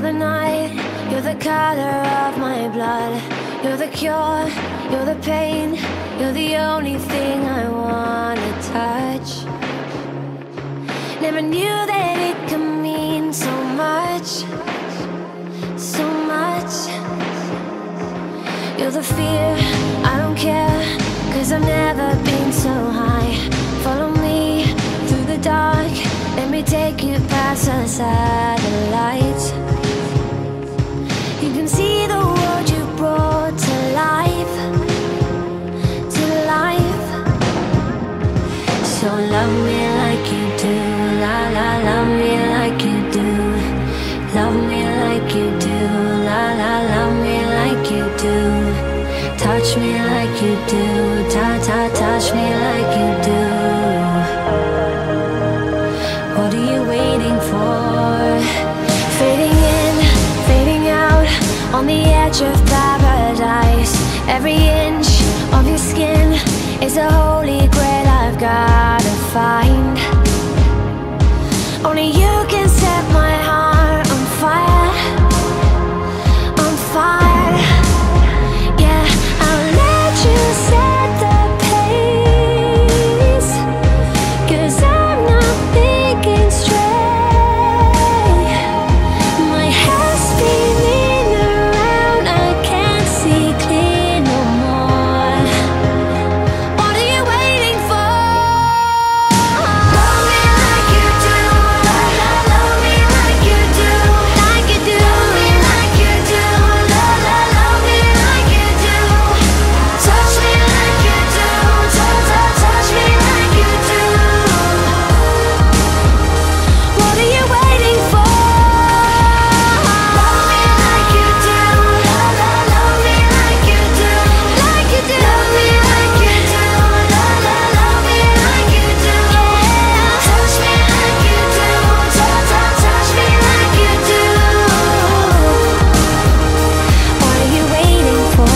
the night, you're the color of my blood. You're the cure, you're the pain, you're the only thing I wanna touch. Never knew that it could mean so much, so much. You're the fear, I don't care, 'cause I've never been so high. Follow me through the dark, let me take you past the satellites. You can see the world you brought to life, to life. So love me like you do, la la, love me like you do. Love me like you do, la la, love me like you do. Touch me like you do, ta ta, touch me like you do. What are you waiting for? Fading in, fading out, on the edge of paradise. Every inch of your skin is a holy grail I've gotta find. Only you can set my heart on fire, on fire. Yeah, I'll let you set the pace, 'cause I'm not thinking straight. My head's spinning around, I can't see clear no more. What are you waiting for? Love me like you do, la la, love me like you do, like you do. Love me like you do, la la, love me like you do. Touch me like you do, ta ta, touch me like you do. What are you waiting for? Love me like you do, la la, love me like you do, like you do. Love me like you do, la la, love me like you do. Touch me like you do, ta ta, touch me like you do. What are you waiting for?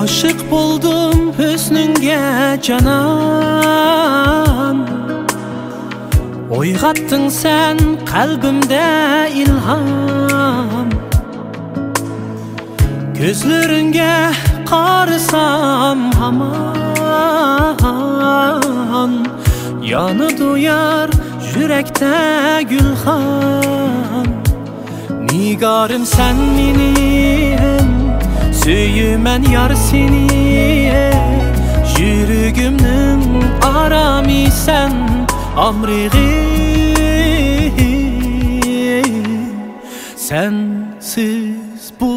Aşık buldum hüsnünge canan. Oygattın sen kalbimde ilham. Gözleringe karısam haman. Yanı duyar yürekte gülhan. Nigarım sen menim, söyümen yar seni. Yürügümnün arami sen, amrığım. Sensiz bu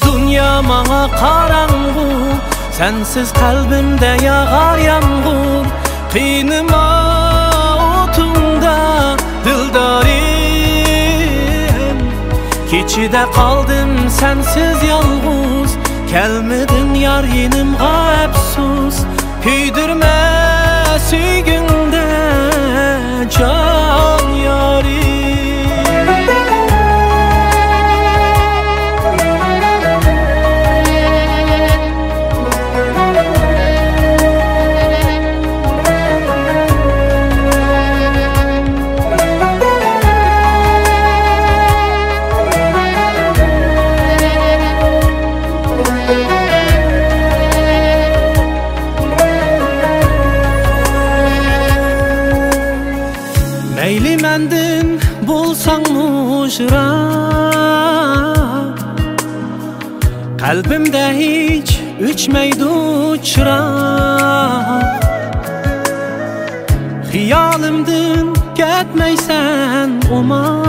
dünya bana karangu, sensiz kalbimde yağar yağmur. Kıynıma otunda dildarim, keçide kaldım sensiz yalğız. Gelmedin yar yenimga efsus, küydürme süygünde can yarim. Meyli mendin bulsan mujram, Kalbimde hiç öçmeydi çırak. Hiyalimden gitmeysen oma.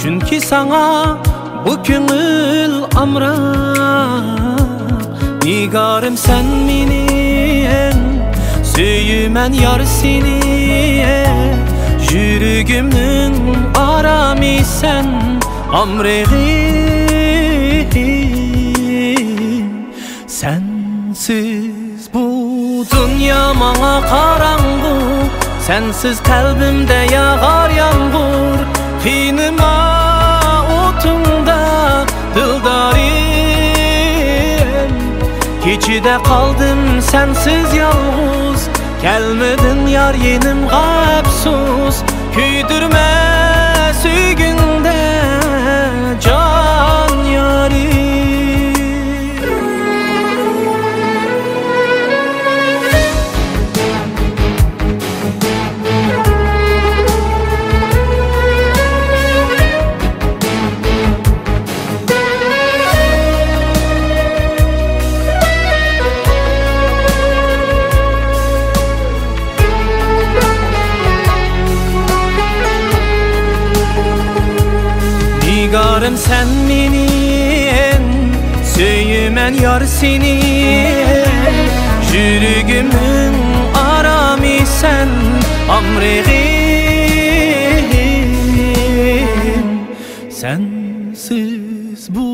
Çünkü sana bu köngül amrak. Nigarım sen menin, söyümen yar seni. Yürügümün aramı sen, amreğim. Sensiz bu dünya bana karanlık, sensiz kalbimde yağar yağmur. Kınıma otunda dildarim, keçide kaldım sensiz yalnız. Gelmedin yar yenim afsus, küydürme sügünde can yarim. Nigarım sen menin, söyümen yar seni. Yürügümün aramı sen, amreğim. Sensiz bu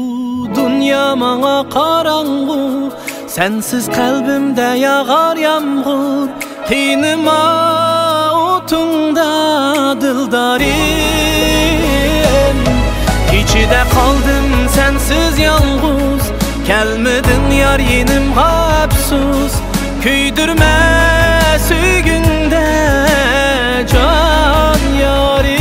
dünya bana karanlık, sensiz kalbimde yağar yağmur. Kınıma otunda dildarim, keçide kaldım sensiz yalnız. Gelmedin yar yenim afsus, küydürme sügünde can yarim.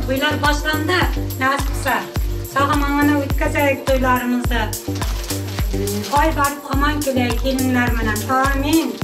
Toylar başlandı. Nasipse sağamana ötkazayık toylarımızda. Ay barıp aman kele gelinler menen. Amin.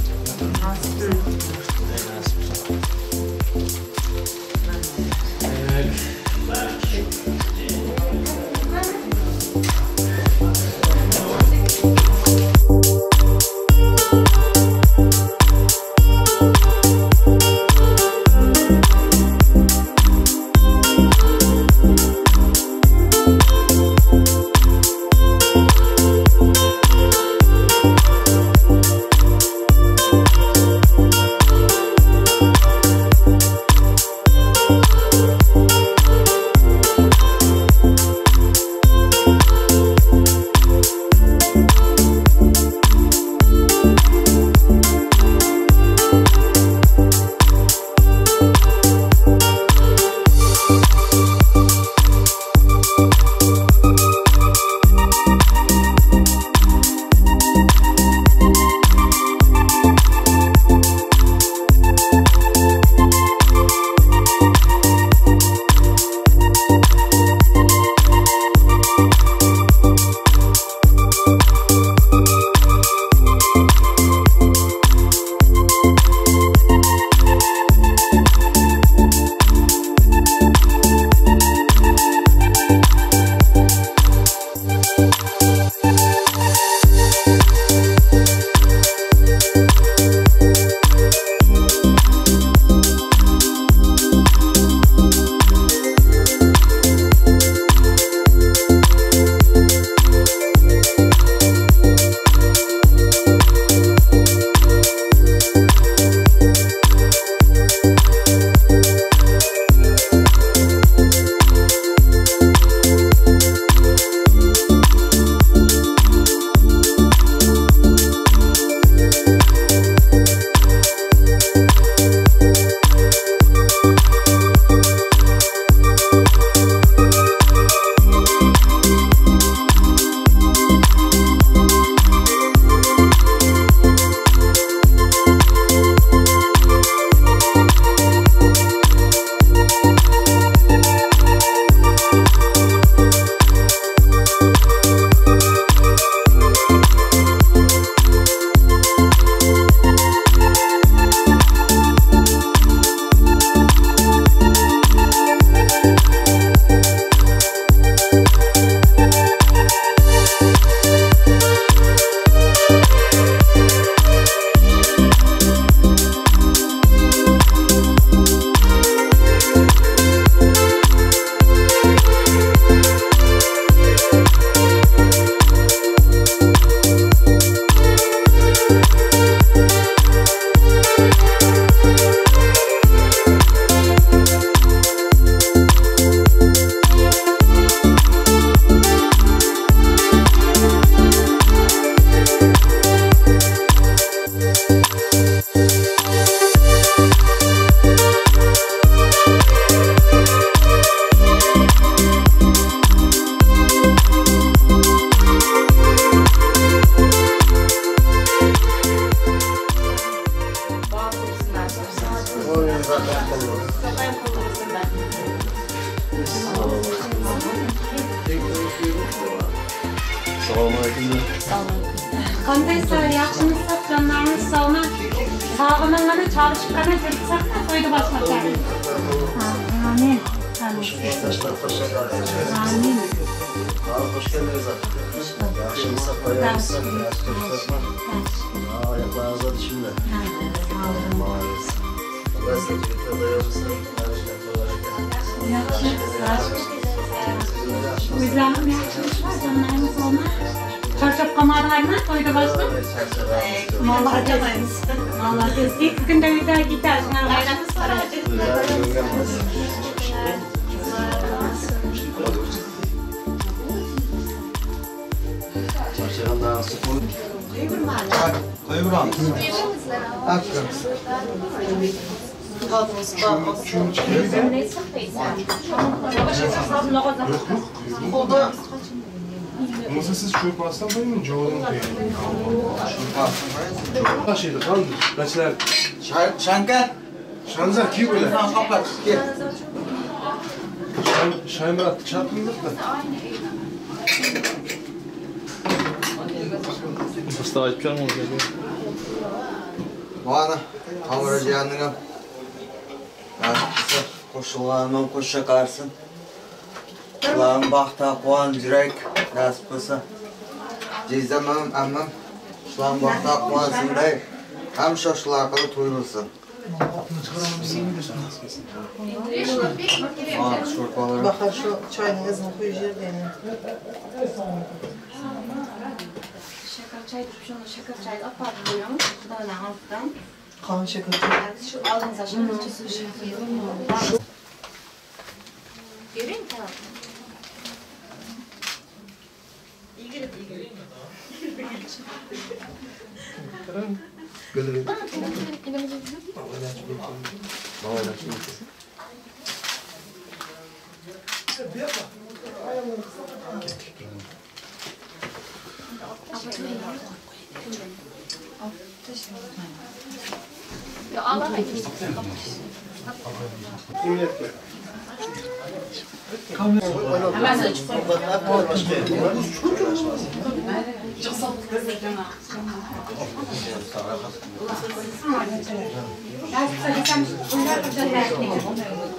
Assalomualaikum. Qandaysa, yaxshimisiz, jonlarimiz sog'mi? Sog'ininglarni chalishibqani tursak da to'yni boshlasak. Amin. Amin. Hoş geldiniz. Yaxshimisiz, qo'yamisiz? Ayaklarınıza dişimle. Allah size cüvete dayamışsın. O'zlarim yaxshimisiz, jonlarimiz sog'mi? Charchab qolmadinglarmi to'yni boshlab? Молодец. Ilk kunda uyda ketasiz, g'ayratimiz so'radi. Çarşıdan sıfır. Kayıran. Hakkı. Nasıl siz çok bastan koyun mu? Çoğunun koyun. Taşıydı, kaldı. Kaçlar? Şanker. Şanzar, kim öyle? Kapat. Gel. Şaymurat, çarpmıyor da. Mustafa hiçbir şey olmaz. Bana. Hamuracı yanına. Koşullarından koşa karsın. Kulağın bakta kuan direk. Nasip olsa. Cezemem emmem. Şulan bakta kuan zindey. Hem şaşılar kadar tuyulursun. Şortmaları. Bakar şu çayınızın koyuyor benim. Şeker çay, şunu şeker çay apar koyuyorum. Daha ne alttan. Kan şeker. Şu ağzınıza şunu çekiyorum. Göreyim tamam. İlgili. Gülürüm. Ya Allah hemen açık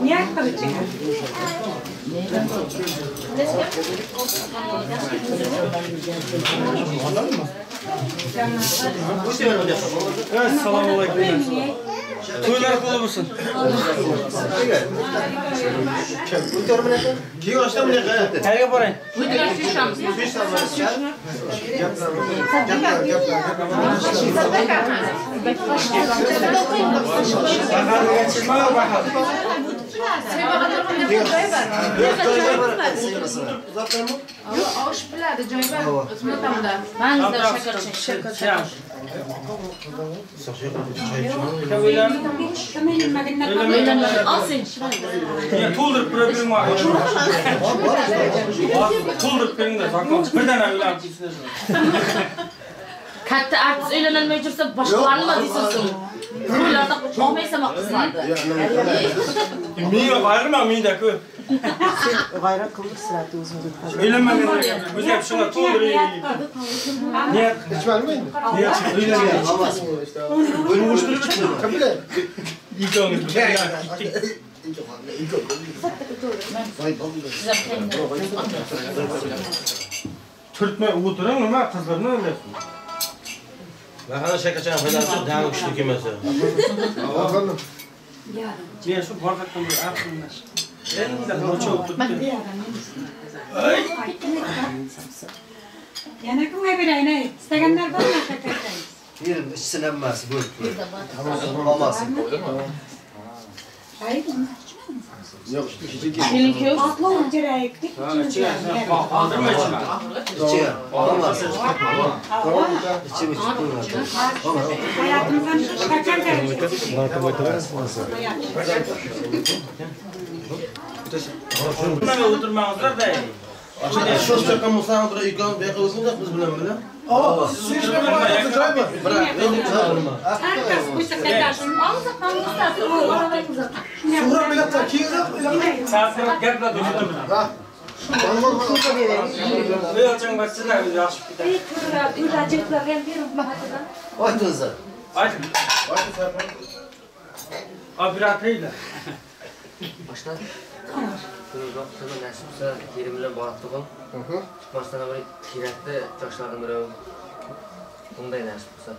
Niye kırıcı? Evet, selamünaleyküm. Toylar kolu musun? Kim açtı mı ne kadar? Nereye parayın? Tuldurup bırakırım var. Tuldurup benim de sakın. Birden evlen. Katta artist öğlenilmeye жүрсе başkalarını mı diyorsun? Buralarda olmaysa mı kızlardı? Mine ayrılma mine kı. Gayret kıldık sıratı uzun. Öğlenmeden özel bir şeyler tulduruyor. Niye? Hiç vermeyin mi? Niye? Öyle mi? Bölüm uçturuyor mu? Kabul et. İyi olmuş. Türkmen oturan ama kızlarını öyle. Ben şeker çayı falan daha güçlü kimse. Efendim. Diye şu bardaktan bir aklımda. En de noçu oturttu. Yana kimga berayın? İsteganlar bormi haqiqatan? Yerim sinenmez bu. Tamam olmaz. Yok, Benimki Atlı direkt. Aldırma içime. İçi. Olmaz. tamam. İçi mi çıktı? Hayatımızdan kaçan karışık. Ben oturmamızlar da. Şu sıkıntı Musa burada ikram bekliyorsun da biz bilen bile. Siz de bana yapacak mı? Bırak beni çağırma. Herkes bu seferdaşın. alsa kalmışsa arabayı uzat. Suhra millet takiye de. Saatler gel de dönüyorum. Uyalacağım başçılar bir yaşıp gider. Aytınızlar. Aytın. Abi bir atayla. Başla. Kırmızı sana nasipse yerimle bağırttığım. Çıkmazdan böyle kirekte taşlardım böyle. Bunday nasipse.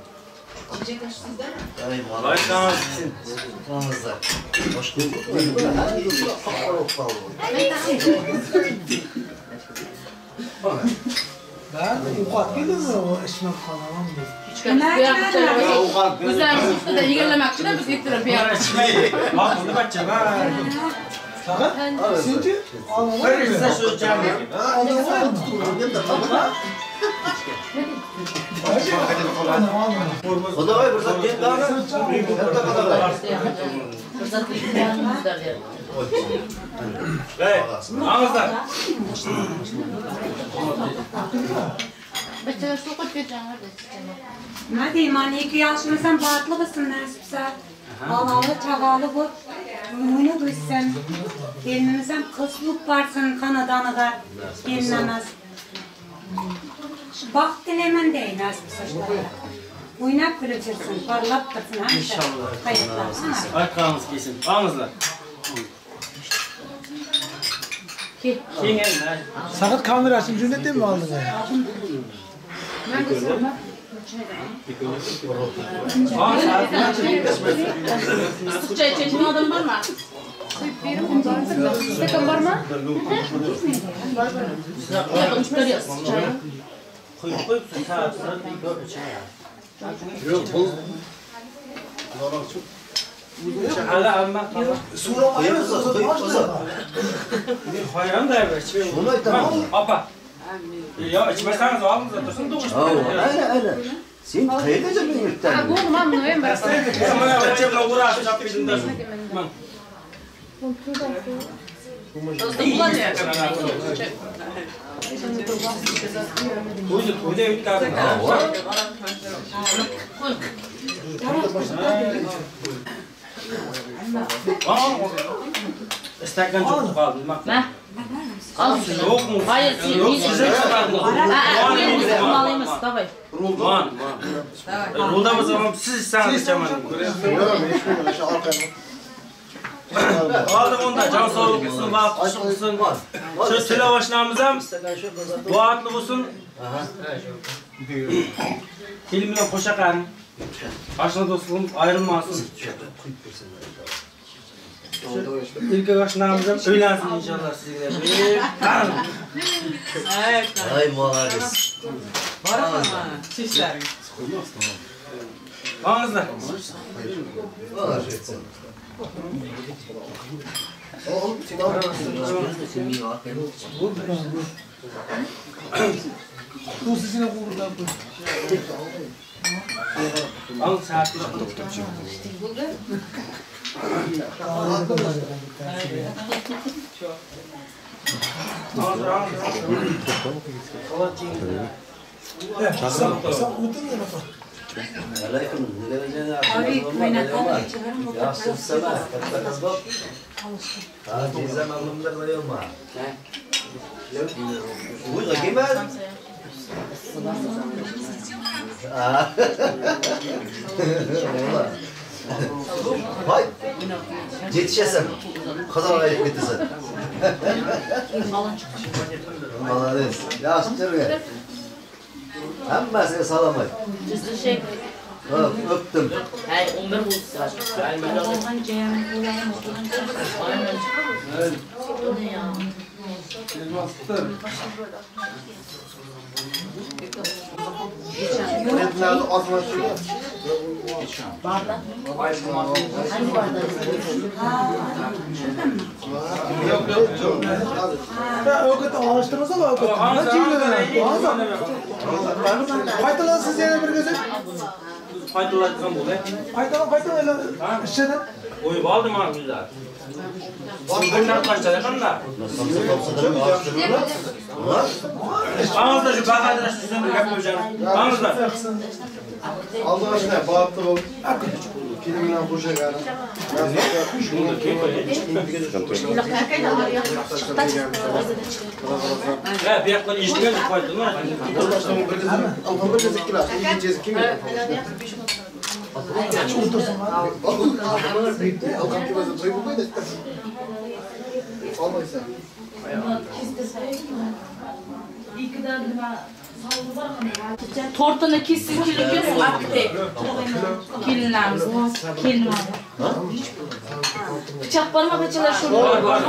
Çiçek taşı sizde mi? Başlamaz. Aytınızlar. Hoş bulduk. Ben ukat geldin mi o esmer kanalan mı? Güzel çıktı da ilgilenmek için de biz gittirelim bir yer. Bak bunu bakacağım ha. Fakat sence Böyle size söyleyeceğim. O da var burada gel daha. Fırsat güzel yer. Hey, ağızlar. Başta şu kadar geçeceğim hadi. Ne diyeyim hani 2 yaşında sen bağırtlı mısın nasipse? Alalı çağalı bu. Bunu duysan. Gelinimizden kıslık varsın kanadanıga. Gelinlemez. Bak dilemen değil nasipse. Oynap gülücürsün, parlap tırsın. İnşallah. Kayıtlarsın. Arkamız kesin. Ağızlar. Kim elin? sakat kamerasını cümleten mi aldın ya? Ben götürürüm. Sık çay içen adam var mı? Sıkın var mı? Yapalım çıkarıyoruz çayı. Koyup saat Yok bu. hala almak. Sura koyuyoruz. Hayran da evet. Bunu tamam. Apa. Ya içmezseniz ağzınıza dursun doğuş. Öyle. Sen kayıdacaksın mı yurttan? Bu man November. Bana bacımla uğraş yapıyordum da. Bu da yutlar. İsterken çok kaldı. Ne? Al şunu. Yok mu? Hayır, Yok siz size çıkardım. biz almalıyız tabii. Man. Rulda mı zaman siz sen çaman. Aldım onda can sağlık olsun, vaatlı olsun. Şu silah başlamamıza vaatlı olsun. Filmle koşakan. Aşına dostluğum ayrılmasın. İlk başlamamıza öylensin inşallah sizinle. Ay muhalefet. Var mı? Çiftler. Ağızlar. Muhalefet. Bu sizin okulda bu. Al saati. Sen utun ya bak. Aleyküm. Abi kaynatalım geçelim. Yaxshi sana. Katta kız bak. Ha, teyzem alımlar veriyor mu? Uyga gelmez. Vay. Yetişesin. Kazan ayıp getirsin. Malades. Yaxşı gel. Hammasiga salamat. Şey. Öptüm. Hey, 11 bulsa. Nerede azma şöyle. Bardak. Hangi bardak? Yok. Ya o kadar ağaçtınız ama o kadar. Ne çiğnedin? Faydalan siz yine bir gözü. Faydalardan dolayı. Faydalan öyle işeden. Oy baldım ha güzel. Bunlar kaçacak kanlar. Ağızda şu bakadına şu sönür yapmayacağım. Ağızda. Allah aşkına bağırttı ol. Kelimden koşa geldim. Ha, bir yakın işine de koydun mu? Alfabet yazık kiraz. İyi cezik kim ya? Alkan kirazı duygu koydu. Olmaysa. Tortunu kessin kilin akte. Kilinlerimiz. Kilin var. Bıçak var mı bıçaklar şurada? Var.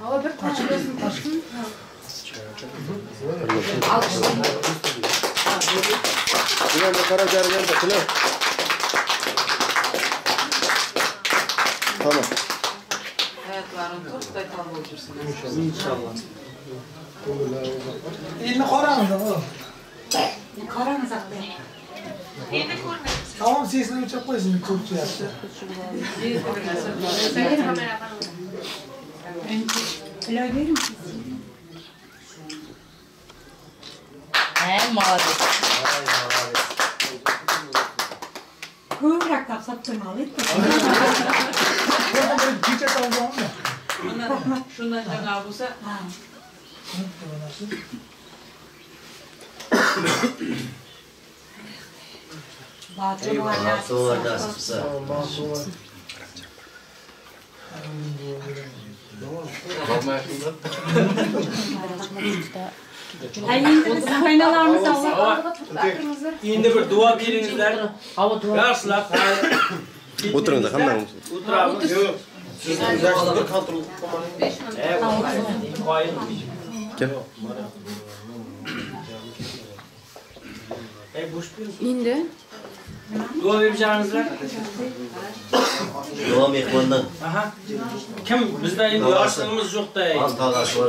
Hava bir kaçırıyorsun başkın. Alkışlayın. Yine de karaciğer nerede? Kule. Tamam. Hayatlarını tut da tam olursun. İnşallah. Elini koramız ama. Karamız aklı. Tamam sesini uçak koysun Türkçe yaptı. Öyle verir misin? Mavi. Kıvrak kapsap durmalı. Çiçek alacağım mı? Şundan da bulsa. Batı var nasipse. Hayır, kaynalarımız Allah. Şimdi bir dua birinizler. Yaşlar. Oturun da hemen. Oturalım. Yaşlıdır kontrol. Kim? İndi. Dua vereceğinizler. Dua mehmandan. Aha. Kim? Bizde endi yaşlığımız yok da. Antağaş var.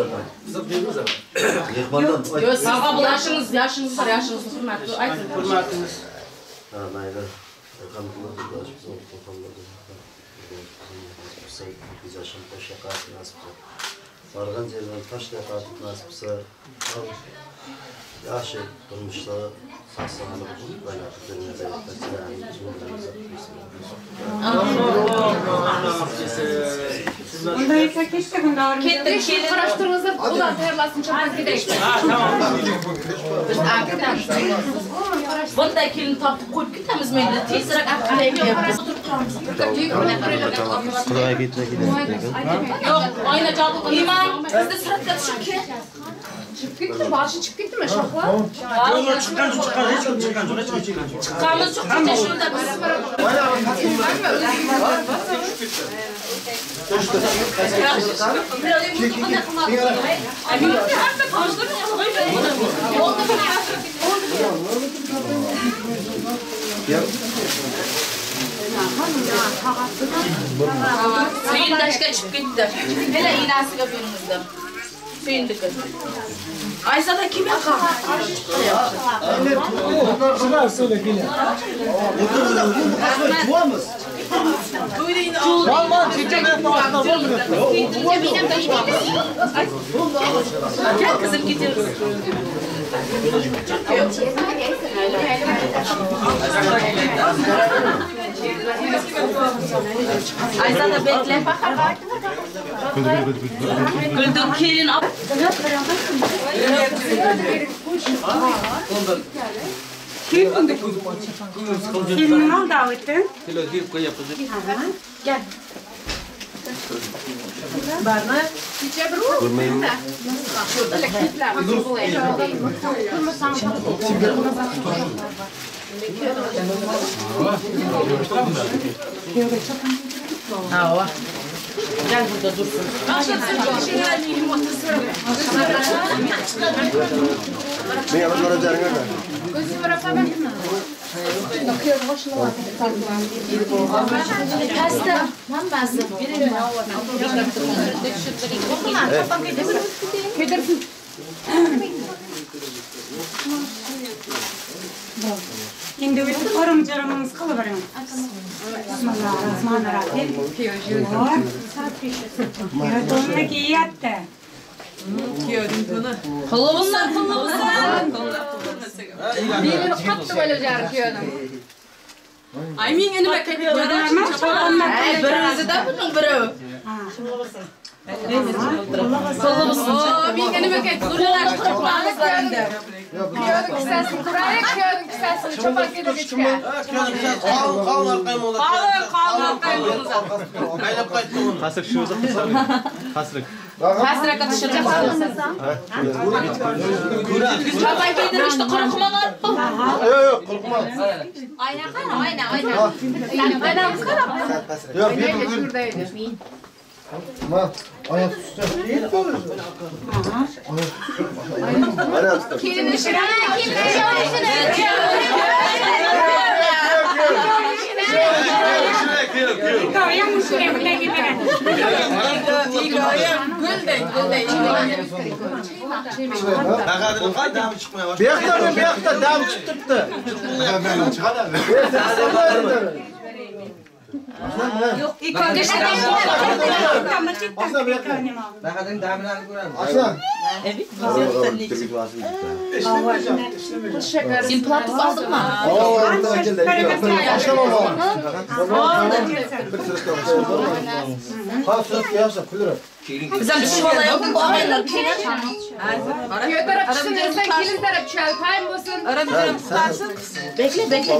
Mehmandan. Yok, sağa bulaşınız, yaşınız var, yaşınız hürmetli. Aytın. Hürmetiniz. Ha, neydi? Elhamdülillah, elhamdülillah. Biz yaşam taş yakası nasip olsa. Vargan yerden taş yakası nasip olsa. Yaşı durmuşlar. Sağlık böyle dünyada Bunda ise keşke bunda ağrı. Kettik şeyleri karıştırınızda ulan terlasın çabuk gidelim. Ha, tamam. Bunda kilini taptık koyup gitmemiz miydi? Tezirek akıllıya yapıyoruz. Kulağına gitmek Yok, aynı cadı. İmam, bizde sıratka düşük ki. Çıkıp gitti, başı çıkıp gitti mi şapla? Yok, çıkan. Hiç kim çıkan. Çıkamız çok ciddi şurada biz. Suyun daşka çıkıp gitti. Hele iğnesiyle birimizde. Suyun dikkat. Aysa da kim yakar? Şuna söyle gene. Tamam çiçek yapma. Gel kızım gidiyoruz. Aysa da bekle. Güldüm kelin ab. Filmin al davetin. Kilo deyip koy yapacak. Gel. Barna. Çiçeğe bir ruh. Görmeyin. Şurada lekitler. Ha, gel burada dursun. Ben yapıp karaciğer nerede? Gözü bırak ben. Bakıyorum hoşuna bak. Pasta. Ben bazı. Şimdi bir korum canımız kalıverin. Bismillahirrahmanirrahim. Evet, onunla iyi yattı. Birini kattı böyle jarkıyordum. Ay men nima ketdi? Ay birinizda buning biri. Menga nima ketdi? Zo'rlashtirib qo'ymangizlar. Kuyovning kissasini turaylik, kuyovning kissasini cho'pak ketib ketgan. Qasriq shu o'zi qasriq. Qasriqqa tushirib qo'yasam. Cho'pak yedirishni quruqman olibmi? Yo'q, quruqman. Ayna qara, ayna. Aynamiz qara. Yo'q, Shurdaydi. Ma, oyoq tutsa. Kelin ishini, Beyakta dam chiqibdi. Yo'q, ikkinchi Sen platov oldingmi? Biz ham tushib olayapmiz, og'aylar keyin. Kuyov taraf tushirsan, kelin taraf tushadi. Payim bo'lsin. Aramizdan tutarsin. Bekle.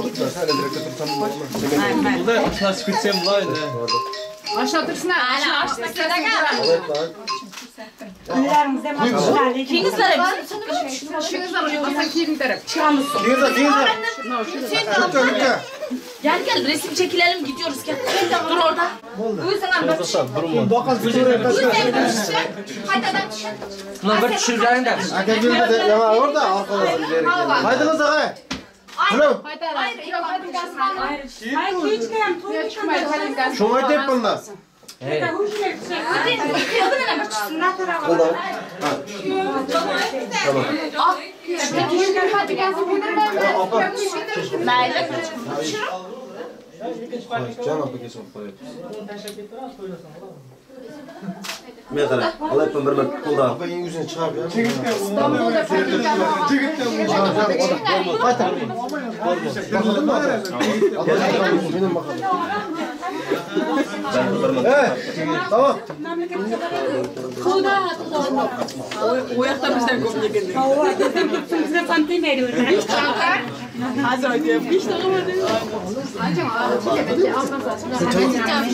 Bunda tasbitsem bo'laydi. Aşağı tırsınlar. Aşağı tırsınlar. Kengizlar Şunuzlar yoksa kelin taraf. Çıkamız. Gel resim çekilelim gidiyoruz gel. Dur orada. Bunlar bir tushirganing da. Aka geldi de yana orada arkada. Haydi kız ağay. Alo. Şunu aytayım bunlar. Men qara, olayapman bir marta qo'lda. Apa yüzünü çıkar ya. İstanbul'da Tamam. O yakta bizden kopya geldi. Bize fantin veriyorlar.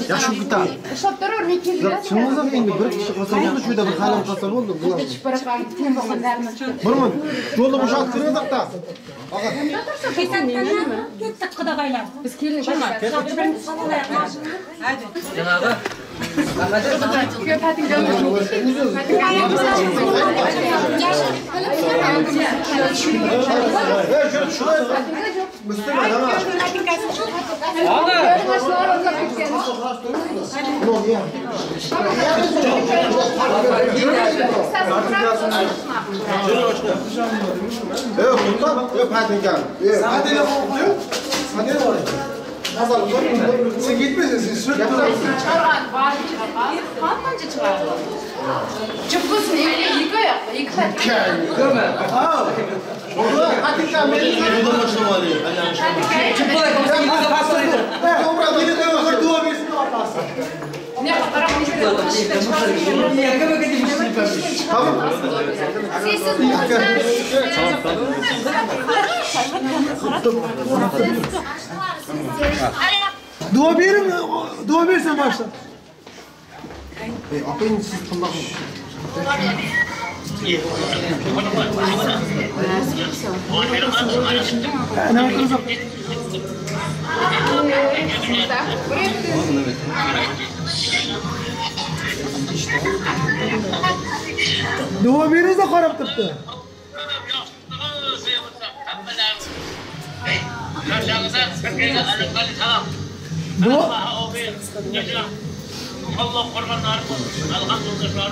Ya şu gita. Şunuzda endi bir kishi qilsa bo'ldi, shu yerda bir xalam qilsa bo'ldi. Burman, yo'lda bo'shattirdik da. Ketdik qudag'aylar. Biz kelin chiqma. Janobi. Kuyov patingdan Sen gitmesin, siz sürekli Kampanya çıkardı. Çıkmasın, ilk ayak, ilk patik. Ne kadar Dua verin, dua versen başla. Apayın siz kullanın. Ne yapıyorsunuz? Dua verin de karab tuttu. Dua. Allah kurbanlar elhamdülillah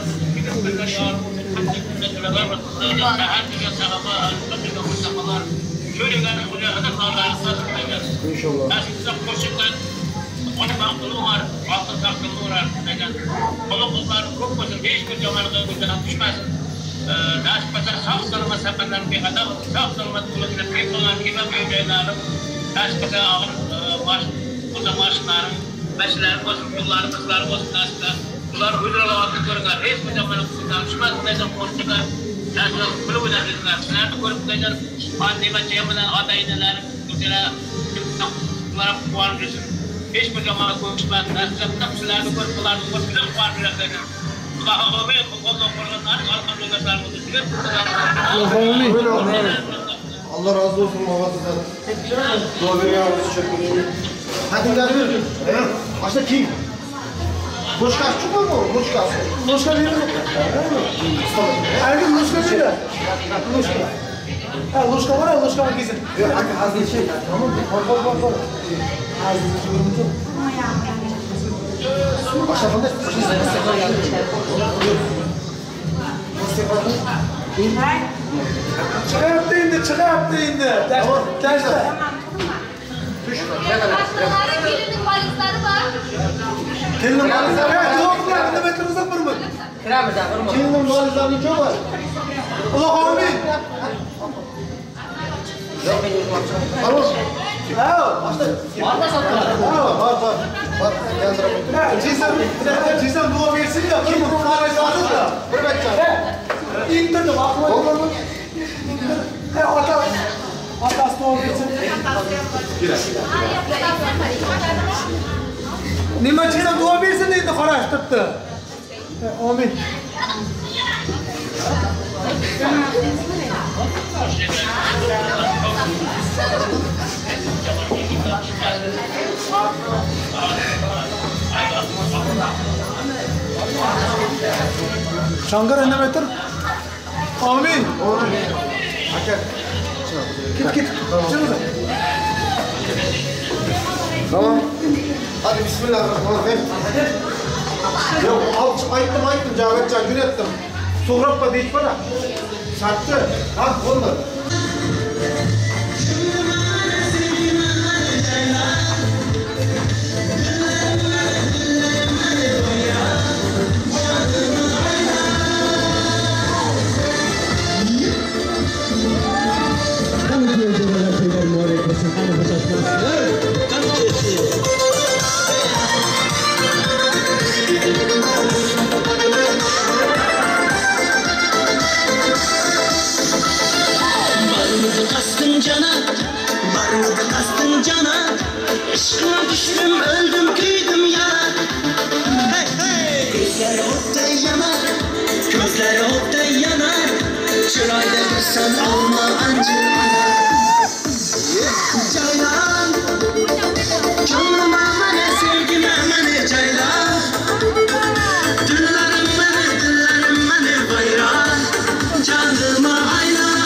şöyle gelen buraya da kavgalar inşallah. Size koşuktan onu baktığım var, altın taktığım var. Onu kullanıp çok koşun, hiçbir cemaatine gözden düşmez. Nasip eder sağ salama seferler bir adam, sağ salama kullanıp kayıplar gibi böyleler. Nasip eder ağır maşınların, meşlerin olsun, yolların, kızların olsun aslında. Bunlar uydurulamadığını görürler. Hiç bu zamanı kısımdan düşmez. Bu neyse konuşurlar. Nasıl bunu oynatırlar. Nerede görüp koyacağız? Anneme cemiden adaydılar. Mesela bunlara puan düşür. Hiç bu zamanı konuşmaz. Nasıl kapsılarda görüp bunlar güzel puan verirler. Allah'ım Allah koruyanlar, Allah'ın yoldaşlarımızı çıkar. Allah razı olsun baba sizden. Dua veriyoruz çökmüş. Hadi gidelim. Aşağı kim? Loşka çıkıyor mu? Loşka. Loşka verir mi? Ergin loşka verir mi? Loşka. Ha loşka var ya loşka var kesin. Yok hadi hazır şey. Tamam mı? Var. Hazır çıkıyormuş. Aşağı fındık. Çıkayıp da indi. Terste. Gelinin valizleri var. Gelinin valizleri var. Doğrular. Ne bekliyorsak var mı? Gelinin valizlerini çok var. Allah amin. Tamam. Ha, başta. Var. Cizem dua versin ya. Kim bu valiz alır da? Bir bekle. İndirdim. Olur mu? Atlas dua versin. Nima cizem dua versin deydi qarash turibdi. Amin. Şangır ne metre? Amin. Git. Tamam. Hadi bismillahirrahmanirrahim. Yok ayttım Cavitcan gün ettim. Soğrappa deyip bana. Şarttı. Ha olmadı. Kastın cana, aşkına düştüm, öldüm, küydüm yana. Hey hey! Gözler okta yanar, gözler okta yanar. Çırayda dursan alma ancır anar. Caylan, canım amane, sevgim amane caylan. Düllerim beni bayram. Canıma aylan.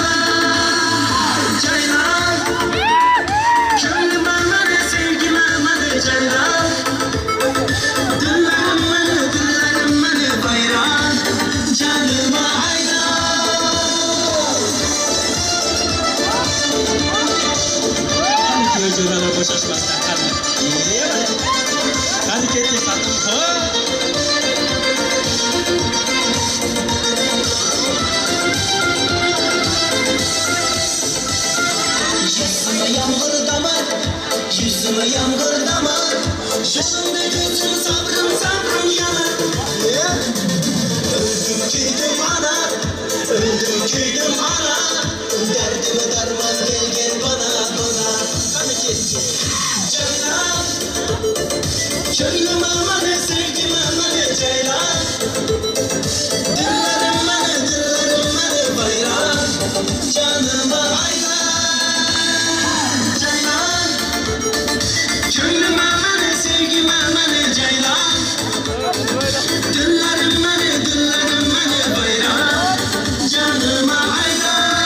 Boşaşmazsan kalma. İyiye bak. Hadi ketti satın. Yüzüme yağmur damar. Şaşımda gözüm sabrım yanar. Öldüm küydüm ana. Derdime darman gel bana. Ceylan, gönlüm amane, sevgim amane ceylan. Dillerim beni bayram. Canıma aylan. Ceylan, gönlüm amane, sevgim amane ceylan. Dillerim beni bayram. Canıma aylan.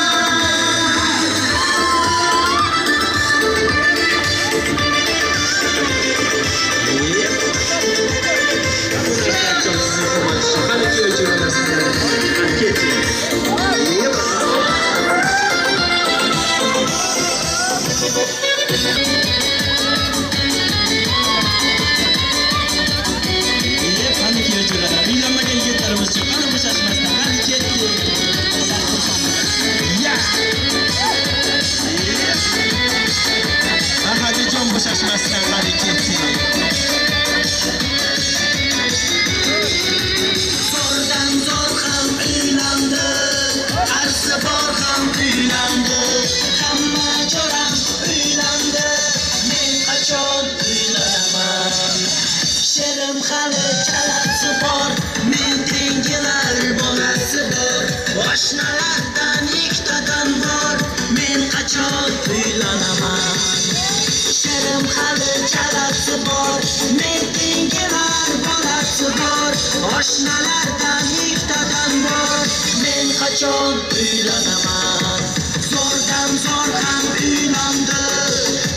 Qarzi bor ham uylandi. Hamma jo'ram uylandi. Men qachon uylanaman? Sherim hali chalasi bor. Men tengilar bolasi bor. Oshnalardan ikkitadan bor. Men qachon uylanaman? Sherim hali chalasi bor. Men tengilar bolasi bor. Oshnalardan ikkitadan bor. Men qachon uylanaman? Zo'rdan zo'r ham uylandi.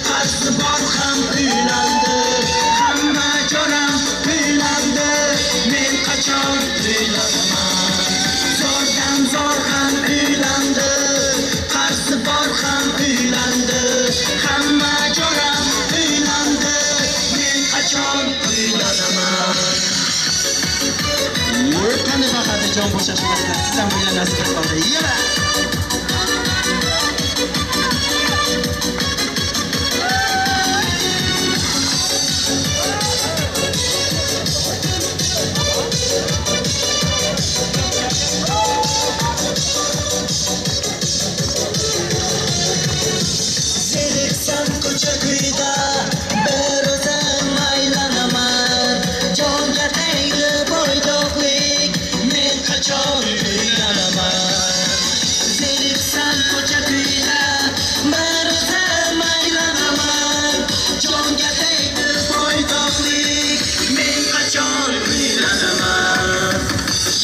Qarzi bor ham uylandi. Hamma jo'ram uylandi. Men qachon uylanaman? Zo'rdan zo'r ham uylandi. Qarzi bor ham uylandi. Hamma jo'ram uylandi. Men qachon uylanaman? Qani faqat jon bo'shashmasdan siz ham uylanasiz deb qoldi. Yana zeriksan ko'cha kuyda bir o'zim aylanaman. Jonga tegdi bo'ydoqlik, men qachon uylanaman? Zeriksan ko'cha kuyda bir o'zim aylanaman. Jonga tegdi bo'ydoqlik, men qachon uylanaman?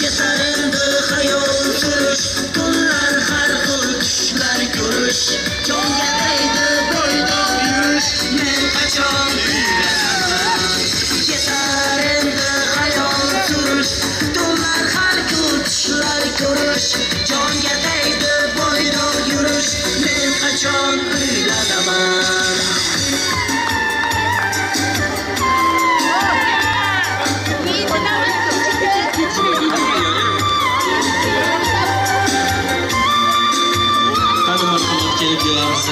Yetar endi xayol surish, kunlar har xil tushlar ko'rish. Jonga tegdi bo'ydoq yurish, men qachon uylanaman? Yetar endi xayol surish, kunlar har xil tushlar ko'rish. Jonga tegdi bo'ydoq yurish, men qachon uylanaman? Qani marhamat kelib yuramiz.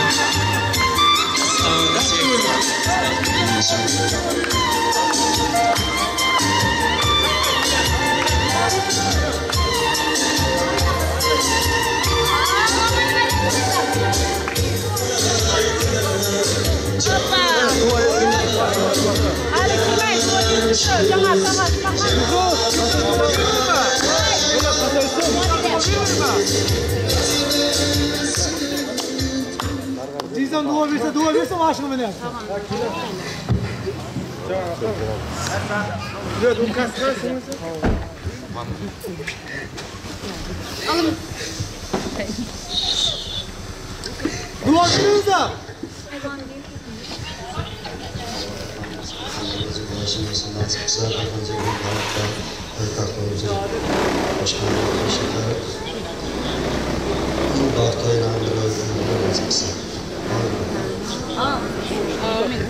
Cizdan dua verse maaşını mı ne? Evet, o kaskarsınız. Alın. Dua veriyoruz da. Başımızdan çıksa, önce bir hayatta örtaklarımızı başkanlarına şeker. Bu bahtayla bir öldürülmeye çıksa. Amin.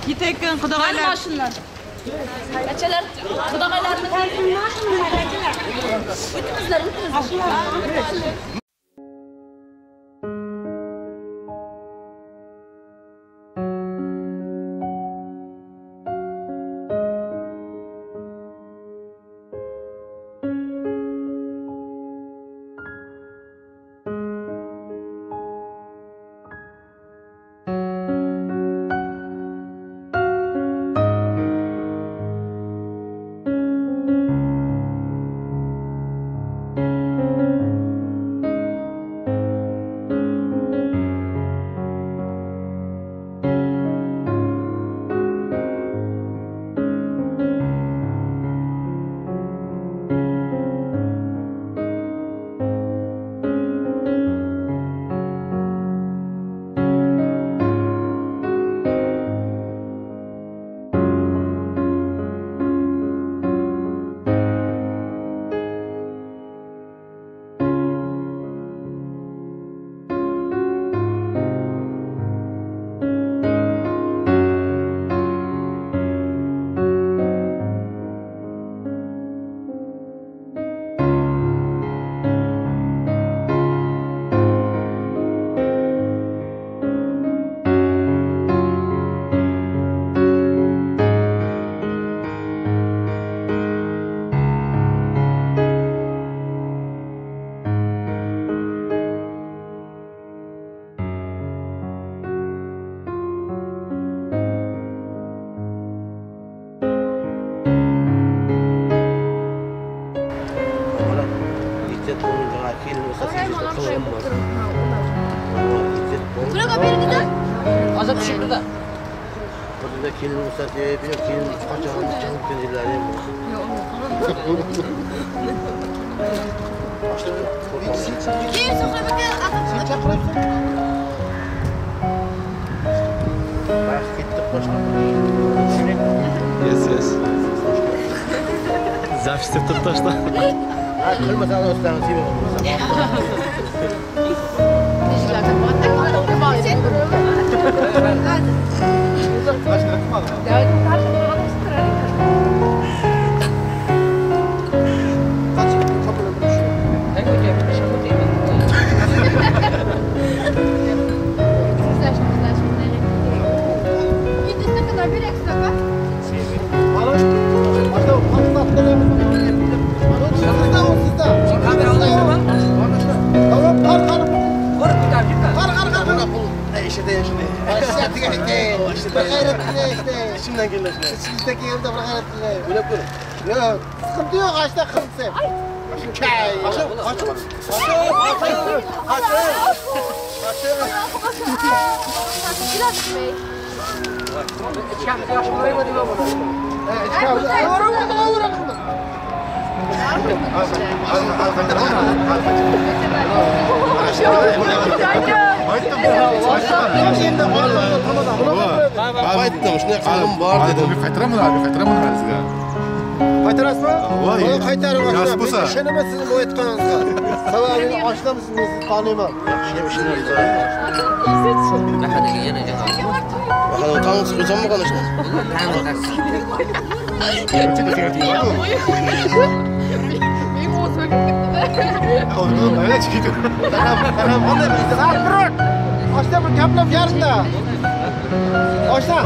Yetekin Xudog'aylar. Mashinalar. Kachalar Xudog'aylarni o'tkizlar, o'tkizlar. İzzet bunun cana kelin olsa İzzet bunun. Bırak beni gider. Azat düşürdü da. Burada kelin olsa diye benim kelin kaçağın canım kendileri. Kim sokak Sen çakırıyorsun. Bak gittik başka. Yes. Zawsze to taşla. Ha kırmızı alıyorsan sevim. İçimden geliyor işte. İçinizdeki yerde bırak hayatını. Böyle böyle. Yok. Sıkıntı yok. Açta kırmızı. Kay. Kaçın. Qaytarasizmi? Voy, qaytarib olsa. Ishonaman sizning bu aytganingizga. Sababini oshlamisizmi? Sizni taniyman. Yaxshi ishlaysiz. Nahadagi yana javob. Baxa, o'tamiz, o'zimmi qolishni? Oğlum öyle çıkıyor. Tamam, ondan bir saat bırak. Açta bir kaplaf yarında. Açta.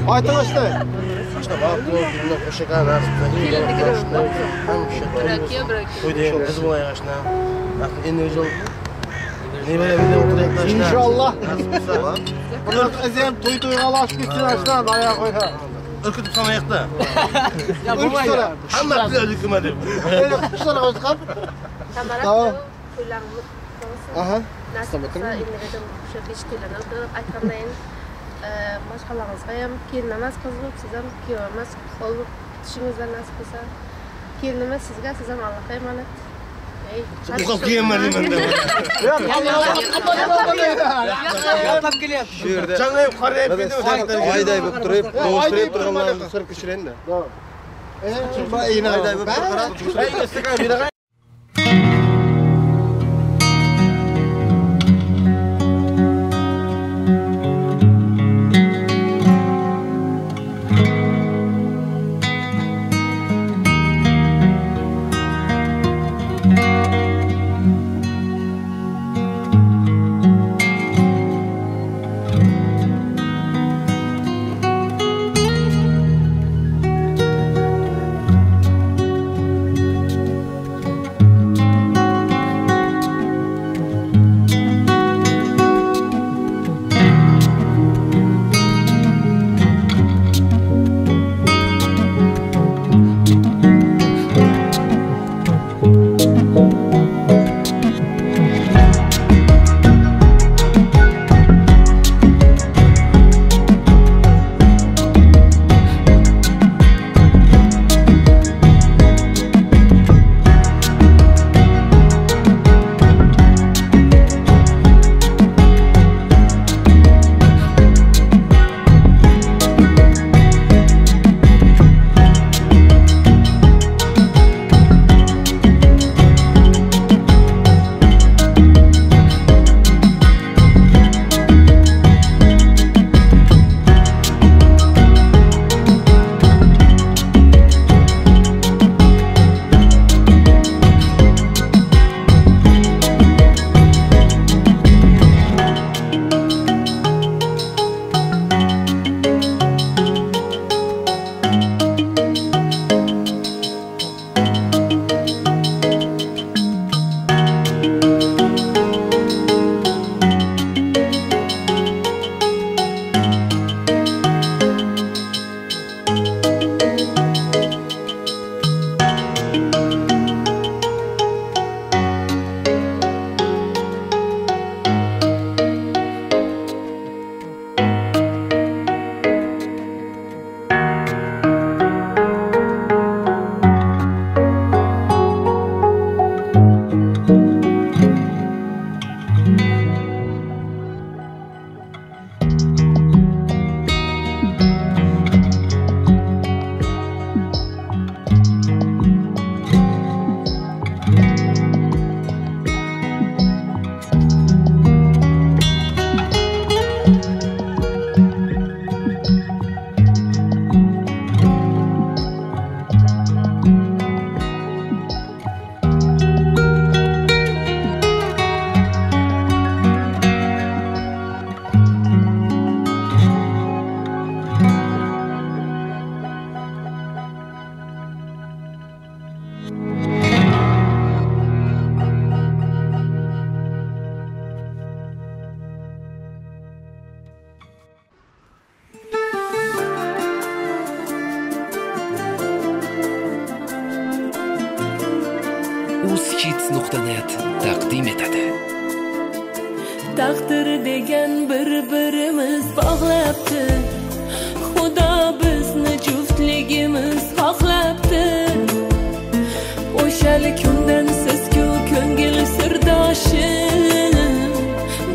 Aytın açta. Açta bak, bu günde koşakan nasıl? Koydu, kız bulay açta. Bak, en özüm. Ne böyle bir de oturayım açta. İnşallah. Bunlar ezem toy alaşıp gitsin açta, ayağa koyha. Ürkütüp sana ayakta. Ya bu mu ya? Hamma bize hükümetim. Öyle kuşlara koyduk. Tamam. Aha. Nasıl olsa inledim şu beşkilerini kırıp aytkandayin başkalarınızga hem kelinmez kız bulup sizden kiyemez olup dişinizden nasıl olsa kelinmez sizge sizden Allah'a emanet. Ukap giyemedim ben de. Yatlap geliyor. Canlı yukarı hep gidiyor. Ayday bu turib, doğuşturib turganlarni sir kishirenda. Ayday bu turib. Kids.net taqdim etadi. Taqdir degan bir-birimiz bog'labdi. Xudo bizni juftligimiz xohlabdi. O'shal kundan siz-ku ko'ngil sirdoshim.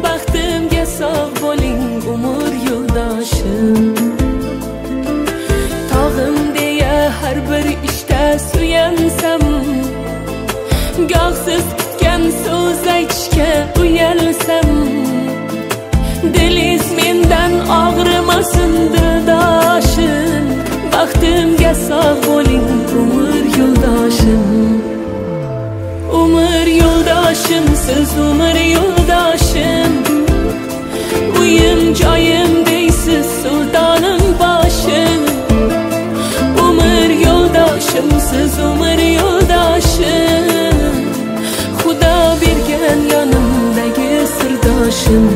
Baxtimga sog' bo'ling umr yo'ldoshim. Tog'im deya har bir ishda suyansam, goh siz kutgan so'z aytishga uyalsam, dilingiz mendan og'rimasin dildoshim. Baxtimga sog' bo'ling umr yo'ldoshim. Umr yo'ldoshim, siz umr yo'ldoshim. Uyim joyim deysiz sultonim boshim. Umr yo'ldoshim, siz umr yo'ldoshim. Xudo bergan yonimdagi sirdoshim.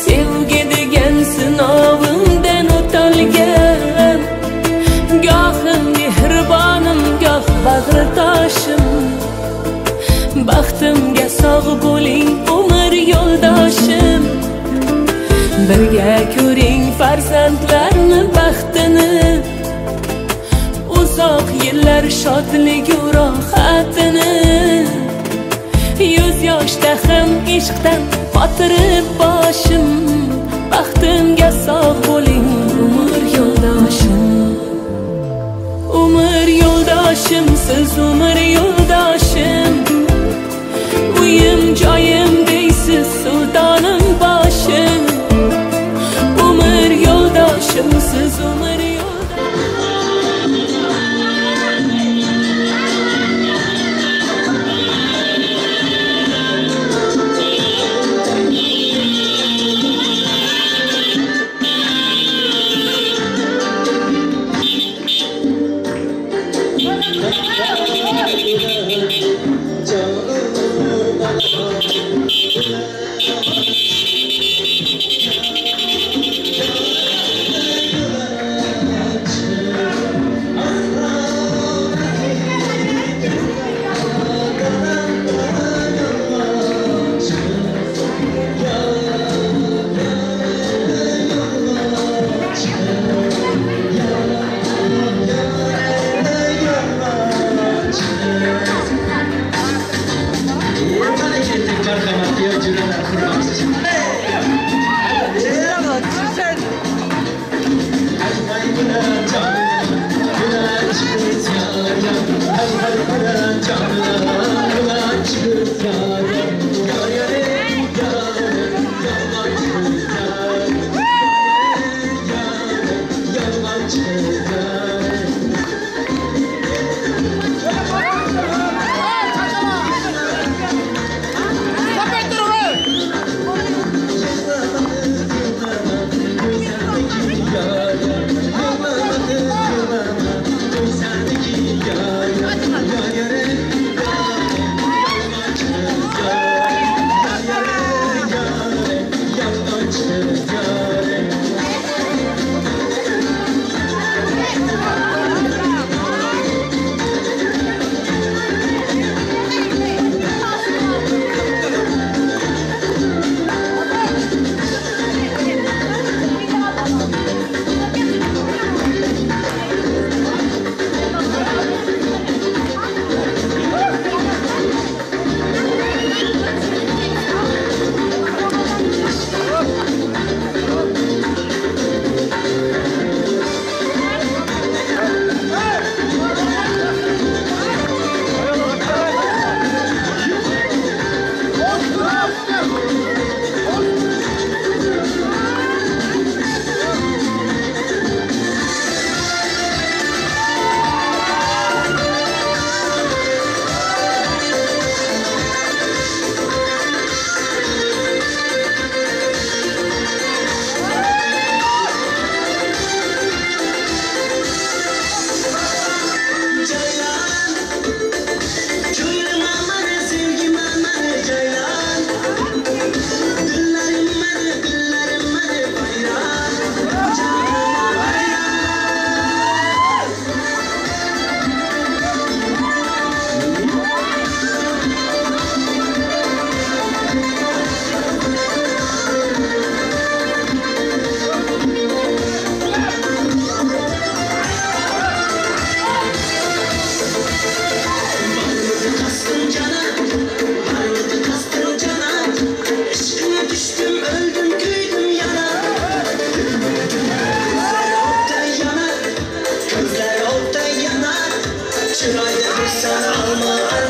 Sevgi degan sinovimdan o'talgan, gohim mehribonim, goh bag'ritoshim. Baxtimga sog' bo'ling umr yo'ldoshim. Birga ko'ring farzandlarni baxtini, uzoq yillar shodligu rohatini. Yuz yoshda ham ishqdan qotirib boshim. Baxtimga sog' bo'ling umr yo'ldoshim. Umr yo'ldoshim, siz umr yo'ldoshim. Uyim joyim deysiz sultonim boshim. Umr yo'ldoshim, siz umr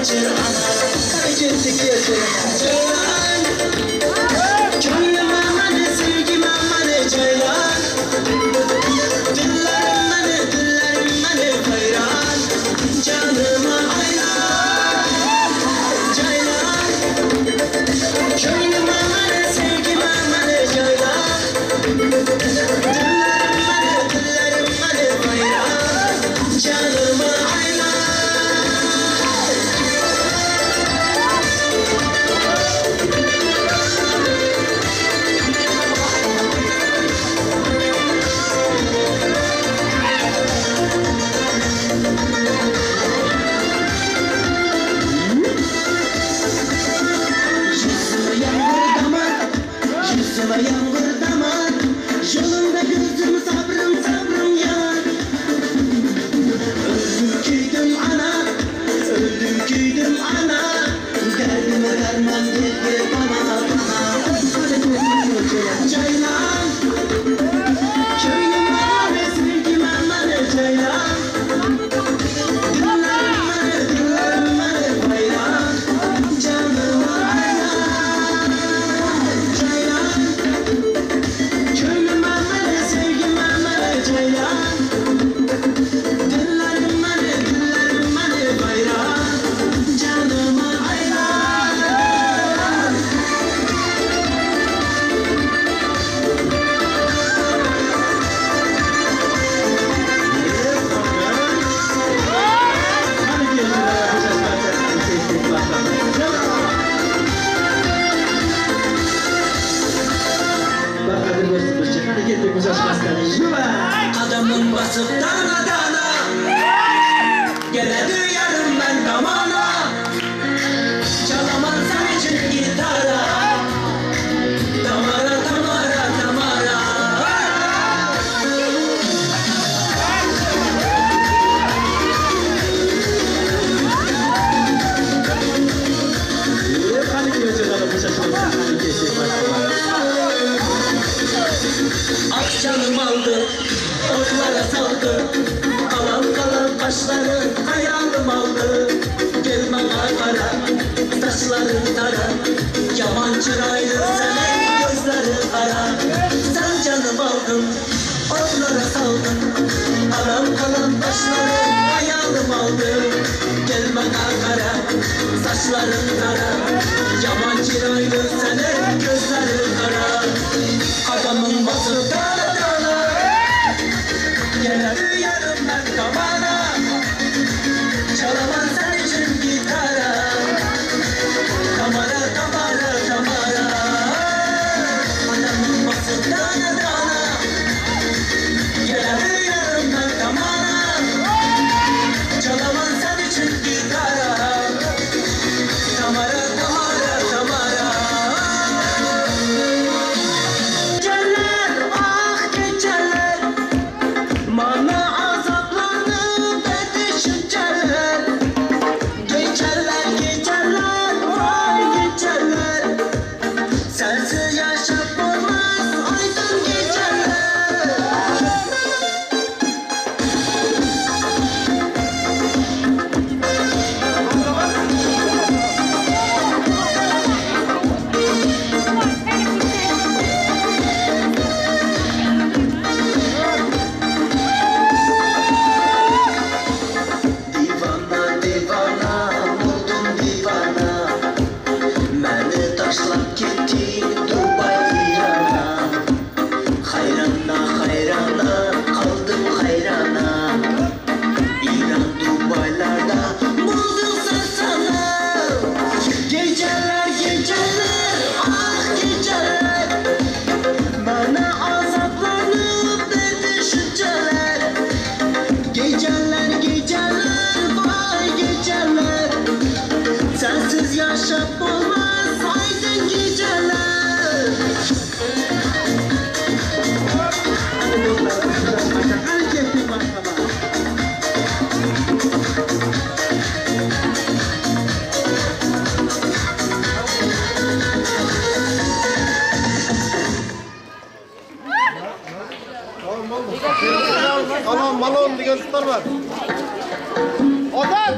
açır ana. Ceylan, gönlüm amanı, sevgim amanı ceylan. Dillerim beni hayran, canıma hayran. Ceylan, gönlüm amanı, sevgim amanı ceylan. Dillerim beni hayran, canıma hayran. Yüzüme yağmur damar, yolunda gözüm sabrım yanar. Öldüm küydüm ana, derdime derman gel bana. Ceylan, köyüm aman, sevgim aman ceylan. Dillerim hayran, canıma hayran. Ceylan, köyüm aman, sevgim aman ceylan. Dillerim hayran, canıma hayran. Adamın basıp dana dana, gene duyarım ben damana. Çalamam sen için gitara, damara damara damara. Akşamım aldı, otlara saldı. Kalan başları hayalım aldı. Gelme kara, saçların tara. Yaman çıraylı senin gözleri kara. Sen canım aldın, otlara saldın. Kalan başları hayalım aldı. Gelme kara, saçların tara. Yaman çıraylı senin gözleri kara. Adamın bası dana dana, gene duyarım ben damana. Çalamam sen için gitara, damara damara damara. Adamın bası dana dana, gene duyarım ben damana. Çalamam sen için gitara, damara damara damara. Malon degan tutlar var. Odat!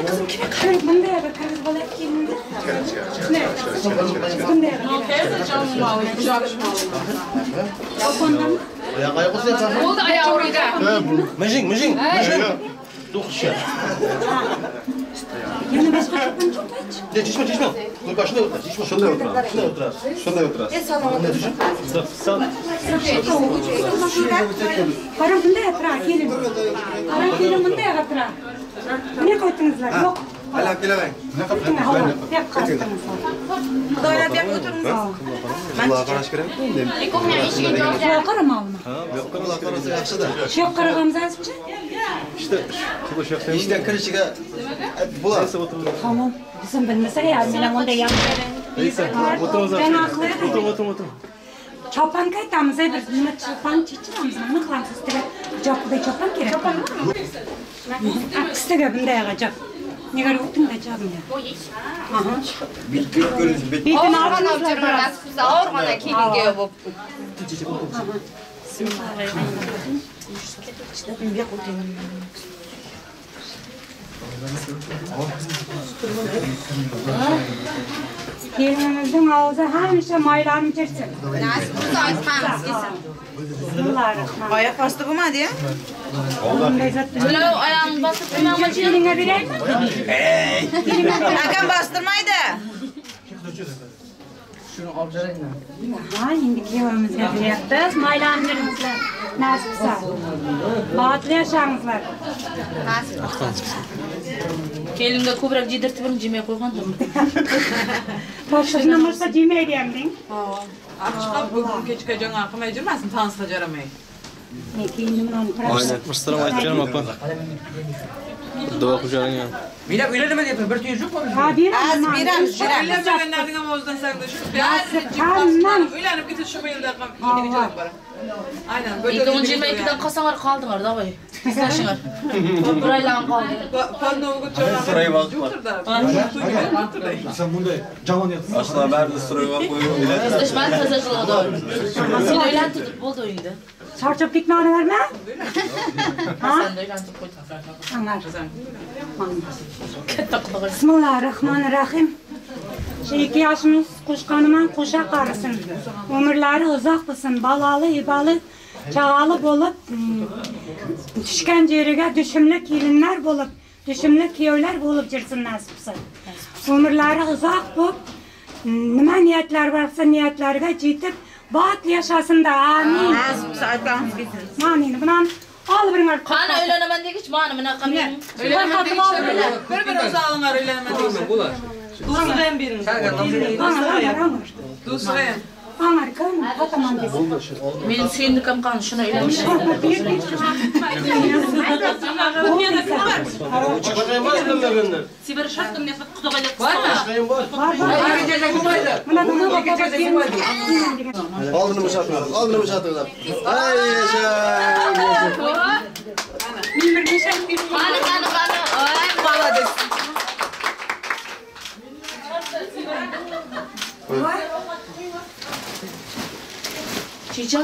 Kızım kime karı bunda ya karı bala kimde? Ne? Bunda ya. Teyze canım ağlıyor. Ayağı ayaklısı yapar. Oldu ayağı oraya. Mıcın. Dokuz ya. Yana başka kapın çok aç. Çişme. Dur başına otur. Çişme. Şunda otur. Ne düşün? Karım bunda yatıra gelin. Karım gelin bunda yatıra. Ne koydunuzlar? Yok. Hala kilemen. Ne kaptınız? Hep kaptınız. Doyla bir oturunuz. Kulağa karaş kerem. Yok karım alma. Yok kulağa karası yaxşı da. Yok karıgamız azıcık. İşte kırışıga bular. Tamam. Bizim bilmese ya, ben onda yapıyorum. Neyse, oturun. Ben haklıyım. Otur. Çopan kaytamız, bir çopan çiçeğimiz, ne kadar üstüne copda çopan gerek. Çopan mı? Üstüne bunda yağacak. Ne kadar otun da canım ya. Aha. Bit görünüz bit. Bitin Orman ağzınızla avcırın bırak. nasıl ormana kilinge bu. Gelinimizin ağzı hemşe maylanı içersin. Nasıl bu zaten Bismillahirrahmanirrahim. Ayak bastı bu mu diye? Oğlum lezzetli. Böyle ayağını basıp Ama diline birer mi? Hakan bastırmaydı. Şunu avcılayın. Ha, şimdi kıyamamızga biryapmiz. Maylanlaringizlar. Nasibsa. Bahatli yaşangizlar. Kelimde ko'proq jedirtib birini jemay qo'ygandim. Boshqasini bo'lsa jemay deyamding. Chiqib bugun kechga jo'nga qilmay jirmasin, tanishsa jaramay. Ne keyin bilan Aynen. Mıstırım aytacağım apa. Dua kucağına ya. Mira uylanma deyapti, bir tuyish yo'qmi? Ha, beramiz. Uylanmaganlarning ham o'zidan sag'da shu. Uylanib ketish shu yilda ham yeniga jo'nab bor. Aynan. Ikkinchi jemaykdan qolsanglar qoldinglar, davay. Sizlashinglar. Bir oylan qoldi. Pandovga jo'nab. Sırayı bak. Sen bunday jamon yapsın. Aslında ben de sırayı bak koyuyorum bile. Sizlashman tazajlığa doğru. Sen o'ylantirib bo'ldi o'yingda. Charchab ketmadinglarmi? Sen de o'ylantirib qo'yding. Anlar. Bismillahirrahmanirrahim. 2 yaşımız qo'shqaniman qo'sha qarisin. Umrlari uzoq bo'lsin, balali, ibali, chag'ali bo'lib, tushgan yeriga dushimli kelinlar bo'lib, dushimli kuyovlar bo'lib jirsin nasibsa. Umrlari uzoq bo'lib, nima niyatlar bo'lsa niyatlariga yetib, baxt yashasın da. Amin. Nasibsa aytgangiz kelsin. Amin. Bunan al biringlar. Qani o'ylanaman degich, mana bunaqa men. O'ylanaman degich. Bir o'zi olinglar o'ylanaman degich. Bular. Do'stga ham bering. Do'stga ham. Amerika mı? Ataman desin. Benim suyundukam qani shuni o'ylamişim. Sibir şartım yapıp kutuğa gelip Aldını mı satıyorlar? Ay yaşa. Qani. Ay молодец. Çiçek.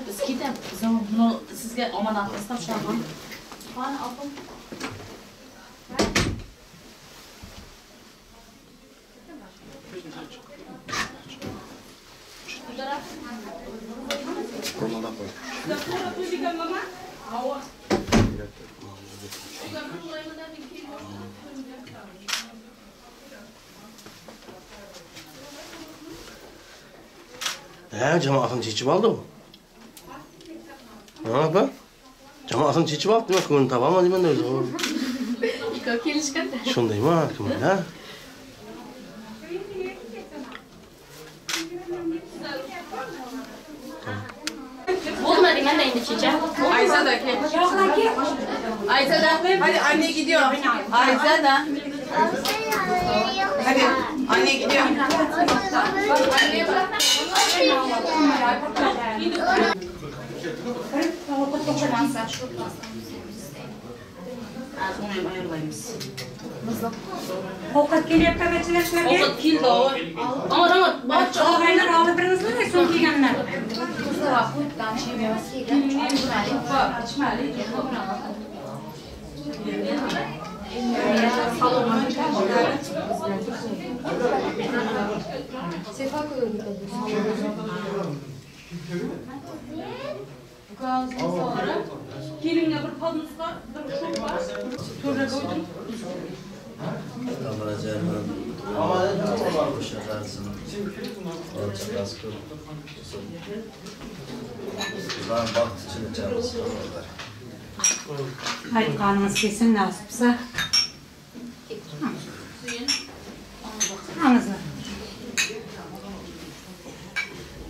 Biz gidelim. Bunu sizge omanat istem şu an. Qani aldım. Romandan koy. Cemaatini chechib oldi u. Ha, apa? Cemaatini chechib oldi, nima ko'nglim topaman deyman-da o'zi. Ikki kelishganda. Shundaymi, kimda? Bo'lmadi mana endi checha. Ayzada kel. Ayzada, hadi anne gidiyor. Ayzada. Hadi anne gidiyor. Ovqat kelyapti bachilashlarga. Ovqat keldi. Ama bak Og'aylar olib biringizni so'ng kelganlar. Kelinga bir podnoska, bir şok var. To'ra qo'ydim. Haydi kanınız kesin nasipse. Anızı.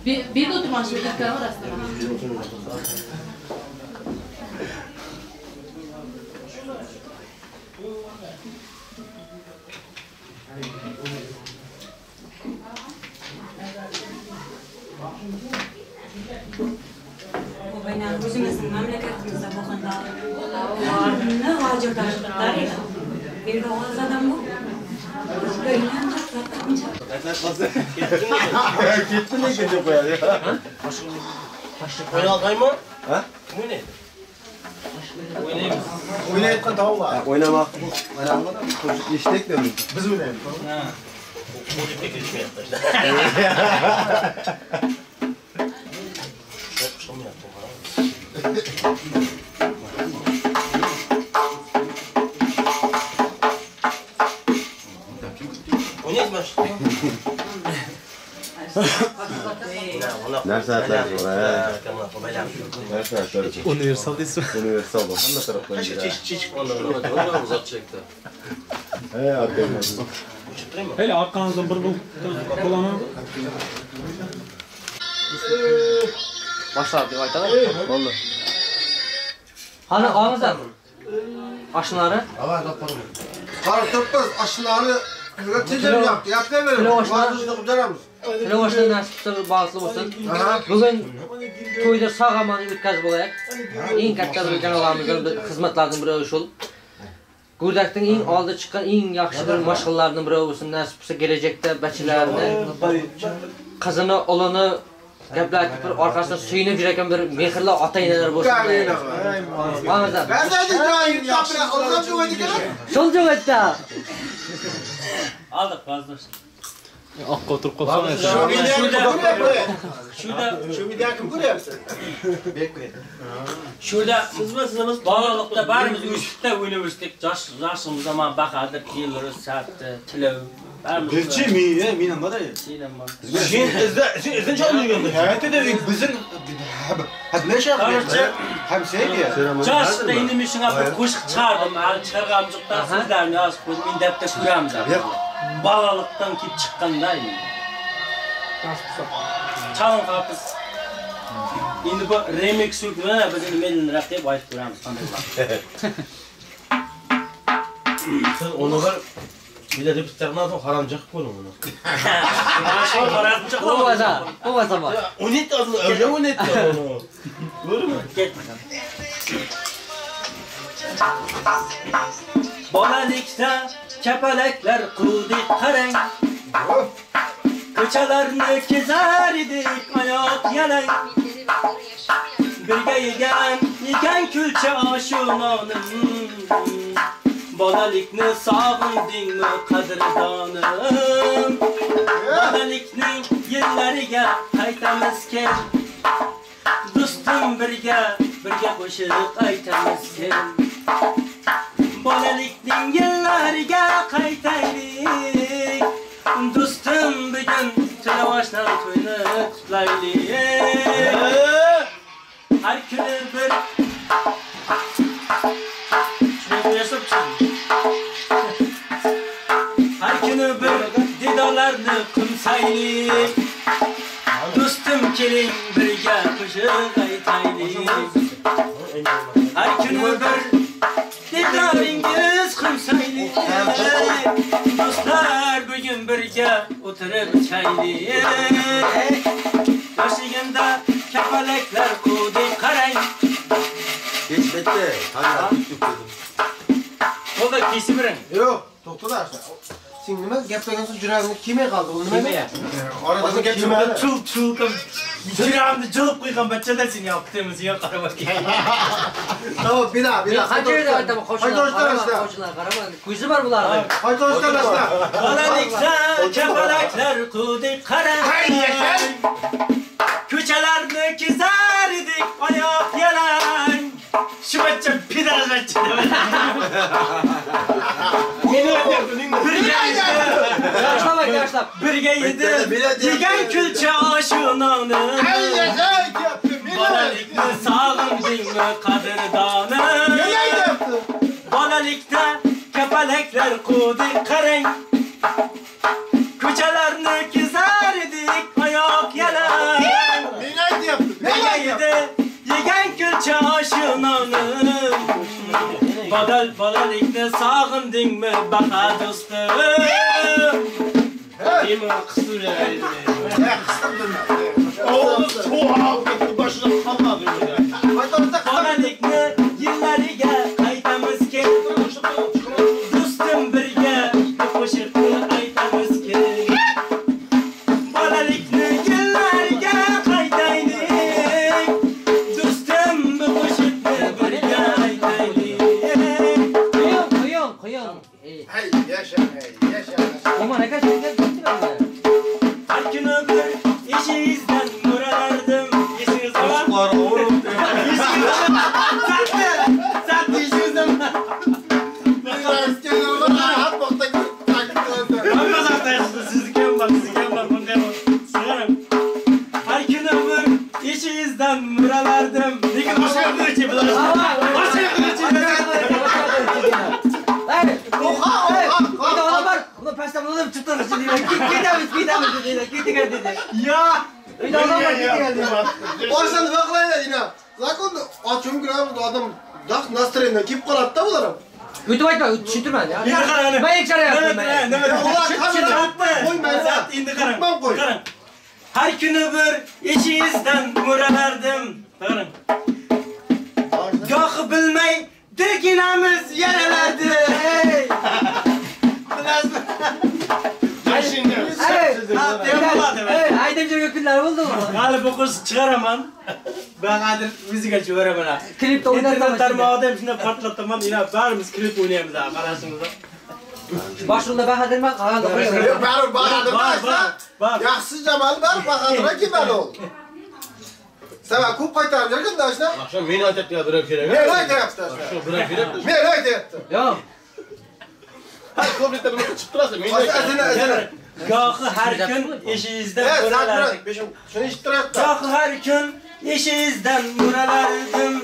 Bir de oturma şu ilk var aslında. Bu benim özümüzün memleketimizde bu kadar ne hacırdaşlıklar ya. Bir de oğuz adam bu. Böyle Gitti ne gece koyar ya? Oynayalım mı? Ha? Oynayalım. Oynayatkan tavuğu var. Oynamak. Oynamak. Çocuk iştek de mi? Biz oynayalım. Ha. Çocuk tek işme yaptı işte. Çok kuşam yaptım ha. Oynayalım mı? Ne saatler sonra? Ne saatler? Universal ismi. Universal. Hangi taraftan girer? Çiçik ondan uzat çekti. He, arkadaşlar. Hele arkanızdan bir bu kullanın. Başlar diye aytalar. Vallahi. Hani ağızdan aşıları? Hava kapalı. Karı topuz aşıları tezim yaptı. Yapmaya verelim. Vazgeçte kucaramız. Televaşlar nasipse bağıslı olsun. Bugün toyda sağamanı ütkaz bolayak. En katta bir canalarımızdan hizmetlerden biri oluşul. Gurdak'tan en aldı çıkan en yaxşı bir maşgullardan biri olsun. Nasipse gelecekte bachalarini qizini olanı gaplarga bir orqasidan suyunib yurgan bir mehrli ota-onalar bo'lsin. Ramazon. Şol jo'g'atda. Aldık vazgeçtik. Akka oturup kalsana. Şu videoyu kim ko'ryapti? Şurada sizimiz bolalıqda barimiz universitetda o'ynayverdik. Yoshimiz zaman baqardik, kelib, satdi, tilib. Gerçi men ham bor. Sen izin çalmıyorsun. Hayatda da bizim hadleş yapıyoruz. Hem şey diye. Yoshda endi men shunga bir qo'shiq chiqardim. Hali chiqarganimizdan sizlarni yozib qo'ydim. Men debda ko'ramiz. Bolalıqdan kelib chiqqanda endi. Çalın kapız. Endi bu remix hükmü biz endi melinroq deb aytib ko'ramiz qanday bo'ladi. Sen onu bir de repitlerden sonra haramcak koydum onu. Haramcak o zaman. O net adını öyle o net onu. Doğru mu? Git. Bolalikda kapalaklar quvdik qarang. Ko'chalarni kezar edik oyoq yalang. Birga yegan kulcha oshunonim. Bolalikni sog'indingmi qadrdonim? Bolalikning yillariga qaytamiz kel. Do'stim birga qo'shiq aytamiz kel. Bolalikning yillariga qaytaylik. Do'stim bugun Televoshdan to'yni qutlaylik. Har kuni bir har kuni bir didolarni qilsaylik. Do'stim keling birga qo'shiq aytaylik. Har kuni bir didoringiz qilsaylik. Do'stlar bugun birga o'tirib chaylik. Yoshligimda kapalaklar quvdik qarang. Geçmedi. Hadi artık yükledim. O da kesimirin. Yok, to'xtada. aytding nima? Gaplardan so'ng yuragimni kiymay qoldi. Bu nima? Kimaya? Orada gap chiqmadi. Çul qilib yuragimni jilib qo'ygan bachchalar seni yoqdimiz, yo'q qarama. Tamam, bina. Qancha yerda aytaman, qo'shnilar qarama. Ko'zi bor bularning. Qo'shnilar basta. Bolalikda kapalaklar qudi qarang. Ko'chalarni kezar edik oyoq yalang. Shu bachcha pidalachcha. Meni aytding. Birga yedi. Yegan kulcha oshunoni. Bolalikni sog'indingmi qadrdonim? Bolalikda kapalaklar qudi qarang. Ko'chalarni kezar edik oyoq yalang. Meni aytyapti. Birga yedi. Yegan kulcha oshunoni. Bolalikni sog'indingmi baqa do'stim? Nima qisulayding? Oğlum soğuk gitti başına kalmadı öyle. Bolalikni yillariga qaytamiz ki. Do'stim birga qo'shiqni aytamiz ki. Bolalikni yillariga qaytaylik. Do'stim qo'shiqni birga aytaylik. Qo'ying. Hey, yaşa. Aman aka sizga har kuni bir ishingizdan mo'ralardim. Esingiz bormi? Satdi ishingizdan. Har kuni bir ishingizdan mo'ralardim. Lekin oshqirdi bular. Ulan pasta bunu tuttular şimdi. Gidemiz dedi. Gittiler dedi. Ya. Öyle adam var gittiler. Başlandı baklayla yine. Zakon açım günahım adam dak настроение kip qoladi da bular. Ötüp aytma, tushuntirma ya. Ben ikki yaptım ben. Qo'ymaysan. Endi qarang. Har kuni bir ishingizdan mo'ralardim. Qarang. Gohi bilmay dirginamiz yaralardi. Bilasizmi? Aydemce gökünler oldu mu? Hali bu kız çıkaraman. Ben hadi müzik çıkaramam ha. Klipte oynatamadım. İnternet tarmağıda hepsine patlatamam. Yine varımız klip oynayalım daha karşınızda. Başında Bahadır mı? Var Bahadır var. Yaxshi Jamal var Bahadır'a kim var ol? Sen ko'p qaytarib yurganda ashna. Akşam meni aytayapti bir kerak. Men aytayapti ashna. Shu bir kerak. Men aytayapti. Yo'q. Hay ko'prikda nima chiqib turasiz? Men aytayapti. Gohi har kun ishingizdan mo'ralardim. Shuni eshittiryapti. Gohi har kun ishingizdan mo'ralardim.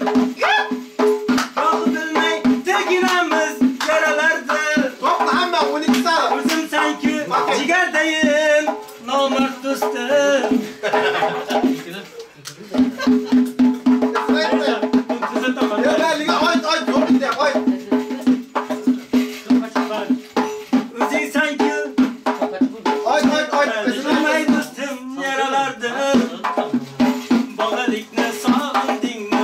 Gohi bilmay dirginamiz yaralardi. To'pni hamma 12 sari. O'zim sanki jigardayin nomard do'stim. O'zing sanki nomard do'stim yaralardi. Bolalikni sog'indingmi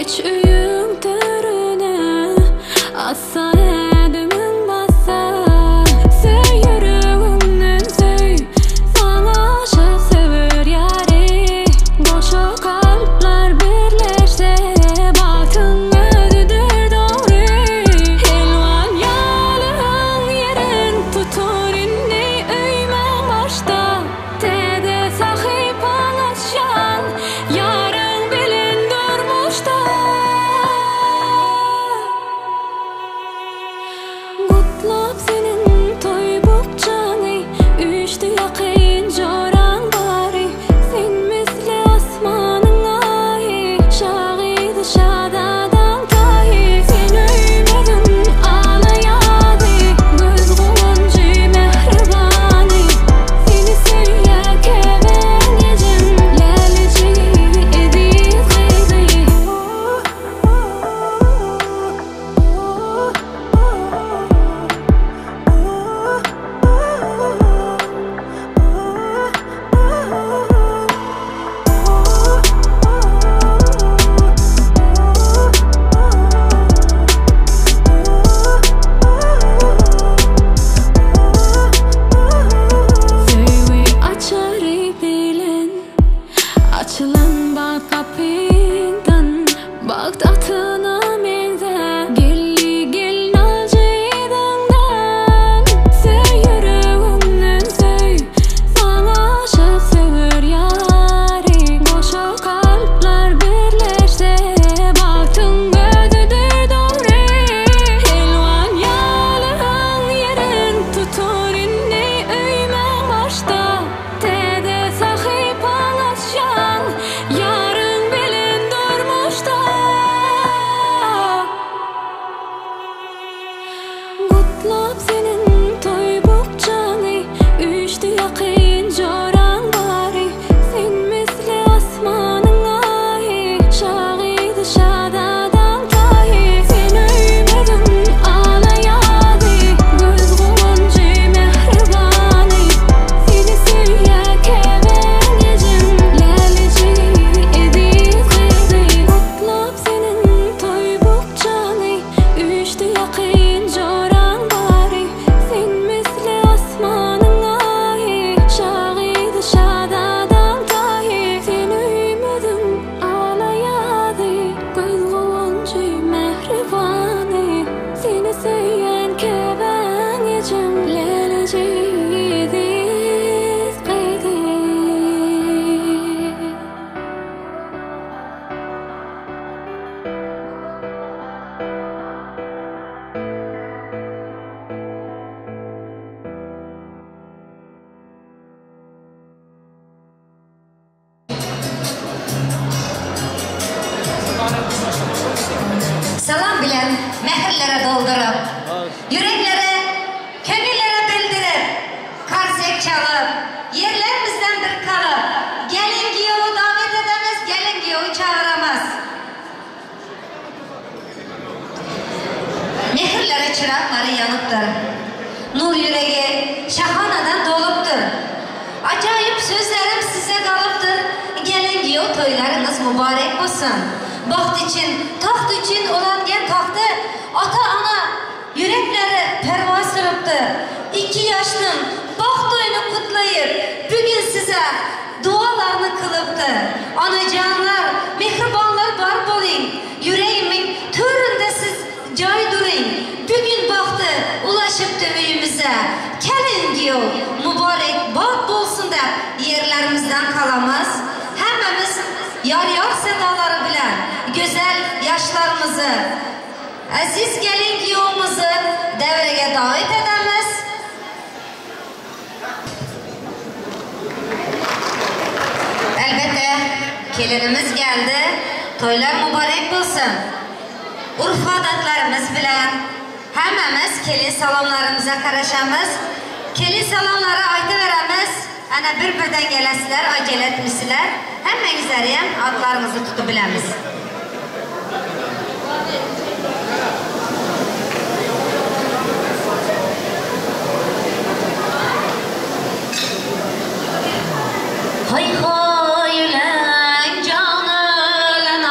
Geç uyum törüne assa edimim bassa Söy yüreğimden söy sana aşık sever yari Boşa kalpler birleşse baktın ödüdür doğru Helvan yalın yerin tutur inni öymen başta Tede sahip alaşan yarın bilin durmuşta Kutlap senin toy bukçanı Üçtü yakın joran bari Sen misli asmanın ayı Şahidi şadadan tahi Sen öymedin ağlayadı Göz kuluncu mehribani Seni söyler keven gecem Lelici ediz kıydı Söyle açarı bilen Açılan bak kapından Bak atına menze Gelli gel nalcıydından Söy yüreğimden söy Sana aşık sever yari Boşa kalpler birleşse Baktın ödüdür doğru Helvan yalın yerin tutur inni öymen başta Tede sahip alaşan yarın bilin durmuşta Kutlap senin toy bukçanı Üçtü yakın joran bari Sen misli asmanın ayı Şahidi şadadan tahi Sen öymedin ağlayadı Göz kuluncu mehribani Seni söyler keven gecem Lelici ediz kıydı Kutlap senin toy bukçanı Üçtü yakın joran bari Sen misli asmanın ayı Şahidi şadadan tahi Sen öymedin ağlayadı Göz kuluncu mehribani Seni söyleyen keven gecem Lelici ediz kıydı Salam bilen mehirlere doldurup, yüreklere, köngüllere bildirip, karsek çalıp, yerlerimizdendir kalıp, gelin giyovu davet edemez, gelin giyovu çağıramaz. Mehirlere çırakları yanıptır, nur yüreği şahanadan doluptur. Acayip sözlerim size kalıptır, gelin giyovu toylarınız mübarek olsun. Baxt için, taxt için olan gen taxtı ata ana yürekleri pervaz sürüptü. 2 yaşlım baxt oyunu kutlayıp bugün size dualarını kılıptı. Anacanlar, mehribanlar var bolayım. Yüreğimin töründe siz cay durayım. Bugün baxtı ulaşıptı öyümüze. Kelin diyor, mübarek baht bolsun da yerlerimizden kalamaz. Hemmemiz yar sedaları bilen güzel yaşlarımızı, aziz gelin giyomumuzu devreye davet edemez. Elbette kelinimiz geldi, toylar mübarek olsun. Urf adatlarımız bilen hemmemiz kelin salonlarımıza karışamız. Kelin salonları aytıveremiz. Ana bir-birden gelesizler, acele etmişsizler. Hemmengizler hem adlarınızı tutubilemiz. Hay hay ulan canı ulan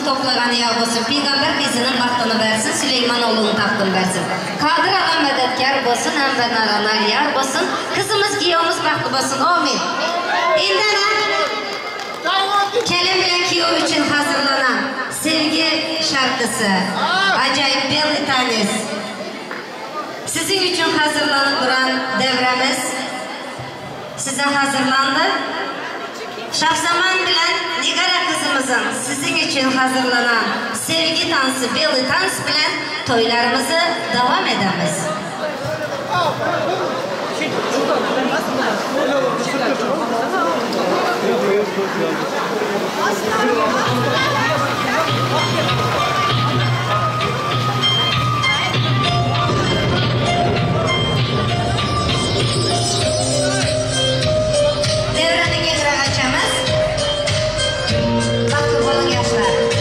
bahtını toplagan yer olsun. Peygamber kızının bahtını versin, Süleyman oğlunu tahtını versin. Kadir Allah medetkar olsun, hem naranar yar olsun. Kızımız kiyomuz bahtı olsun. Amin. İndana kelin bilen kiyom için hazırlanan sevgi şarkısı. Acayip bir tanesi. Sizin için hazırlanıp duran devremiz size hazırlandı. Şahzaman bilen Nigara kızımızın sizin için hazırlanan sevgi dansı, belli dans bilen toylarımızı devam edemiz. Devreni getiren açamız. Bakın olun yaşlar.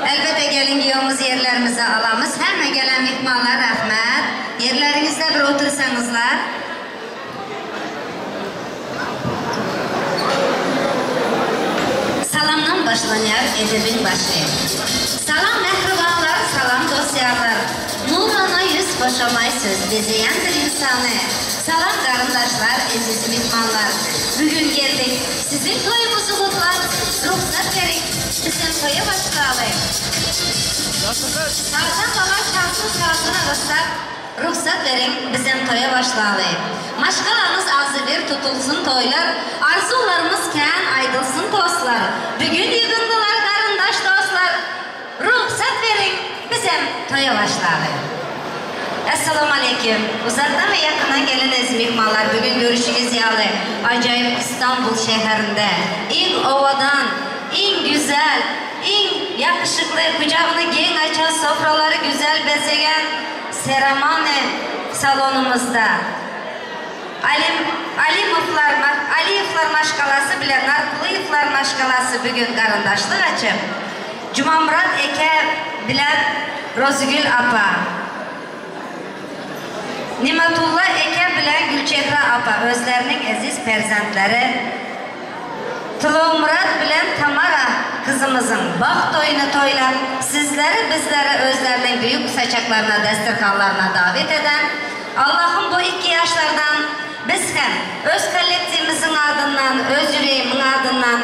Elbette gelin giyiyoruz yerlerimize alamız. Hemen gelen mihmanlar rahmet. Yerlerinizde bir otursanızlar. Salamdan başlanıyor, edebin başlıyor. Salam mehribanlar, salam dostlarlar. Nurana yüz boşamay söz bezeyendir insanı. Salam karındaşlar, aziz mihmanlar. Bugün geldik, sizin toyumuzu kutlap, ruhsat verin, bizim toya başlayalım. Sağdan bala şanslı sağsına bassak, ruhsat verin, bizim toya başlayalım. Maşkalarımız azı bir tutulsun toylar, arzularımız kən aydılsın dostlar. Bugün yığındılar karındaş dostlar, ruhsat verin, bizim toya başlayalım. Esselamu Aleyküm. Uzaktan ve yakından gelen ezmikmalar bugün görüşünüz yalı. Acayip İstanbul şehrinde. En ovadan, en güzel, en yakışıklı, kucağını gen açan sofraları güzel bezeyen Seramane salonumuzda. Aliyevlar maşkalası bile Narkuliyevlar maşkalası bugün karındaşlık açıp. Cumamrat Eke bilen Rozgül Apa. Nimetullah Eke bilen Gülçehra Apa özlerinin aziz perzentleri. Tılomrat bilen Tamara kızımızın baht oyunu toylar sizleri bizleri özlerinin büyük saçaklarına, desteklarına davet eden Allah'ın bu 2 yaşlardan biz hem öz kollektifimizin adından, öz yüreğimin adından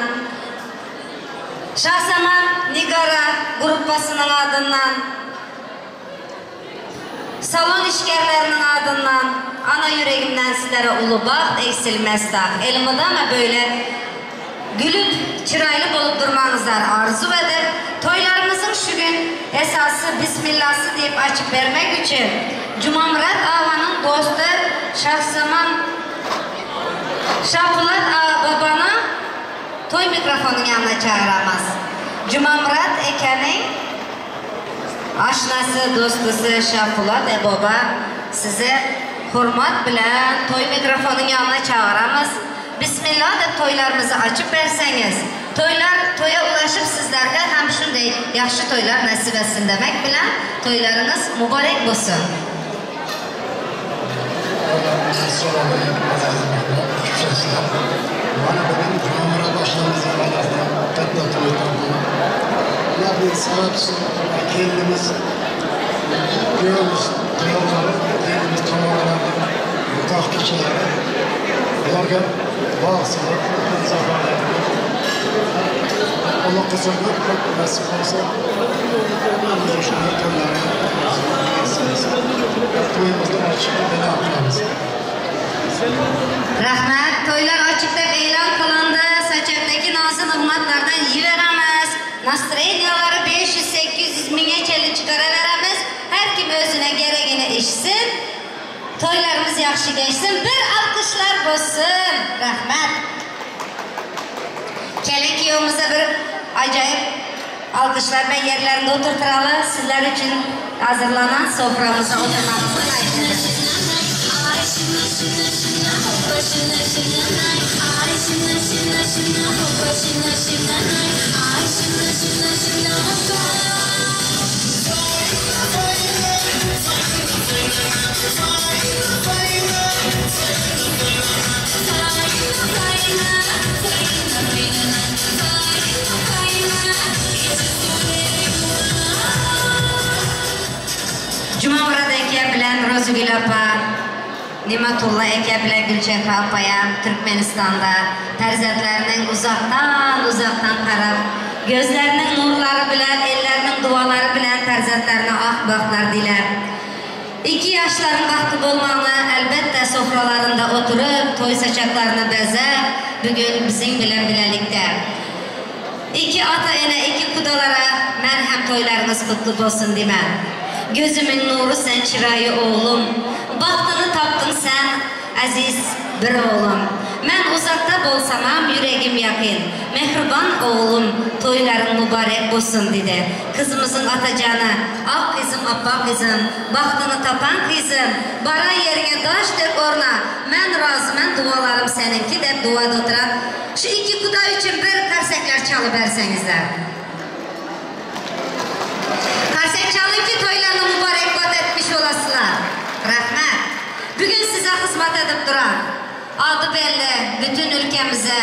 Şahsaman Nigara grupasının adından salon işgerlerinin adından ana yüreğimden sizlere ulu baht eksilmez dağ. Elimden böyle gülüp çıraylı bolup durmanızlar arzu edip toylarımızın şu gün esası Bismillah'sı deyip açıp vermek için Cumamrat Ağa'nın dostu Şahsaman Şapulat Ağa babana toy mikrofonun yanına çağıramaz. Cumamrat Eke'nin aşnası, dostusu Şapulat baba size hürmet bilen toy mikrofonun yanına çağıramaz. Bismillah de toylarımızı açıp verseniz, toya ulaşıp sizlerge hem şunday yaxşı toylar nasip etsin demek bilen toylarınız mübarek olsun. Bana bugün Cumhur'a başlamız arasında tatlı toylar. Yani sanatçı, kendimiz görüyoruz, duyuyoruz, kendimiz toylarında mutlak kişiler. Bunlarga bağısılar, zaferler. Allah kızımda çok nasip olsa, görüşmeyi toylarına toyumuzdan açık beni yapacağız. Rahmet, toylar açık deb e'lon qilindi. Saçakdagi nozik hurmatlardan yiveramiz. Nastroyeniyaları 500-800 minggacha chiqaraveramiz. Har kim o'zine kerakini ishsin. Toylarımız yaxshi geçsin. Bir alkışlar bo'lsin. Rahmet. Kelin kuyovimize bir acayip alkışlar ve yerlerinde oturturalım. Sizler için hazırlanan soframıza oturmamızı ayırıyoruz. Cumhuriyet Eke bilen Rozgül Apa, Nimetullah Eke bilen Gülçehra Apa'ya Türkmenistan'da perzentlerinin uzaktan karab, gözlerinin nurları bilen, ellerinin duaları bilen perzentlerine ah baklar diler. 2 yaşların vakti olmağına elbette sofralarında oturup toy saçaklarını bezer, bugün bizim bilen bilelikte. 2 ata ene 2 kudalara merhem toylarınız kutlu olsun demem. Gözümün nuru sen çırayı oğlum, baktını taptın sen aziz bir oğlum. Ben uzakta bolsamam yüreğim yakın, mehriban oğlum toyların mübarek olsun dedi. Kızımızın atacağına, ak kızım, appak kızım, baktını tapan kızım, bara yerine daş dök orna, ben razı, ben dualarım seninki de duada oturan. Şu 2 kuda için bir karsekler çalıversenizler. size hizmet edip durar. Adı belli bütün ülkemize,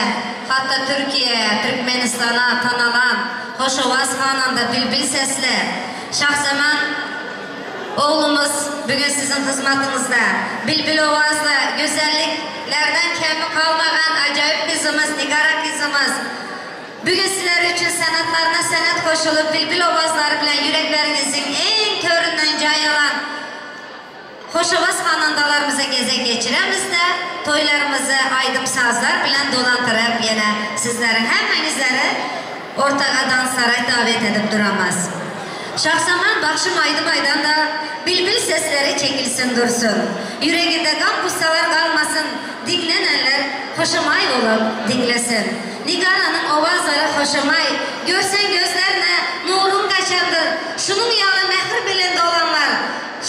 hatta Türkiye'ye, Türkmenistan'a tanınan Hoşovaz Hanı'nda bülbül sesli Şahsemen oğlumuz bugün sizin hizmetinizde. Bülbül ovazlı güzelliklerden kemi kalmayan acayip kızımız, Nigara kızımız. Bugün sizler için sanatlarına sanat koşulup bülbül ovazları bilen yüreklerinizin en köründen cayalan Hoşovaz Hanındalarımıza geze geçiremiz de toylarımızı aydıp sazlar bilen dolantırıp yine sizlerin hemenizleri ortağa danslara davet edip duramaz. Şahsaman bakşım aydım da bülbül sesleri çekilsin dursun. Yüreğinde gam kustalar kalmasın, diglenenler hoşamay olup diglesin. Nigara'nın ovazları hoşamay, görsen gözlerine nurun kaçandır. Şunun yalı mehir bilinde olanlar.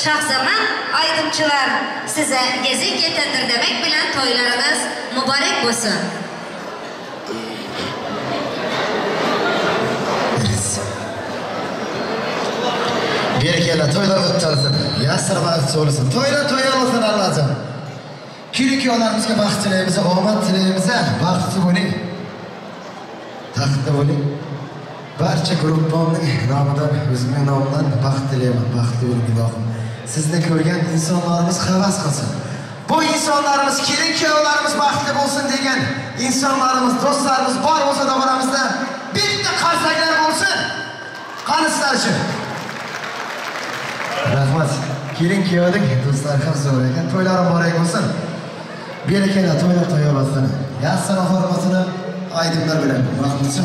Şahsaman aydımçılar size gezi getirdir demek bilen toylarınız mübarek olsun. Berekeli toylar kutlansın. Yasır bağısı olsun. Toylar olsun Allah'ım. Kiriki olarımızga baxt tilaymiz, omad tilaymiz, baxtli bo'ling. Taxtda bo'ling. Barcha gruppamning nomidan, o'zimning nomimdan baxt tilayman. Baxtli bo'ling ilohim. Sizni ko'rgan insonlarimiz havas qilsin. Bu insonlarimiz, kelin-kuyovlarimiz baxtli bo'lsin degan insonlarimiz, do'stlarimiz bor bo'lsa davromizda bitta qarsaklar bo'lsin. Qani sizlar uchun. Rahmat. Kelin-kuyovning do'stlar ham zo'r ekan. To'ylarim muborak bo'lsin. Berekeli to'ylar tayyorlasın. Yassana hurmatini aydınlar bilen. Rahmatçı.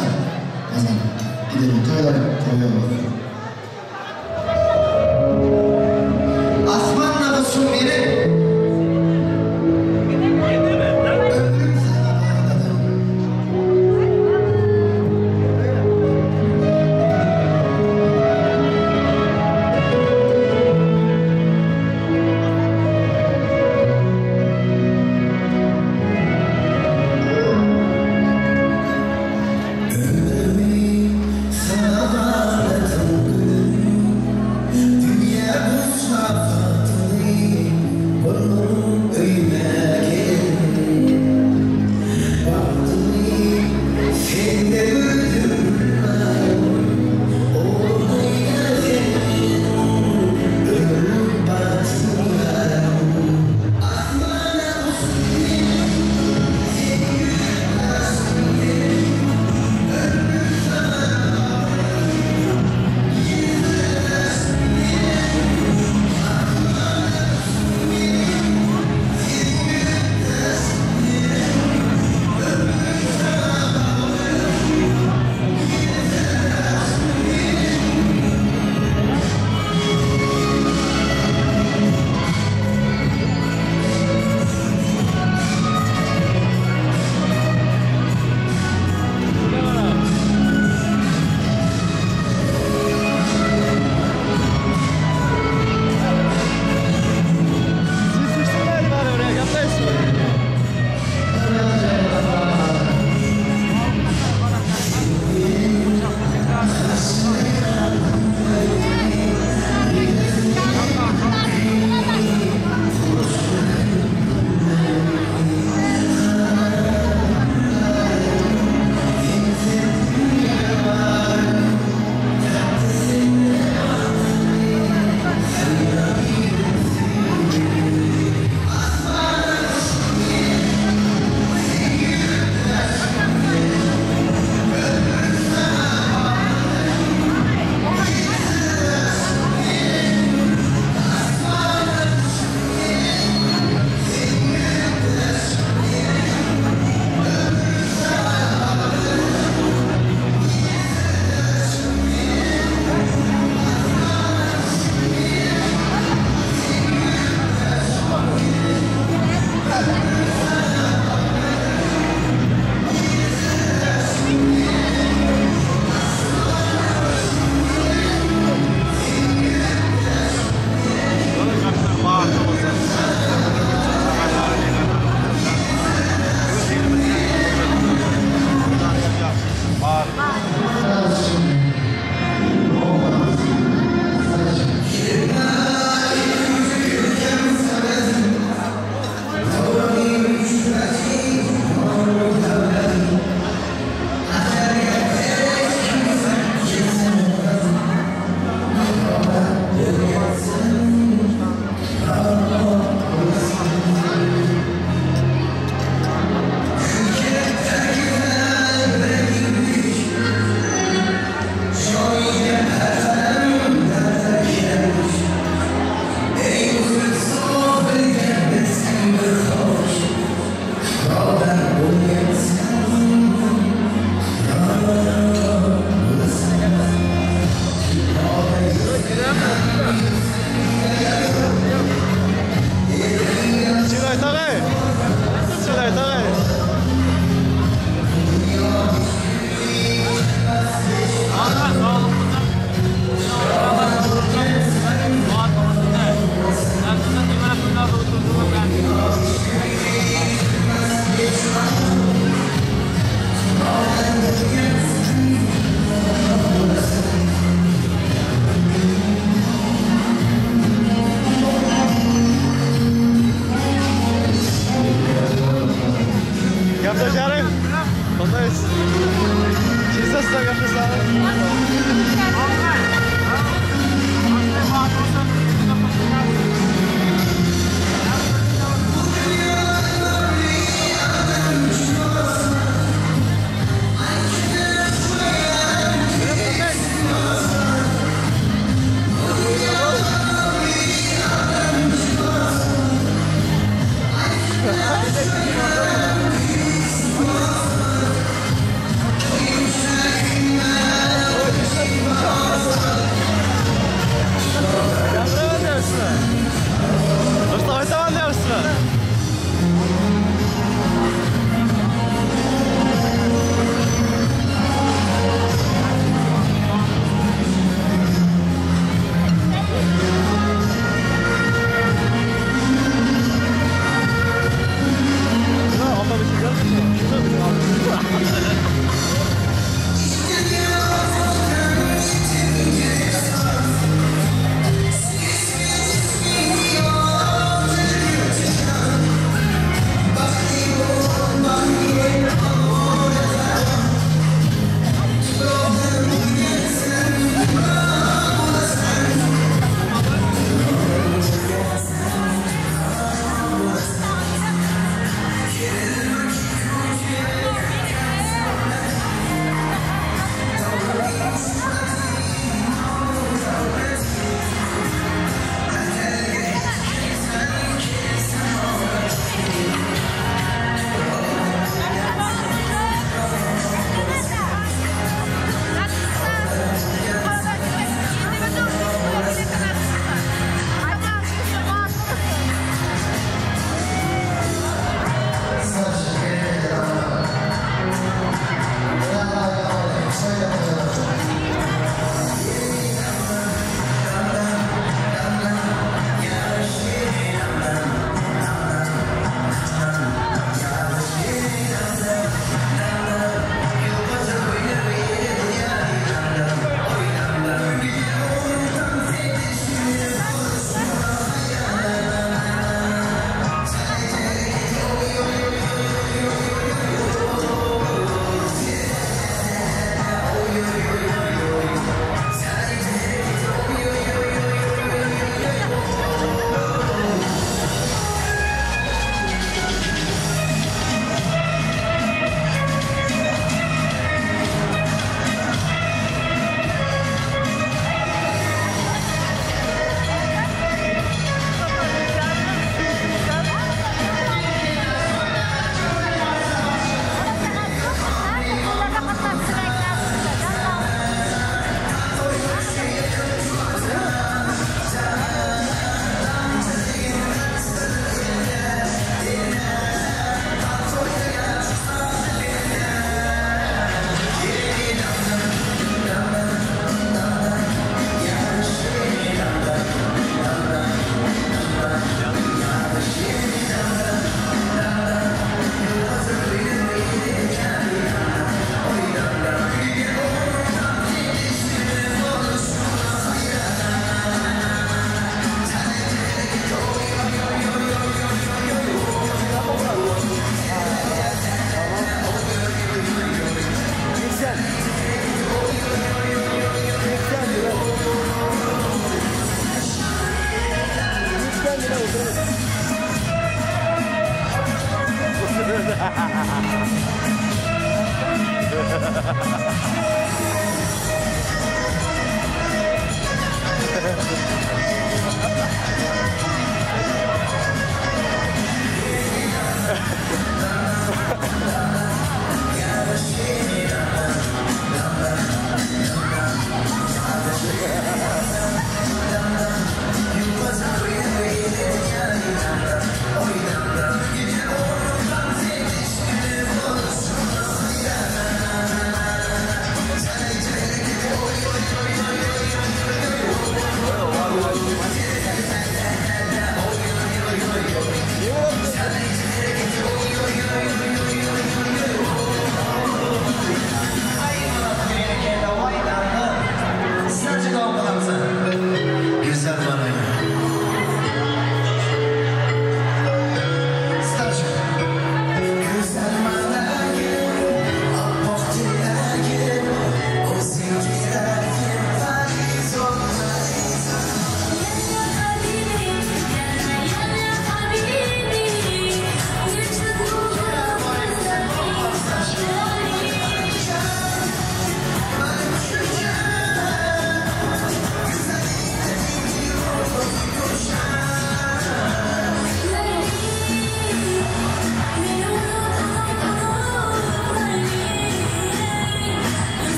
Gidelim toylar tayyorlasın. Asman nabıtsın biri. Sana bağladım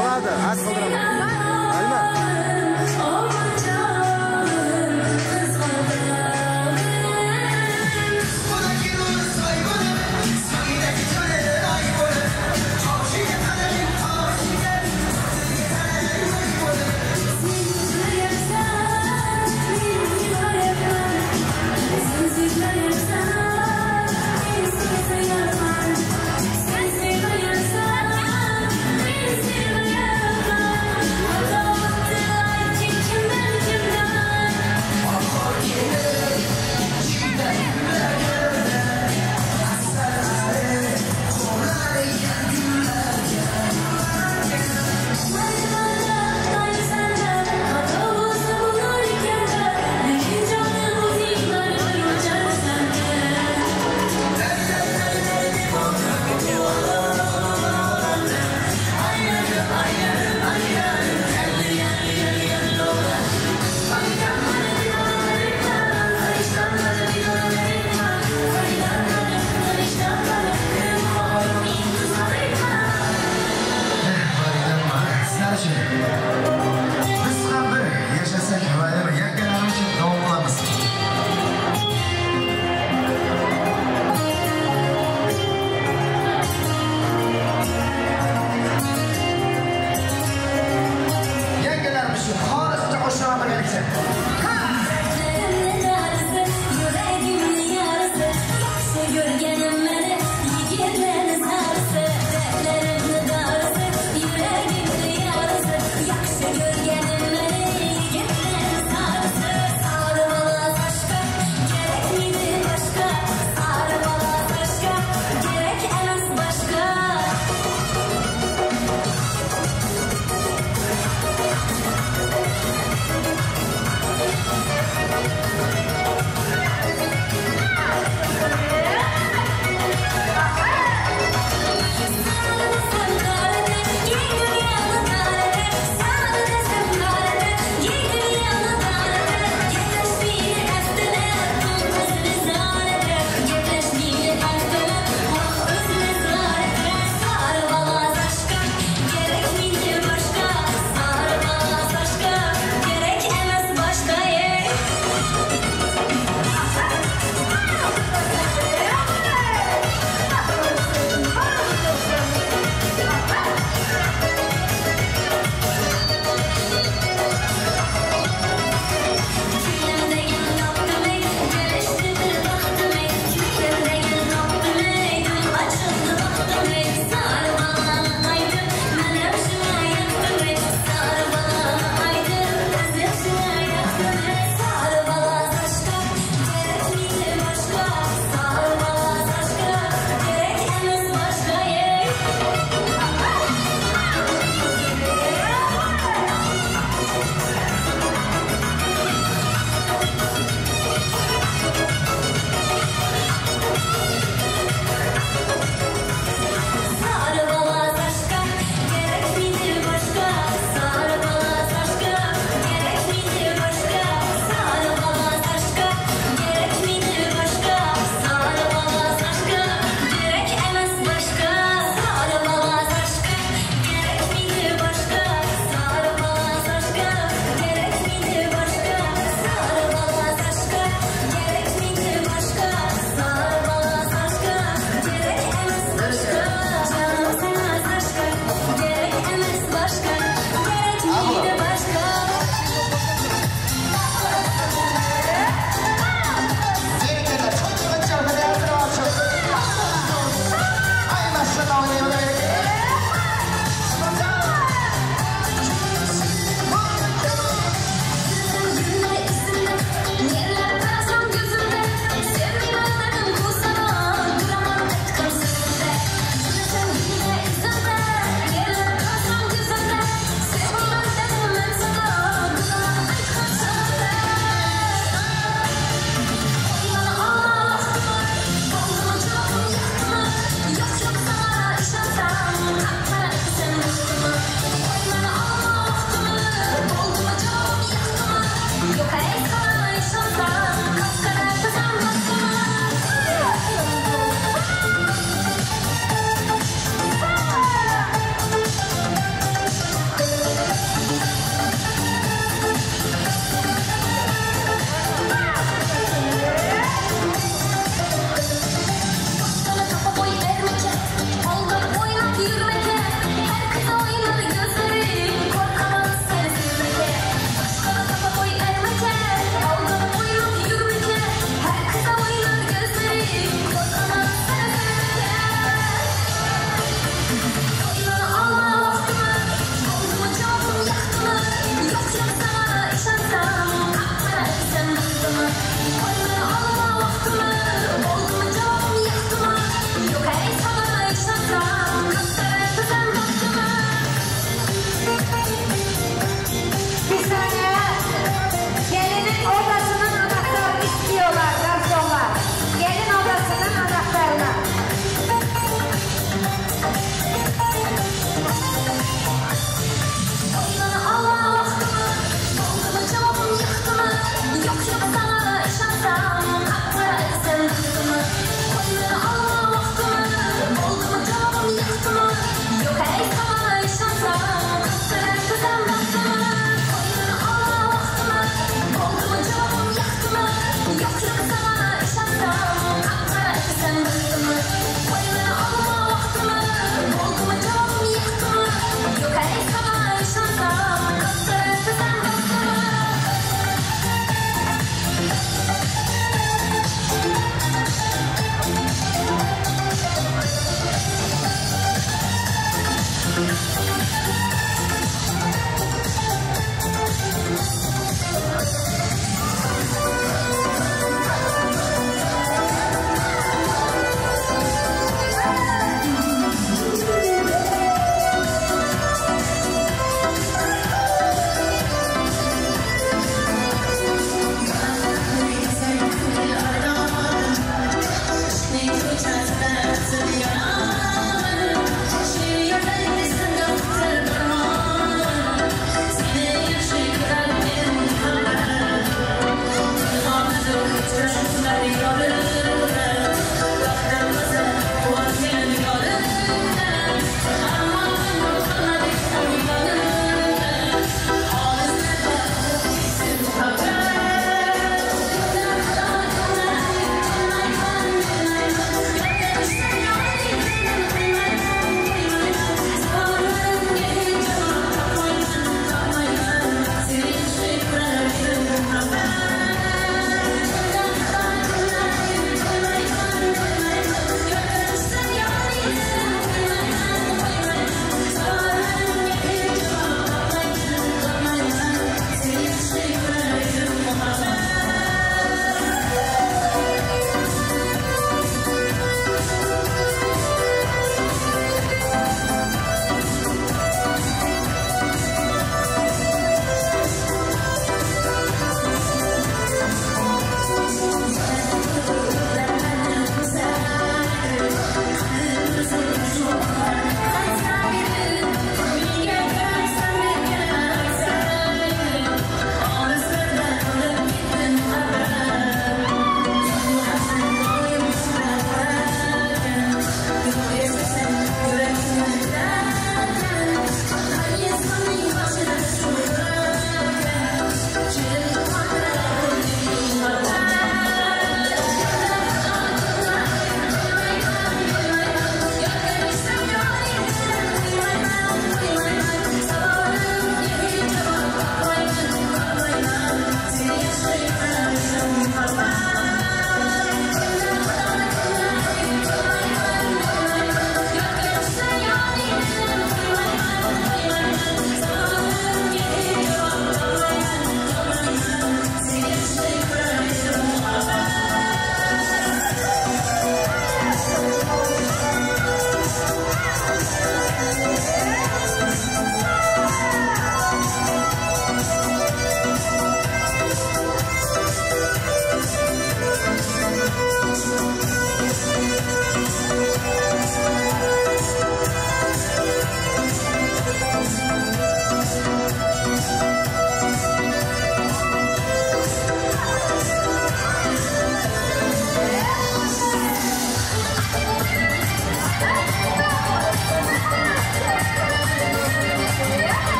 Oladi, az qoldiraman. Ayma. Sensiz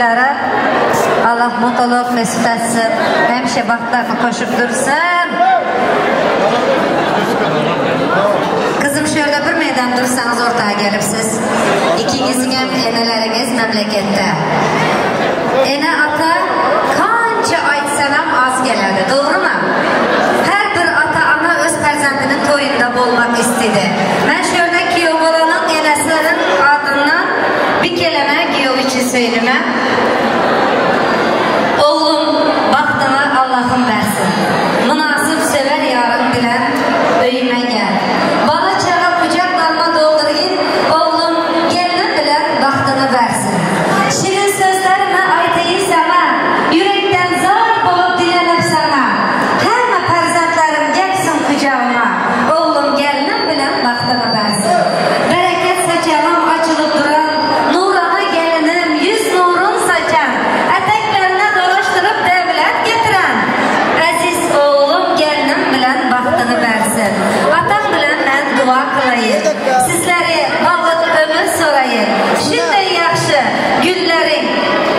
turmuşlara Allah mutluluk mesut etsin. Hemşe bahtlarını koşup dursun. Kızım şöyle bir meydan dursanız ortaya gelipsiz. İkinizin hem eneleriniz memlekette. Ene ata kança aytsanam az geledi, doğru mu? Her bir ata ana öz perzendinin toyunda bulmak istedi. Ben şöyle Kiyovalanın enesinin adından bir kelime Kiyov için söyleme. Oğlum baktığına Allah'ım versin. Münasip sever yarın bilen öyüme gel. Bana çağa kucak dalma doldurayım. Oğlum gelin bilen baktığını versin. Şirin sözlerime aytayım sana. Yürekten zor bulup dilenip sana. Hemen perzentlerim gelsin kucağıma. Oğlum gelin bilen baktığını versin. Bereket saçağım açılıp duran. Nurana gelinim yüz nurun saçan. Eteklerine dolaştırıp devlet getiren. Aziz oğlum gelinim bilen baktığını versin. Atam bilen ben dua kılayım. Sizleri bağlı ömür sorayım. Şimdi yaxşı günlerin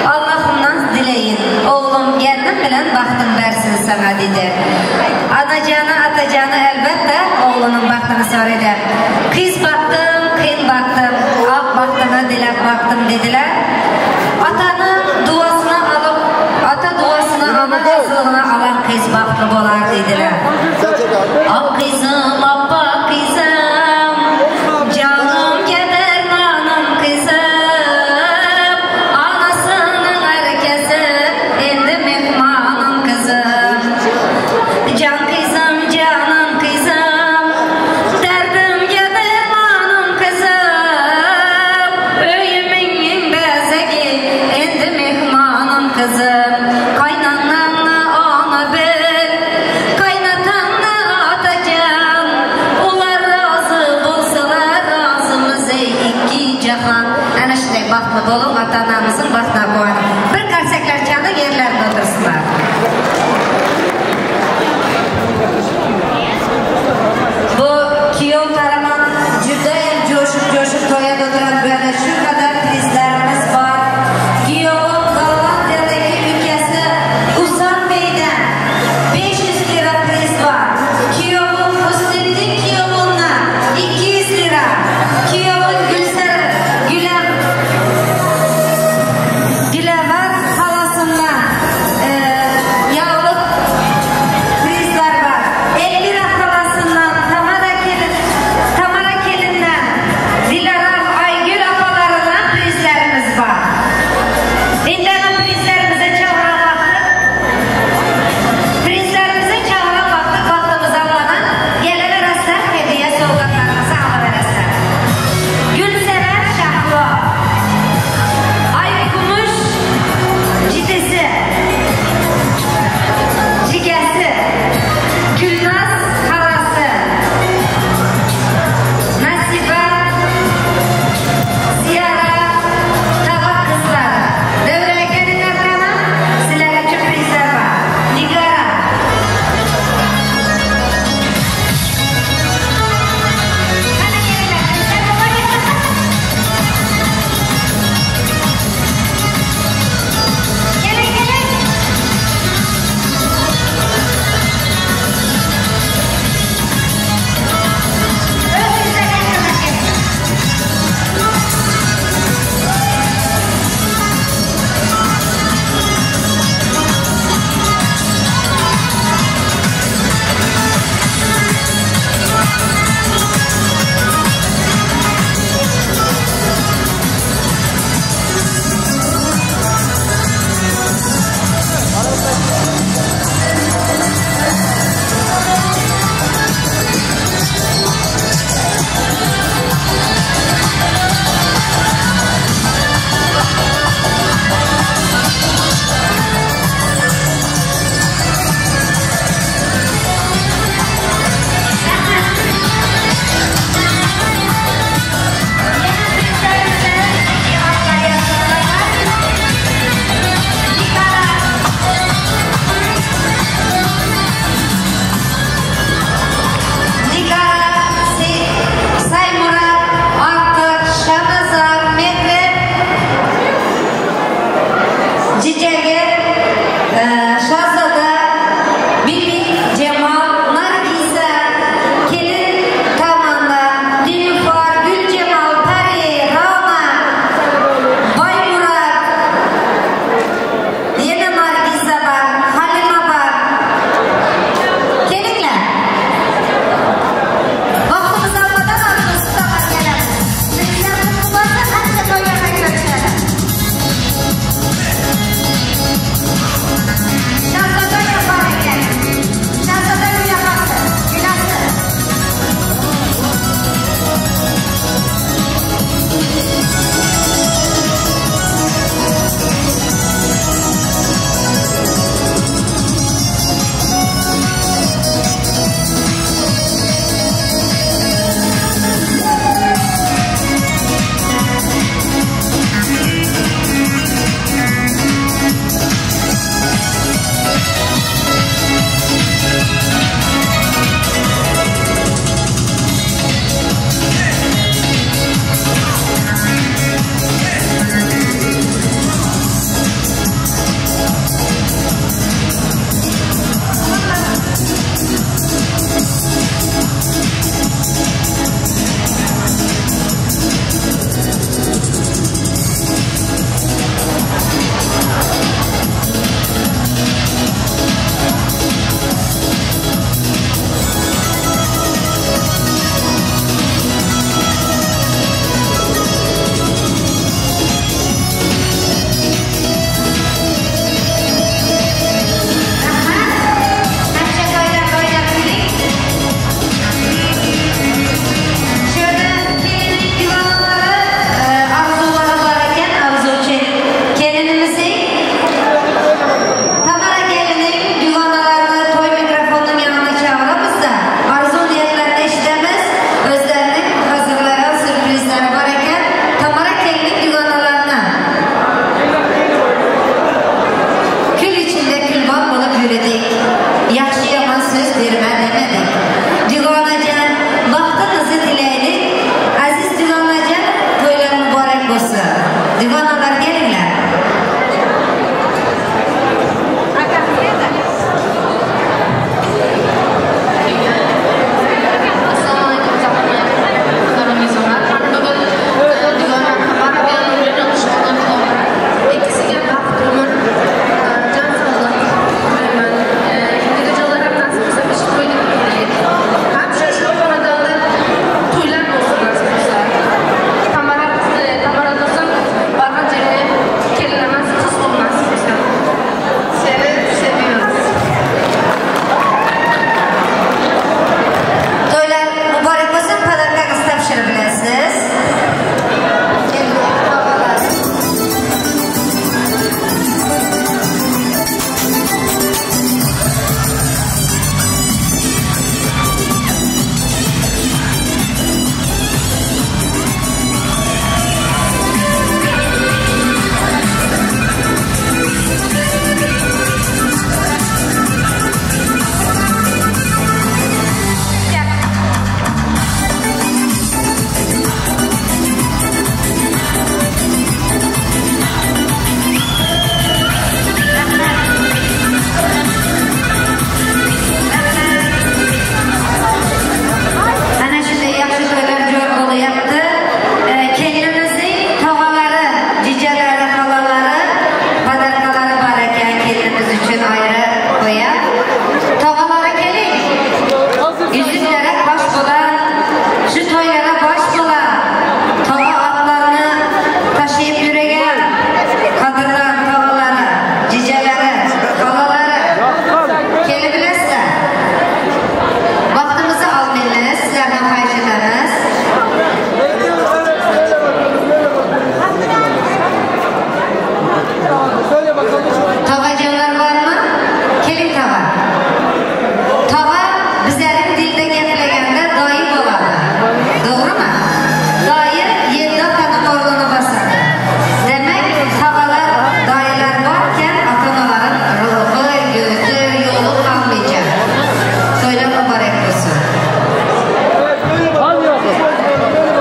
Allah'ımdan dileyin. Oğlum gelinim bilen baktın versin sana dedi. Anacağını atacağını elbette oğlunun baktığını söyledi. Kız baktım, kıyın baktım. Ak baktığını dilek baktım dediler. Atanın duasını alıp, ata duasını ana kızlığına alan kız baktı bolar dediler. Ak kızım, abba kızım, canım gider nanım kızım, anasının herkesi endi mehmanım kızım. Can kızım, canan kızım, derdim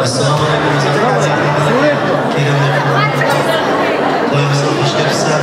Assalomu alaykum. To'yimizga xush kelibsizlar.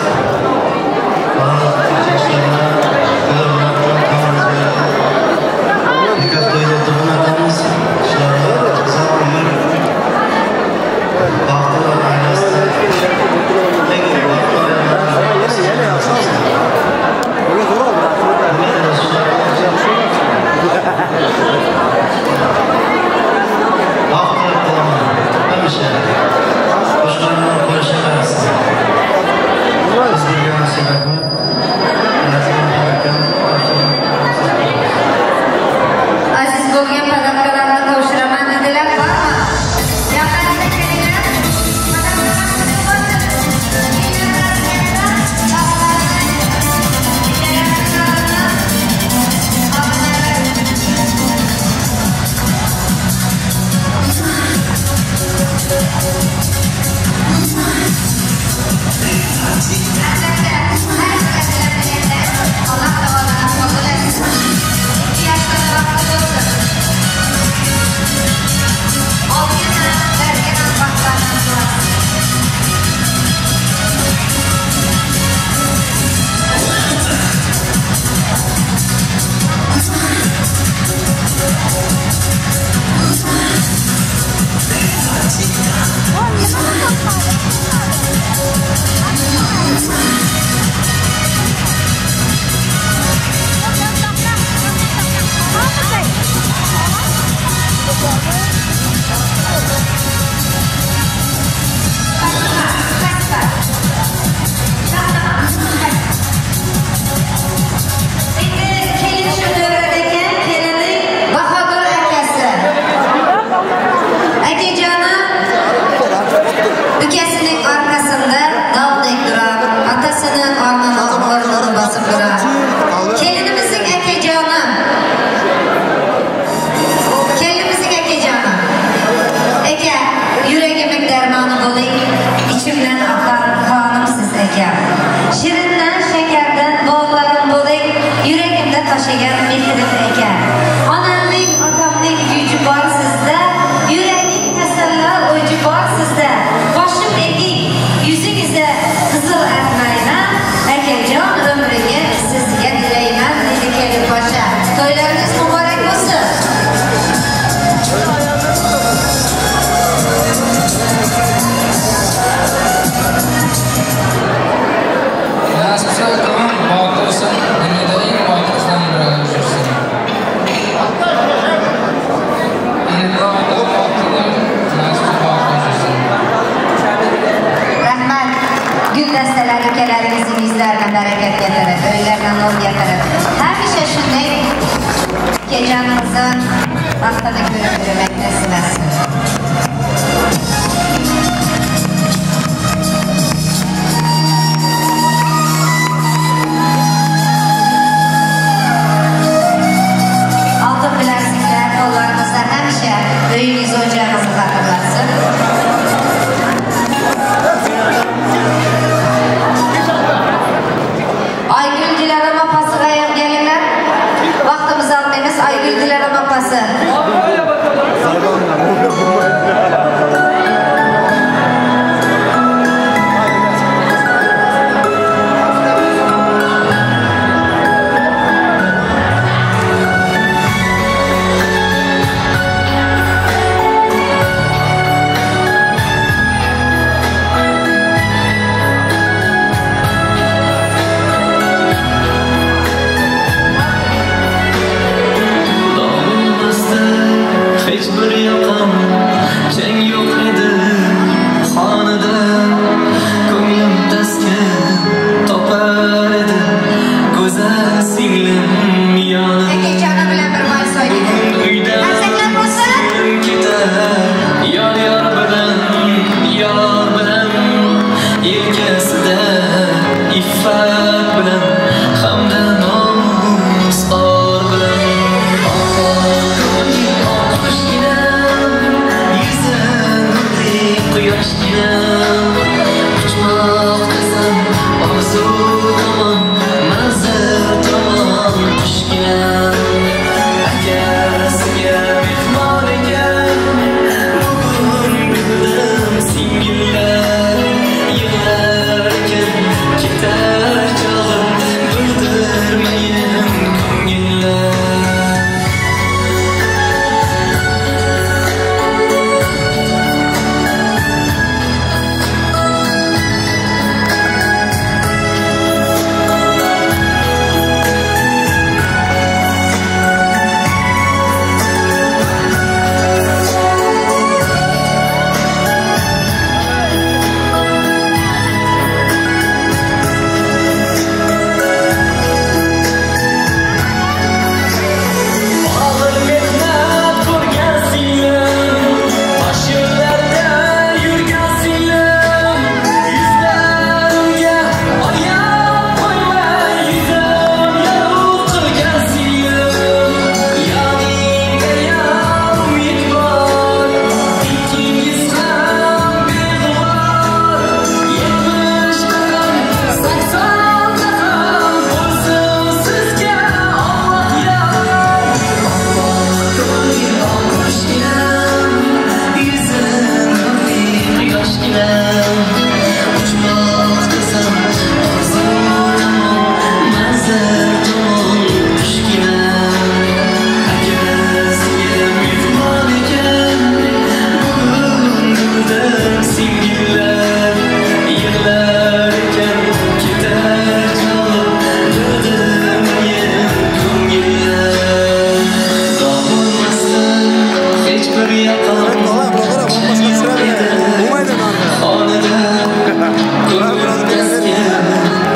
Hamda namus or bilan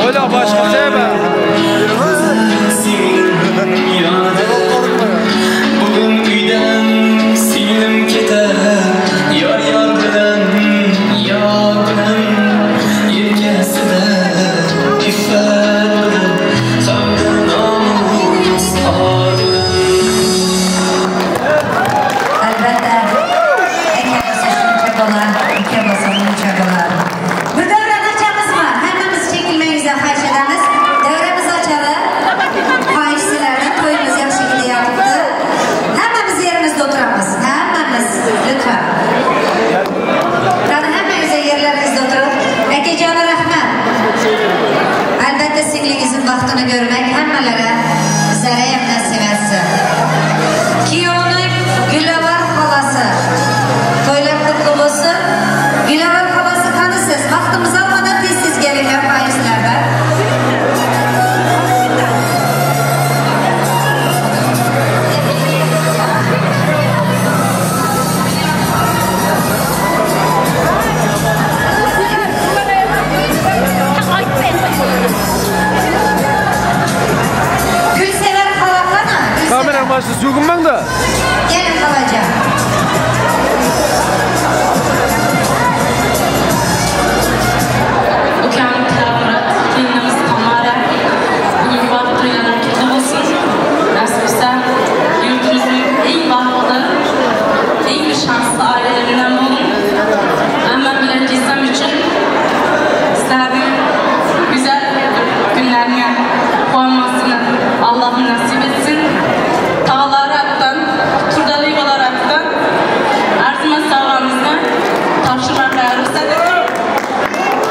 Öyle başka sebep. Bugün uydan silim keter. Yar yar bilen, yar bilen. Yelkeside iffet bilen. Hamdın namus ağrın. Albatta, eke basa şunca bolar, eke basa munca bolar. Bu devrede açamız mı? Hemmemiz çekilmeyinize xahiş edemiz. Devremiz açalı. Xahişçilerden toyumuz yaxşı gidiyaptı. Hemmemiz yerimizde oturamız. Hemmemiz, lütfen. Yani hemmenize yerlerinizde oturun. Ekecana rahmet. Albatta singlinizin vaxtını görmek hemmelere bizlere nasip etsin. Kiyovning Gülavar xolasi. To'ylar qutlu bo'lsin. Gülavar xolasi qanisiz? Vaqtimiz olmadan tez-tez kelinglar faizlarda. Gülsever xola qani? Kameranın başı so'kinmang da. Gelin xolajon. Ukam Murat, gelinimiz Tamara. Bugünkü vaqt to'ylar qutlu bo'lsin. Nasib etsa, yurtimizning eng baxtli, eng shansli oilalaridan bo'lin. Hamma bilan kesam uchun sizlarning güzel günlerine quvonmasini Allohim nasib etsin. Tağlaraktan, turdalı olaraktan arzimas sağlamızda tavşırmakla ruhsat edin.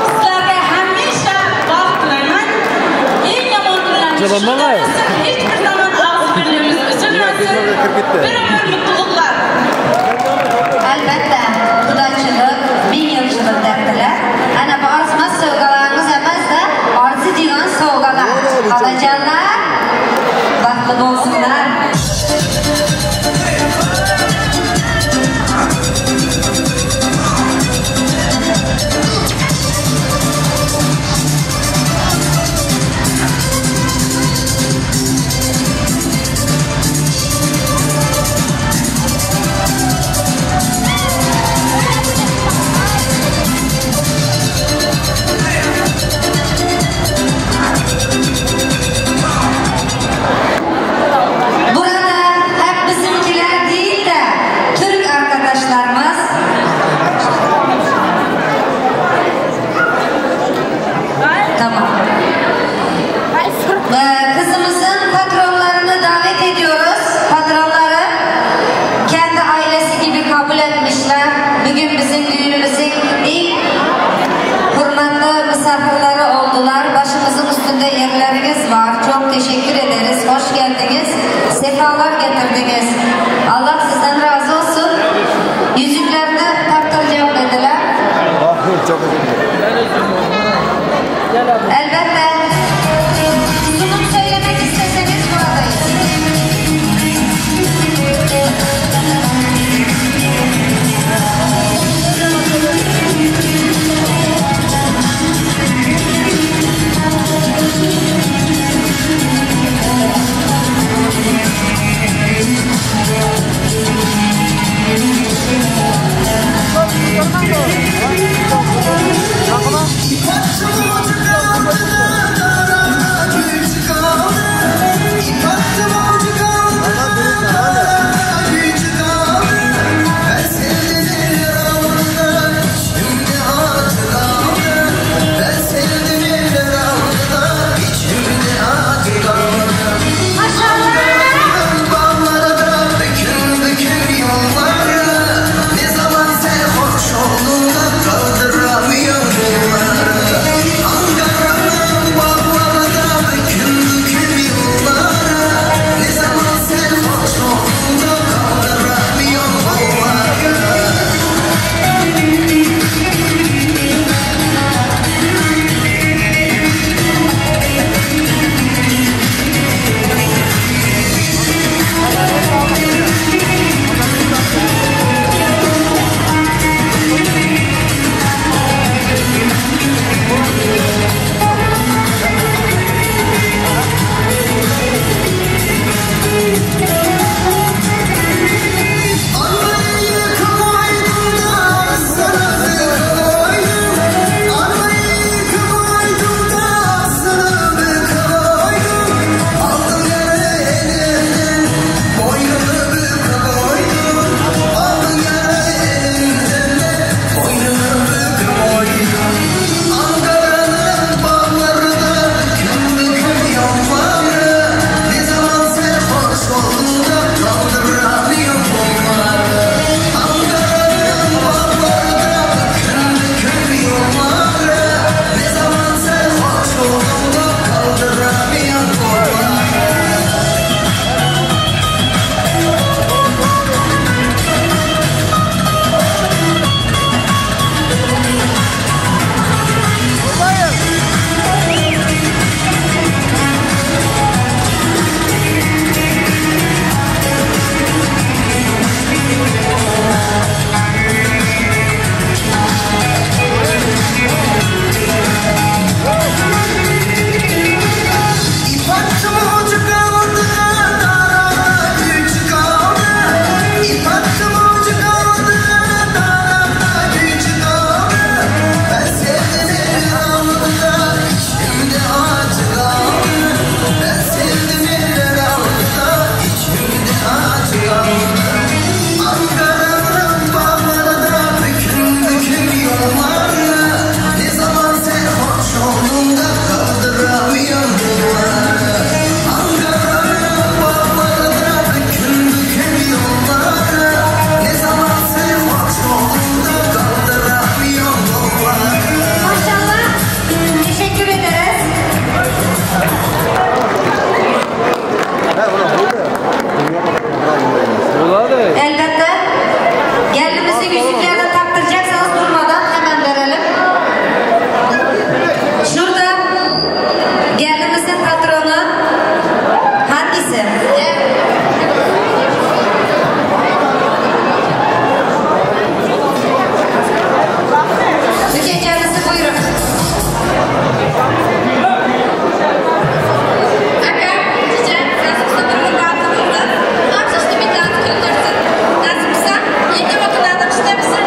Sizlerle hemşe vaxt dilayman. En yomon günlerimiz şurada hiçbir zaman ağız birliğimiz üzülmesin. Bir ömür mutluluklar. Albatta, xudochilik, ming yilchilik derdilar. Ana bu arzimas sovg'alarimiz emas da, orzi degan sovg'alar. Xolajonlar, baxtli bo'lsinlar. Burada hep bizimkiler değil de Türk arkadaşlarımız tamam. Kızımızın patronlarını davet ediyoruz. Patronları kendi ailesi gibi kabul etmişler. Bugün bizim düğünümüzün ilk hürmetli misafirleri oldular. Başımızın üstünde yerleriniz var. Çok teşekkür ederiz. Hoş geldiniz. Sefalar getirdiniz. Allah sizden razı olsun. Yüzüklerini taktıracağım dediler. Elbette sunum söylemek isteseniz buradayız. Thank you.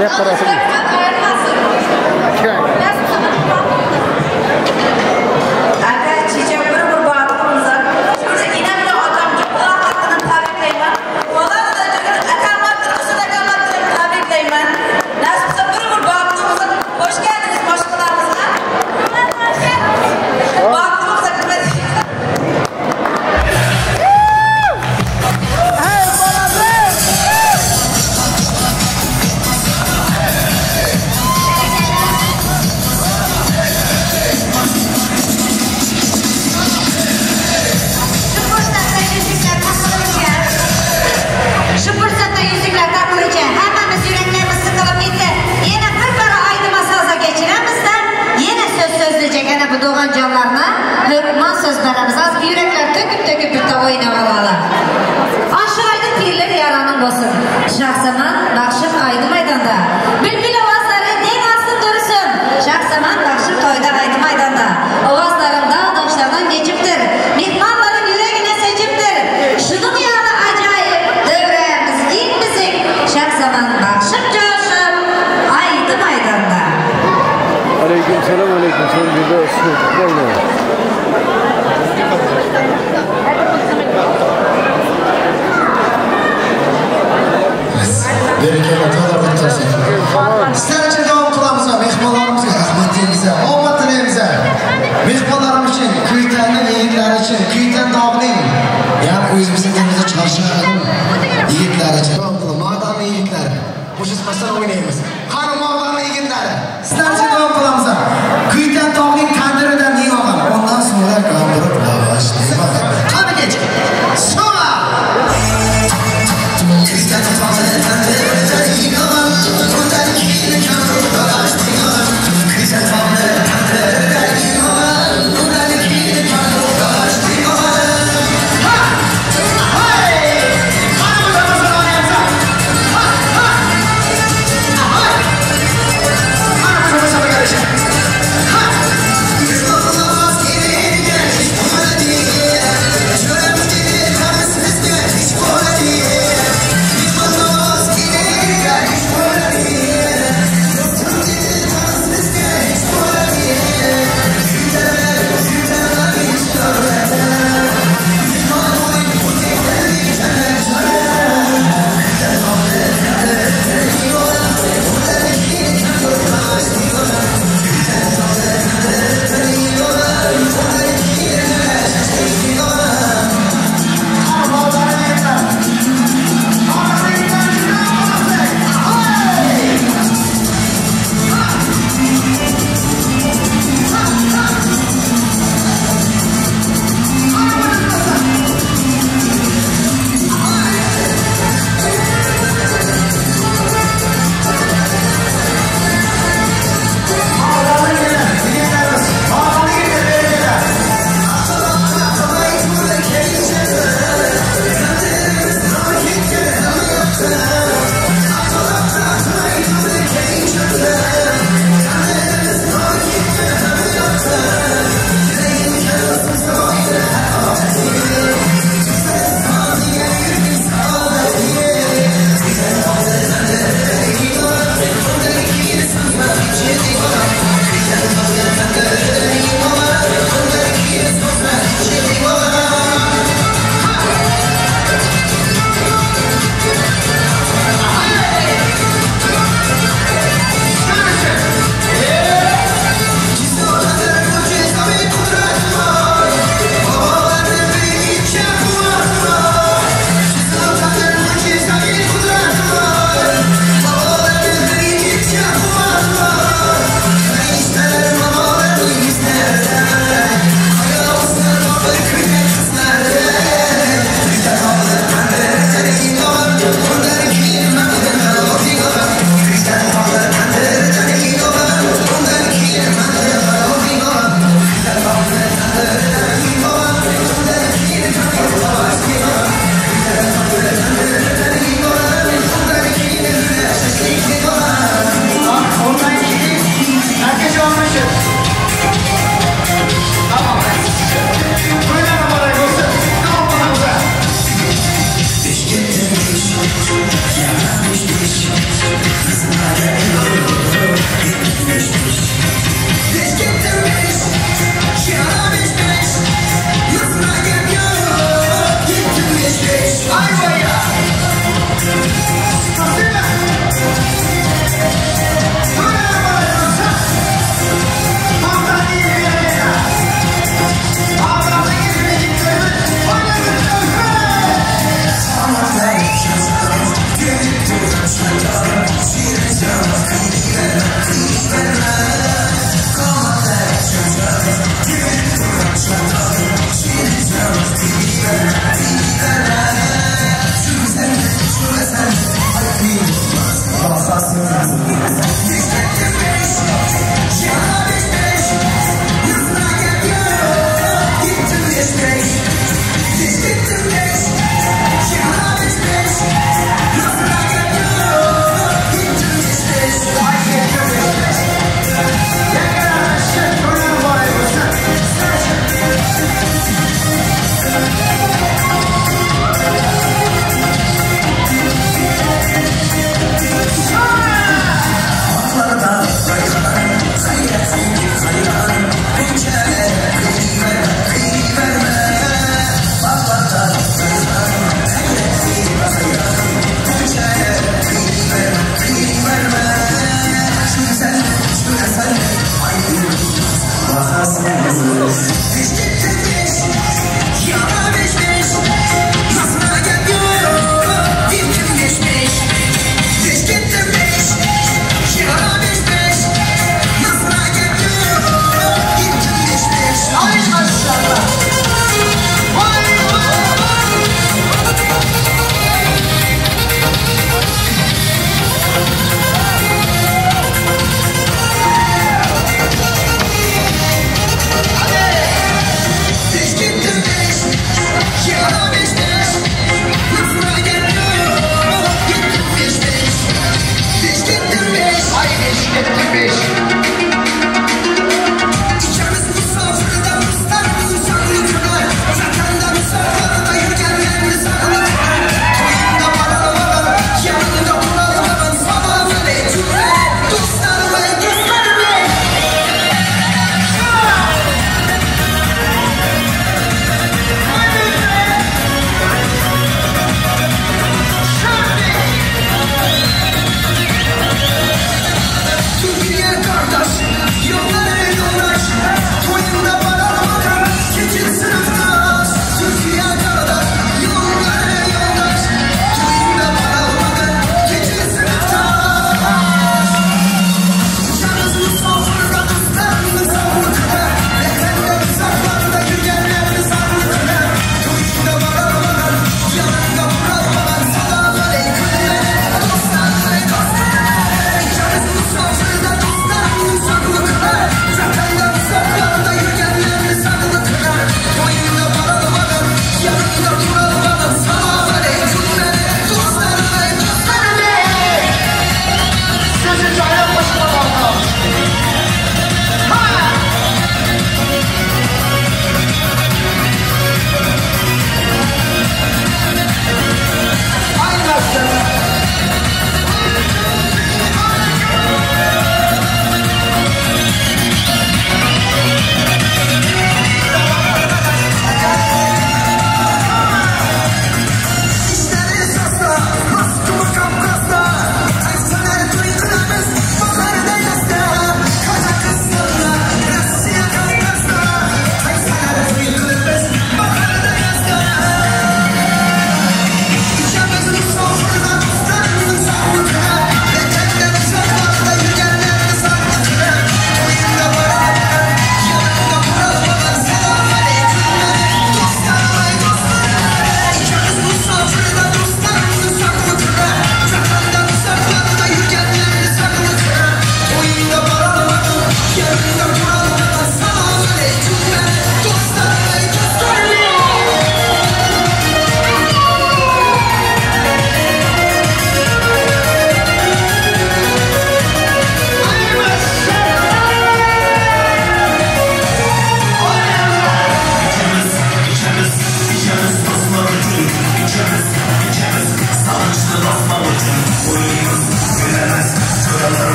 Buraya tarafı.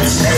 Shake,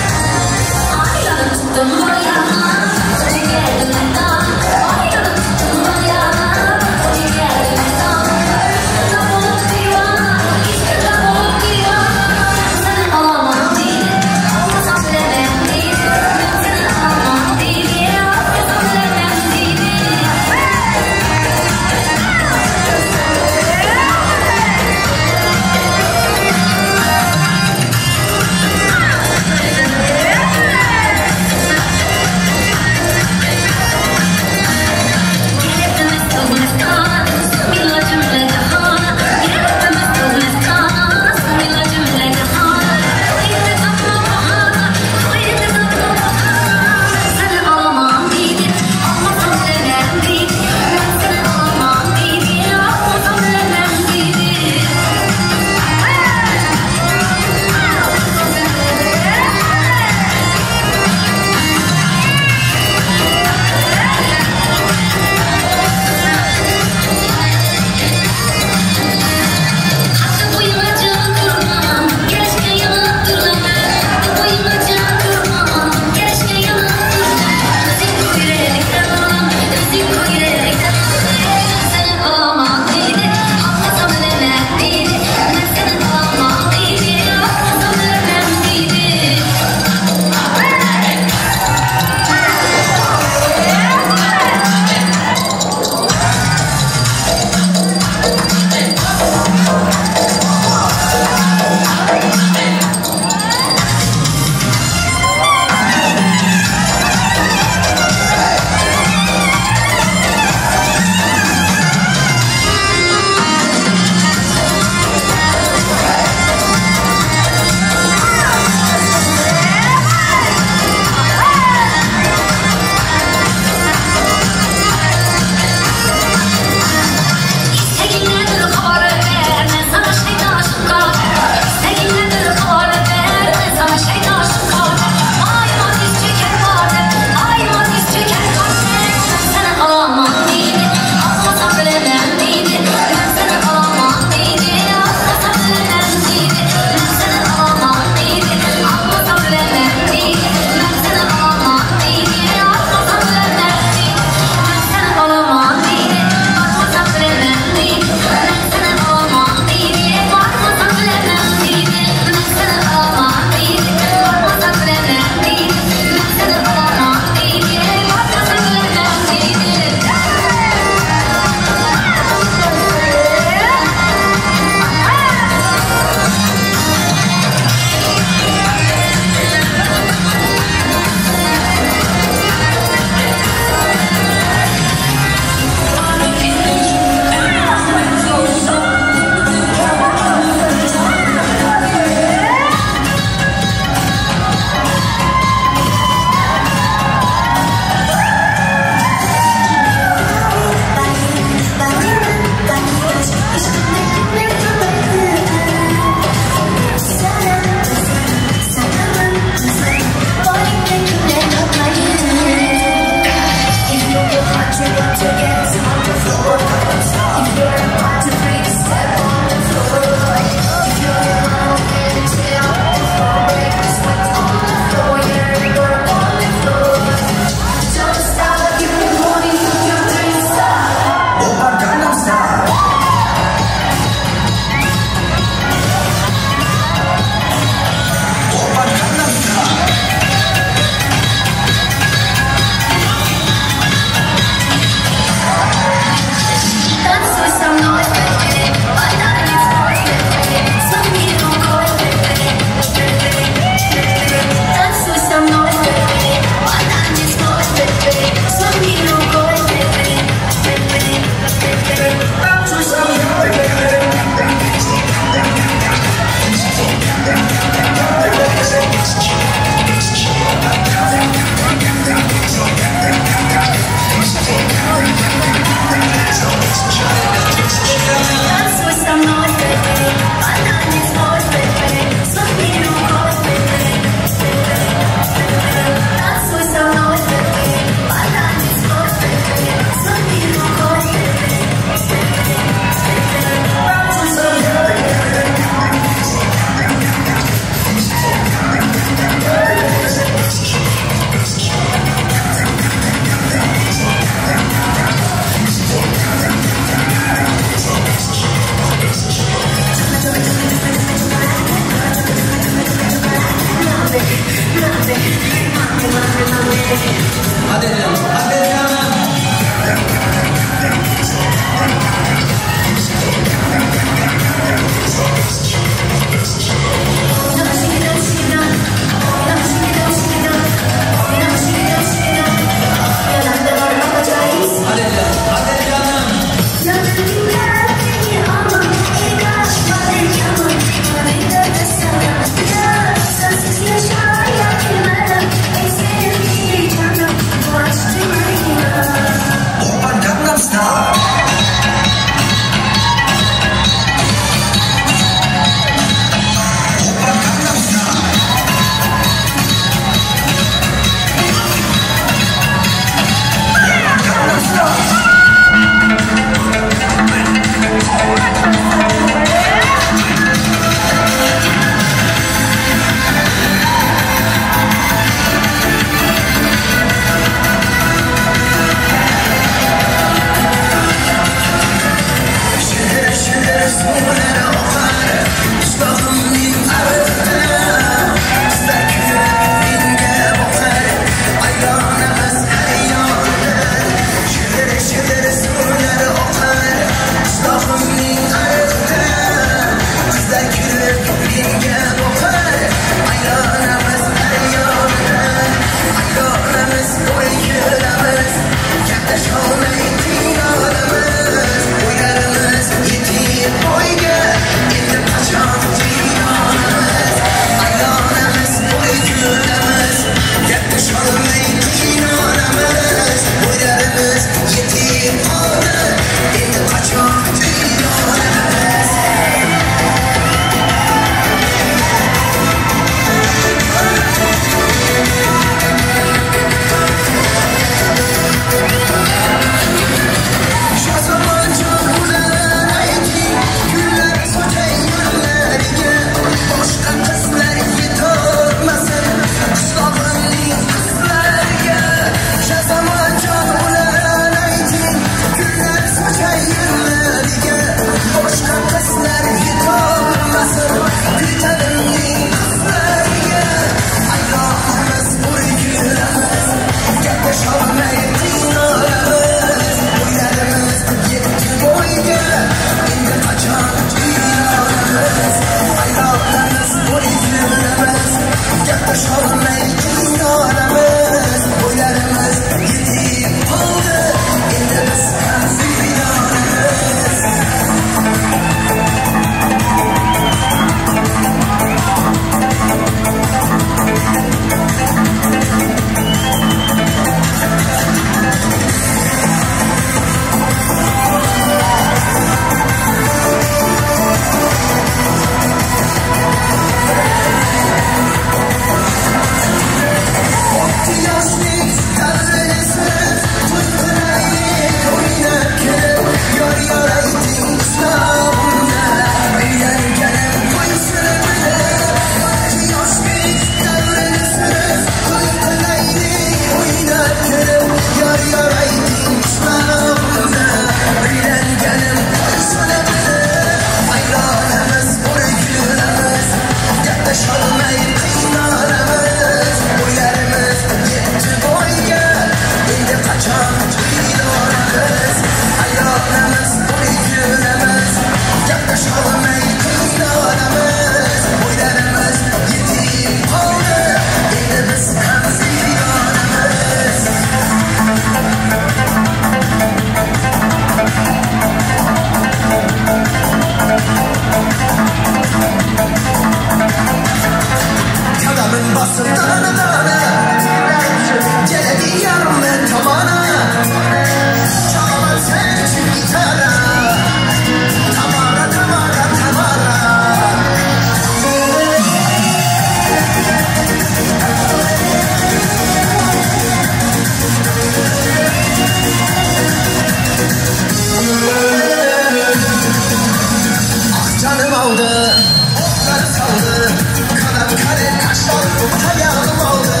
otları saldı. Kanan kare kaşlar hayalım aldı.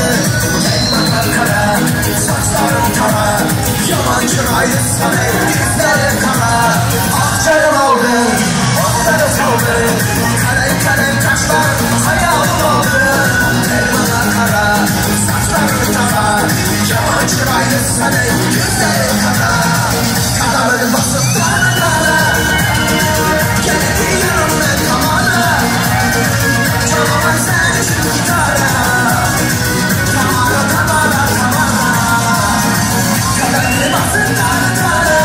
Elmalar kara, saçlarım kara. Yamancı raylı saray, gözlerim kara. Akçarım aldı, otları saldı. Kare kaşlar hayalım aldı. Elmalar kara, saçlarım kara. Yamancı raylı saray, gözlerim kara. Kadamını basıp dağlara. Geldi yanımda kamana. Çalamam sen için gitara. Kamara kamara kamara. Kadamını basıp dağlara.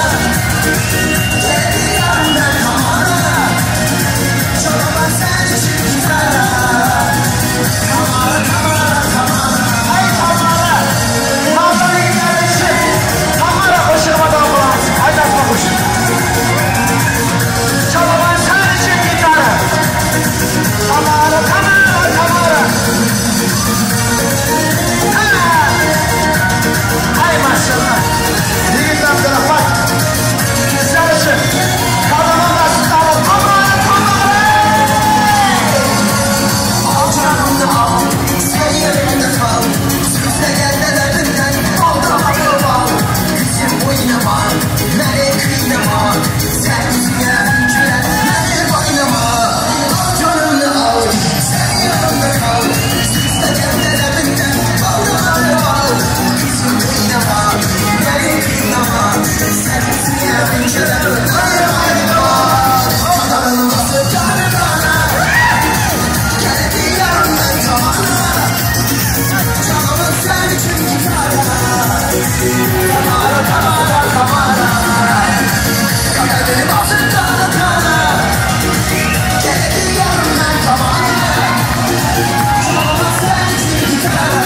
Geldi yanımda kamana. Çalamam sen için gitara. Kamara kamara kamara. Ay kamara. Kamara gidersin. Kamara koşurmadan bulan. Haydi atma koş. Çalamam sen için gitara. Kamara kamara kamara. Ay maşallah. Yigitler sana bak. Güzel için. Kadının arasında kamara kamara. Al canımda al. Sen yerimde kal. Süzle gel delerinden. Aldırma al. Bizim oynama. Nereye kıynama. Sen yüzüne gülen. Nereye oynama. Al canımda al. Sen yerimde kal. Süzle gel delerinden. Aldırma al. Bizim oynama. Nereye kıynama. Sen yüzüne gülen. Nereye oynama. Adamın bası canı bana. Geldi yanımdan kamana. Çalamam sen için gitara. Kamara kamara kamara. Kademini basıp dağlara. Geldi yanımdan kamana. Çalamam sen için gitara.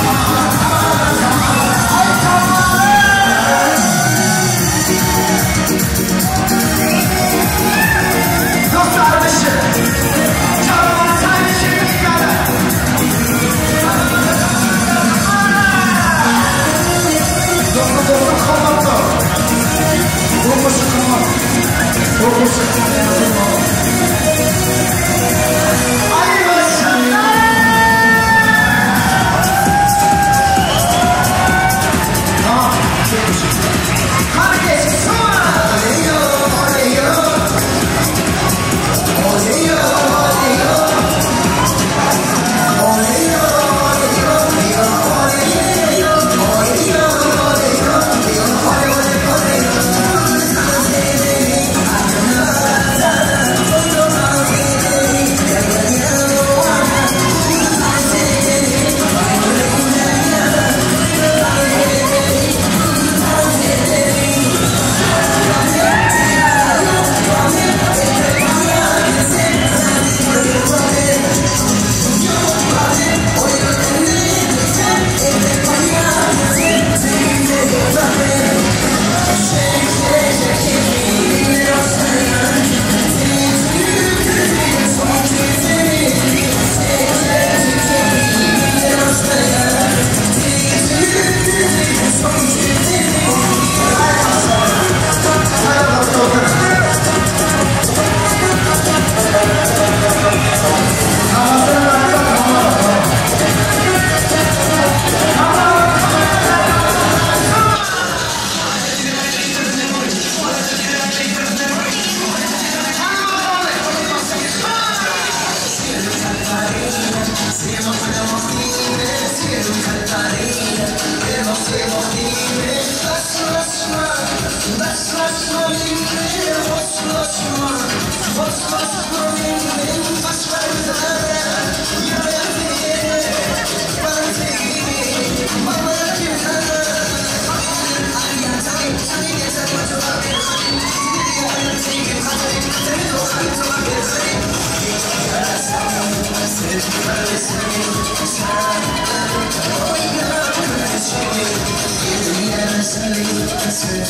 Kamara kamara kamara. Ay kamara. Dostlarmışım. Çalamam sen için gitara. Dostum kalmadı. Olması kalmadı. Olması kalmadı. Ay maşallah. Tamam. Herkes sonra. Oluyor, oluyor. Oluyor, oluyor. Oluyor, Sen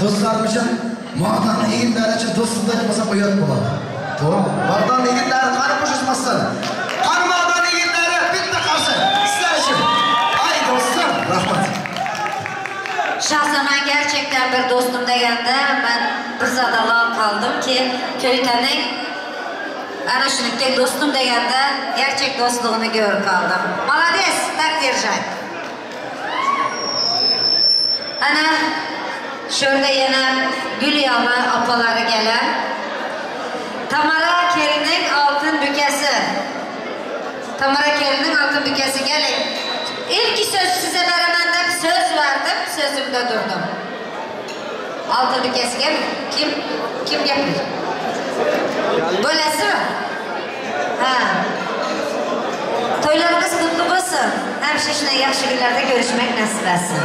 Dostlarımızın mağdan eğimler için dostlukta yapmasa uyat bulalım. Doğru mu? Mağdan eğimleri kanı koşuşmasın. Kanı mağdan eğimleri bitti kalsın. Sizler için. Ay dostum, rahmet. Şahsen ben gerçekten bir dostum degende ben bir zadalan kaldım ki köytenin ana şunlukta dostum degende gerçek dostluğunu görüp kaldım. Malades, takdircay. Ana şöyle yine Gülyalı apaları gelen Tamara Kerin'in altın bükesi. Tamara Kerin'in altın bükesi gelin. İlk söz size veremenden söz verdim, sözümde durdum. Altın bükesi gelin. Kim yapıyor? Böylesi mi? Ha. Toylarınız kutlu olsun. Hem şişine yaxşı günlerde görüşmek nasip etsin.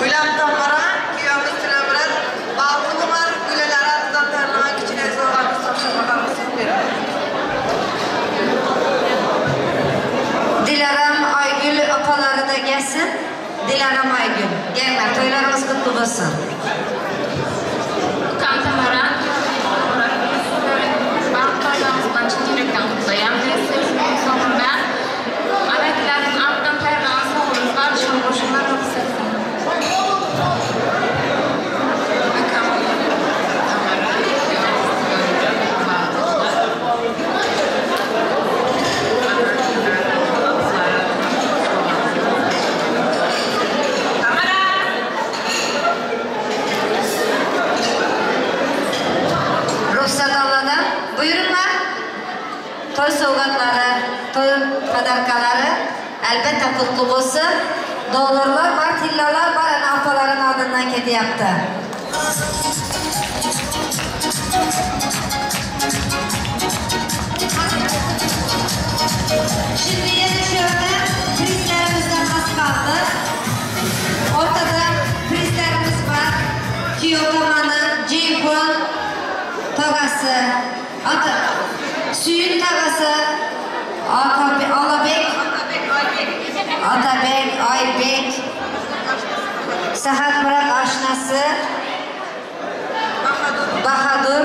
Gülen Tamara, kıyamız Tülemret, Balkılı var, güleler adıdan terlamak için egzorlarını sapşamak mısın verir. Dilarem Aygül apaları da gelsin. Dilarem Aygül. Gelme, toylarımız kutlu olsun. Tamara, ben toylarımızdan için yürekten mutluyum. Sözümün sonunda Anaklar'ın alttan terlanan sağolunuz var, şunu boşunlar çok sevdim. Buyurunlar. Toy soğukları, toy padarkaları elbette kutlu olsun. Dolarlar var, tillalar var. Apaların adından kedi yaptı. Şimdi yine şöyle prizlerimizden az kaldı. Ortada prizlerimiz var. Kiyotama'nın, Ceyhun togası, Suyun togası, Alabek, Atabek, Aybek, Sahat Murat aşnası, Bahadur,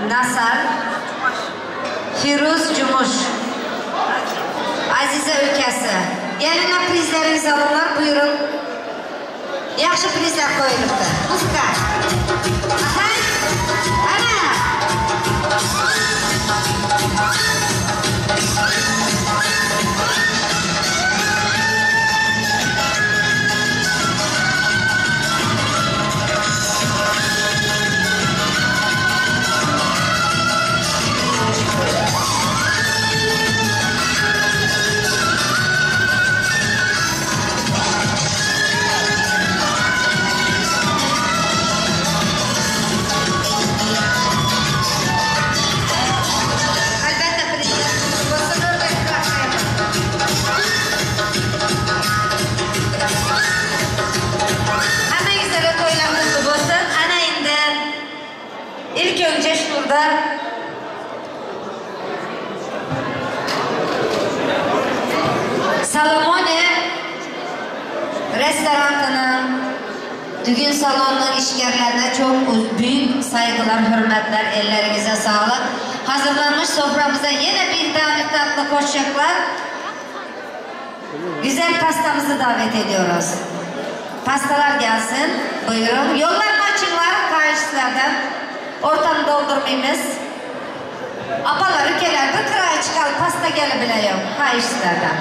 Nasar, Firuz Cumuş, Azize ülkesi. Gelin prizlerinizi alırlar, buyurun. Yaxşı prizler koyuluptu. Muzika. Aha. Ana. İlk önce şurada Salomone restoranının Düğün salonunun işgərlərine çok büyük saygılar, hürmetler, ellerinize sağlık. Hazırlanmış soframıza yine bir tane tatlı koşacaklar. Güzel pastamızı davet ediyoruz. Pastalar gelsin. Buyurun. Yollarını açınlar karşılardan. Ortamı doldurmayınız. Apalar, ülkeler bir kıraya çıkal pasta geli bile yok. Karşılardan.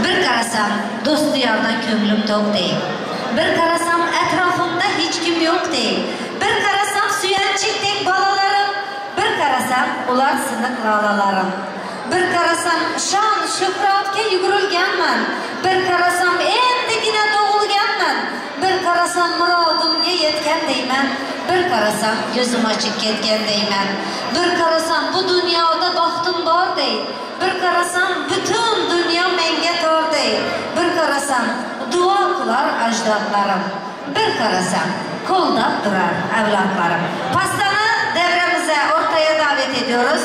Bir karasam dost diyardan kömlüm tok değil. Bir karasam etrafımda hiç kim yok değil. Bir karasam süyençiktek balalarım. Bir karasam ular sınık lalalarım. Bir karasam şan şöhratga yugurulganman. Bir karasam endigina doğulganman. Bir karasam murodimga yetgan deyman. Bir karasam gözüm açık ketgan deyman. Bir karasam bu dunyoda baxtim bor dey. Bir karasam bütün dünya menga tor dey. Bir karasam duo qilar ajdodlarim. Bir karasam qo'llab durar avlodlarim. Pastani devremize ortaya davet ediyoruz.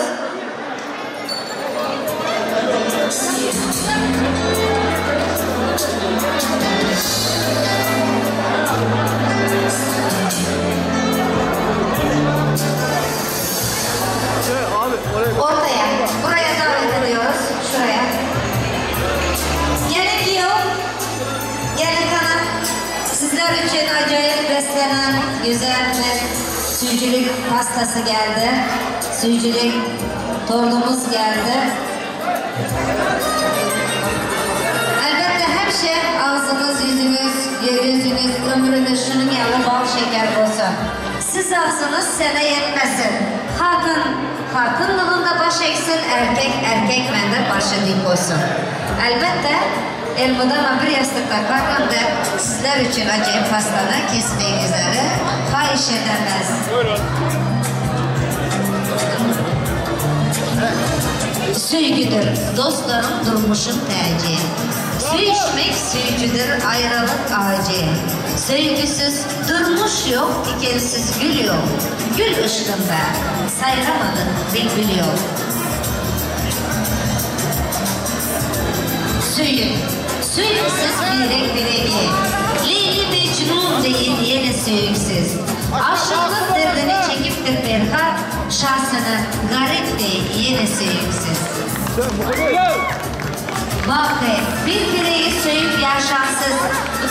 Ortaya, buraya davet ediyoruz. Şuraya. Gelin yok. Gelin hanım. Sizler için acayip beslenen güzel bir suyuculuk pastası geldi. Suyuculuk tortumuz geldi. Elbette her şey ağzınız, yüzünüz, yüzünüz, ömrünüz şunun yanı bal şeker olsa. Siz ağzınız sene yetmesin. Hatınlığında baş eksin, erkek mende başı dik olsun. Elbette elmadan bir yastıkta kalkandı. Sizler için acayip pastanı kesmeyi üzere fahiş edemez. Söygüdür dostlarım durmuşum tercih. Söyüşmek söygüdür ayrılık ağacı. Söygüsüz durmuş yok, dikensiz gül yok. Gül ışığında sayramadık bülbül yok. Söygüsüz birek biregi. Leyli Mecnun değil yeni söygüsüz. Aşıklık derdini çekiptir Ferhat. Şahsını garip değil yeni söygüsüz. Vakı bir bireyi söyüp yaşansız.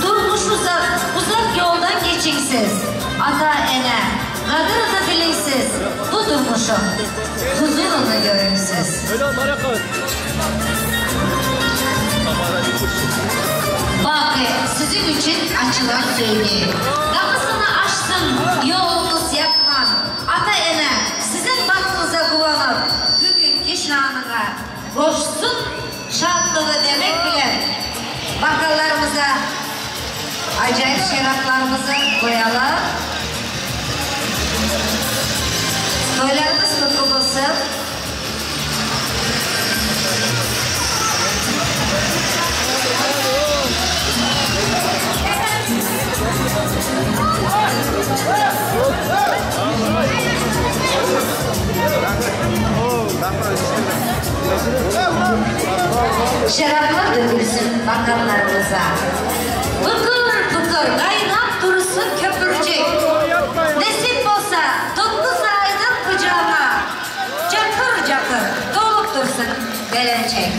Durmuş uzak yoldan geçiksiz. Ata ene, kadını bilinsiz. Bu durmuşum, huzurunu görünsüz. Vakı sizin için açılan söyleyeyim. Kapısını açsın, yolunuz yakman. Ata ene, sizin baktığınıza kullanıp, bugünkü şanına koşsun şartlığı demek bile. Bakallarımıza acayip şaraplarımızı koyalım. Toylarımız kutlu olsun. Şaraplar dökülsün bakanlarımıza. Fıkır fıkır kaynap dursun köpürcek. Nesip olsa 9 aylık kucağına. Cakır cakır dolup dursun gelencek.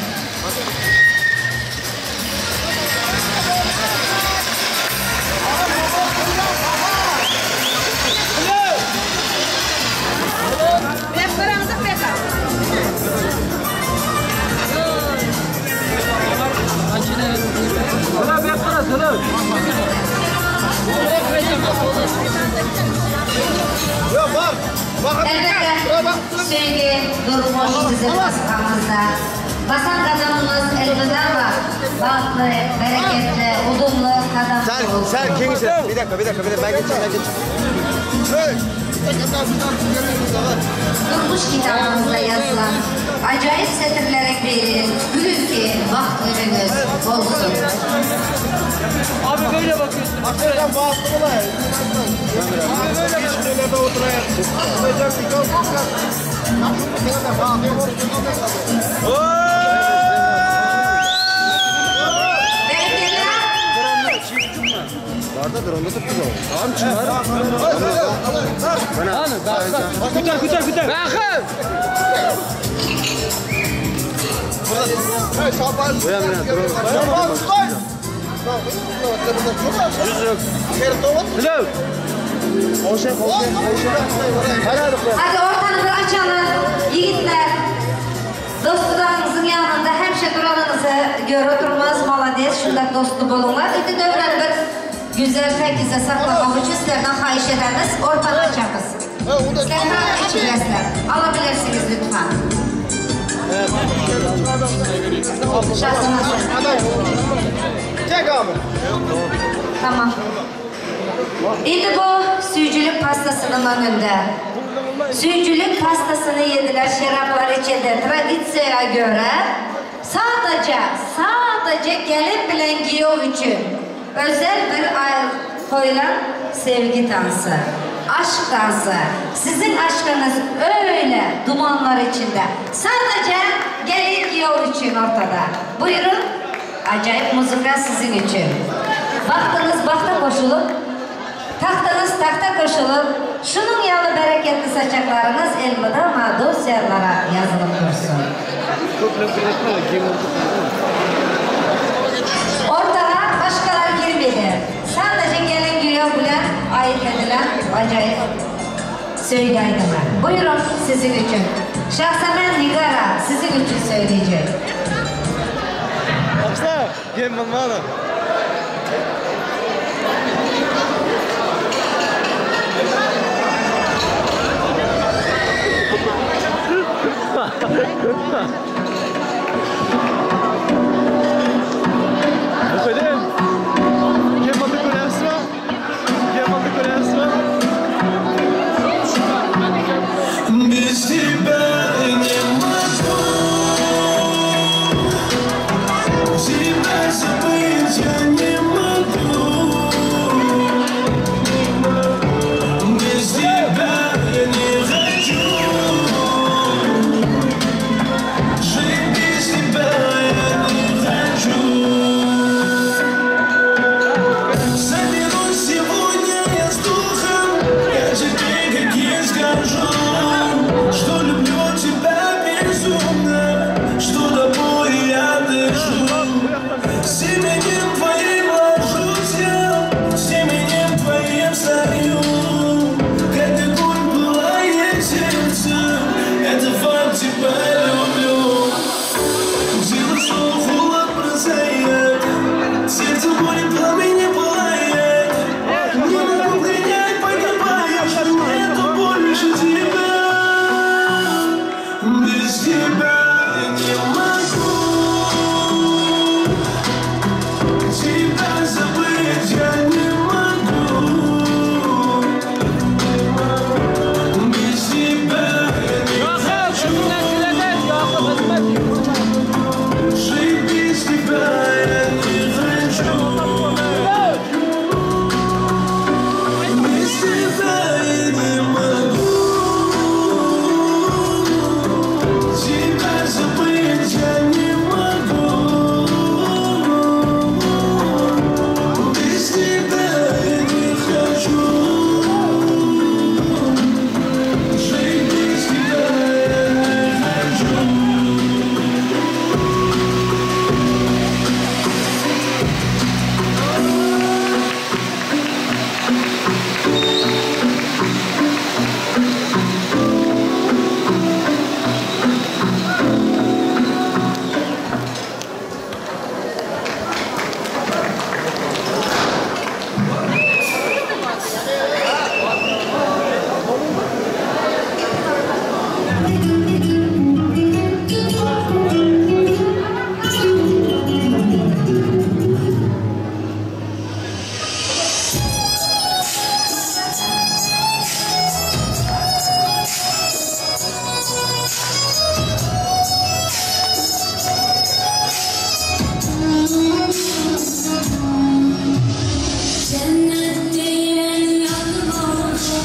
Elbette sevgi durmuş bizim pastamızda. Basan kadamımız elimizden var. Baklı, bereketli, udumlu kadam. Sen kimsin? Bir dakika ben geçeceğim. Durmuş kitabımızda yazılan acayip setirlere verir. Bugünkü vakt gününüz olsun. Abi böyle bakıyorsun. Hakikaten bağlı mı lan? Hiç nerede oturayım? Oturacak bir yol yok. Kütür. Bakın. Hey, sabah. Hello. Hadi ortanı bir açalım. Yiğitler. Dostlarınızın yanında hemşe duranınızı gör oturmaz malades. Şundak dostlu bulunlar. Öte dövren bir güzel fekize saklamak için sizlerden xahiş ederiz. Ortanı açarız. Sizlerden içiresler. Alabilirsiniz lütfen. Şahsınızı. Çek abi. Tamam. Şimdi bu suyuculuk pastasının önünde. Suyuculuk pastasını yediler, şaraplar içildi. Tradisyaya göre sadece gelin bilen giyiyor için özel bir koyulan sevgi dansı, aşk dansı. Sizin aşkınız öyle dumanlar içinde. Sadece gelin giyiyor için ortada. Buyurun, acayip müzika sizin için. Baktınız bakta koşulup, taktınız takta koşulup, şunun yalı bereketli saçaklarınız elbette dosyalara yazılıp dursun. Ortada başkalar girmedi. Sadece gelin giriyor bilen ait edilen acayip söyleydiler. Buyurun sizin için. Şahsen ben Nigara sizin için söyleyeceğim. Baksana, gel bana. Efendim, Kemal'de görevlisi var. Без тебя не могу, тебя забыть я не могу. Без тебя я не хочу, жить без тебя я не хочу. Соберусь сегодня я с духом, я тебе как есть скажу, что люблю тебя безумно, что тобой я дышу. С именем твоим ложусь я, с именем твоим стою. Как огонь пылает сердце, это факт, тебя люблю. Дело, что холод бросает, сердце болит, пламени пылает. Не могу принять, погибаешь, нету больше тебя. Без тебя я не могу, тебя забыть я не могу. Без тебя я не хочу, жить без тебя я не хочу. Без тебя я не могу, тебя забыть я не могу. Без тебя я не хочу, жить без тебя я не хочу. Cennet diyen yanım oldu,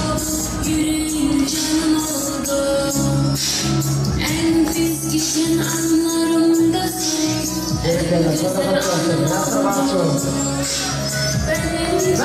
yüreğim canım oldu. En pis anlarımda sen, en güzel anlarım oldu. Benim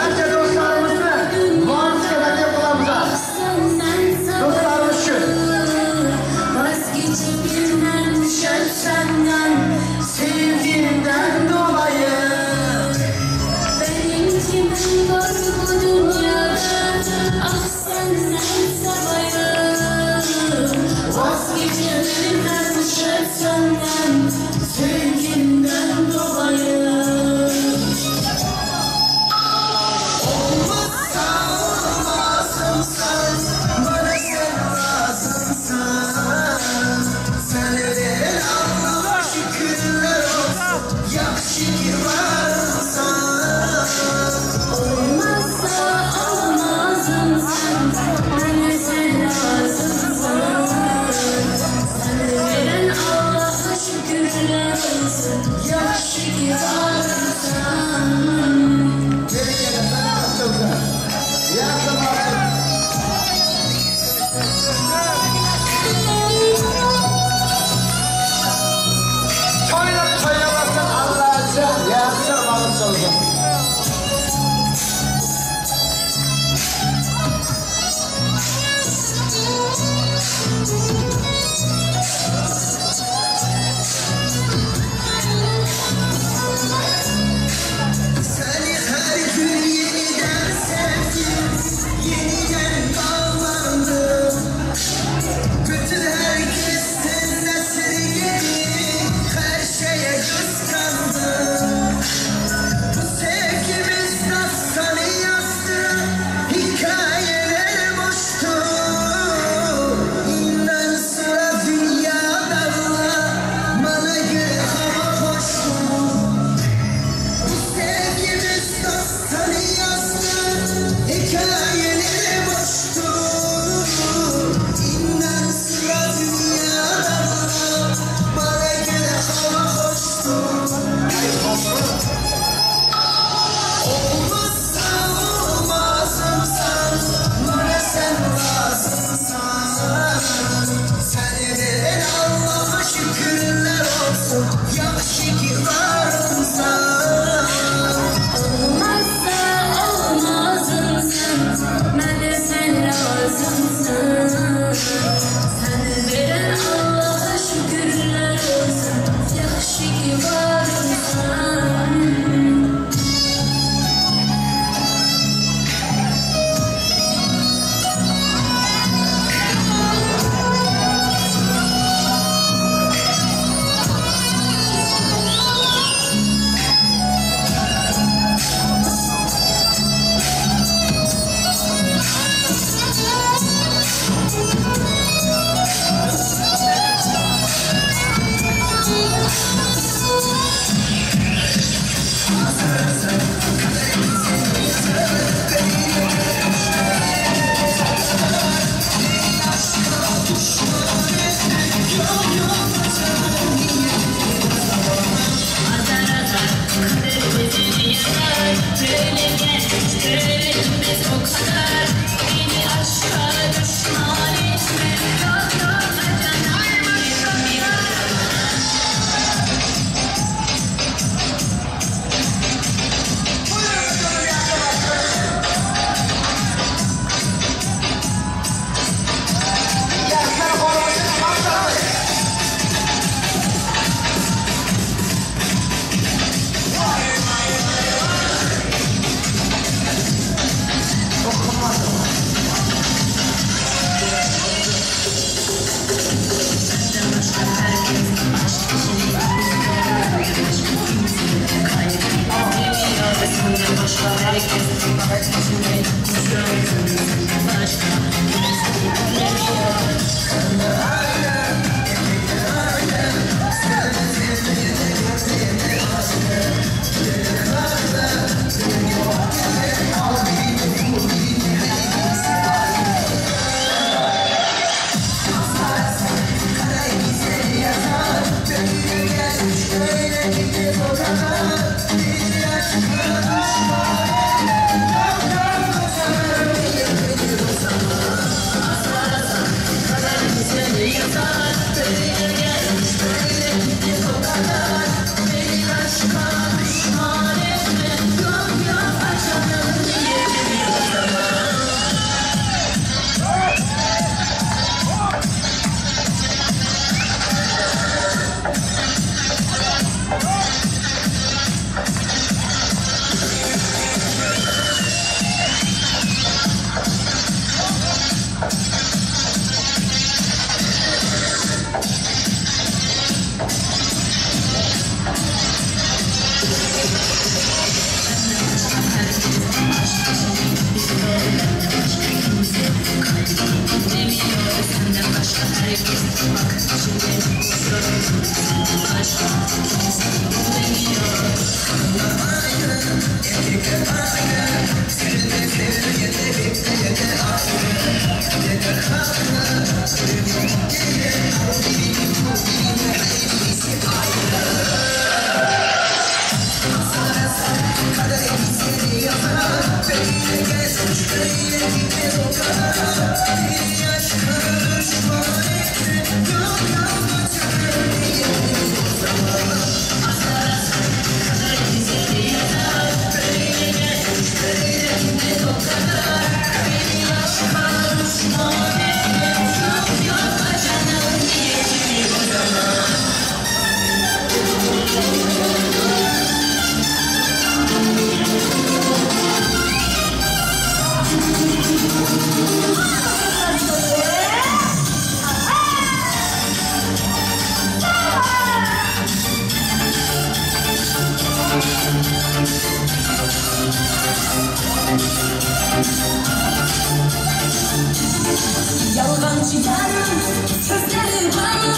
Yalgancı yarım, sözleri bana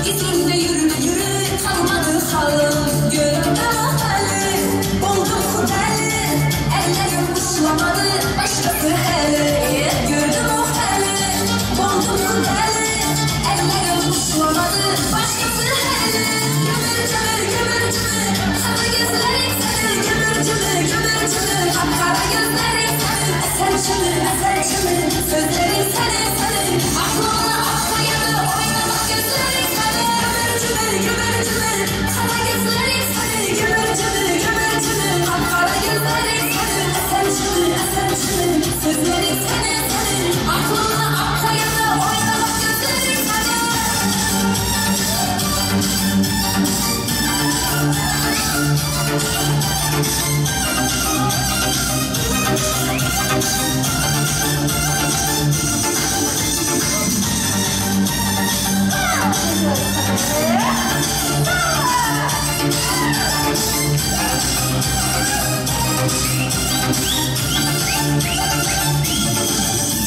İzinde yürüme yürü, kalmadı halım Gönlümde mahali, buldum kudeli Ellerim uçlamadı, başkası hele Gördüm o hali, buldum kudeli Ellerim uçlamadı, başkası hele Gömür cümür, gömür cümür Sana gözlerim seni, gömür cümür, gömür cümür Kapkara gözlerim seni, esen cümür, esen cümür Sözlerim seni, aklımla akmayanı oynamak gözlerim seni Gömür cümür, sana gözlerim seni Gömür cümür, kapkara gözlerim seni Esen cümür, sözlerim seni Aklımla akmayanı oynamak gözlerim seni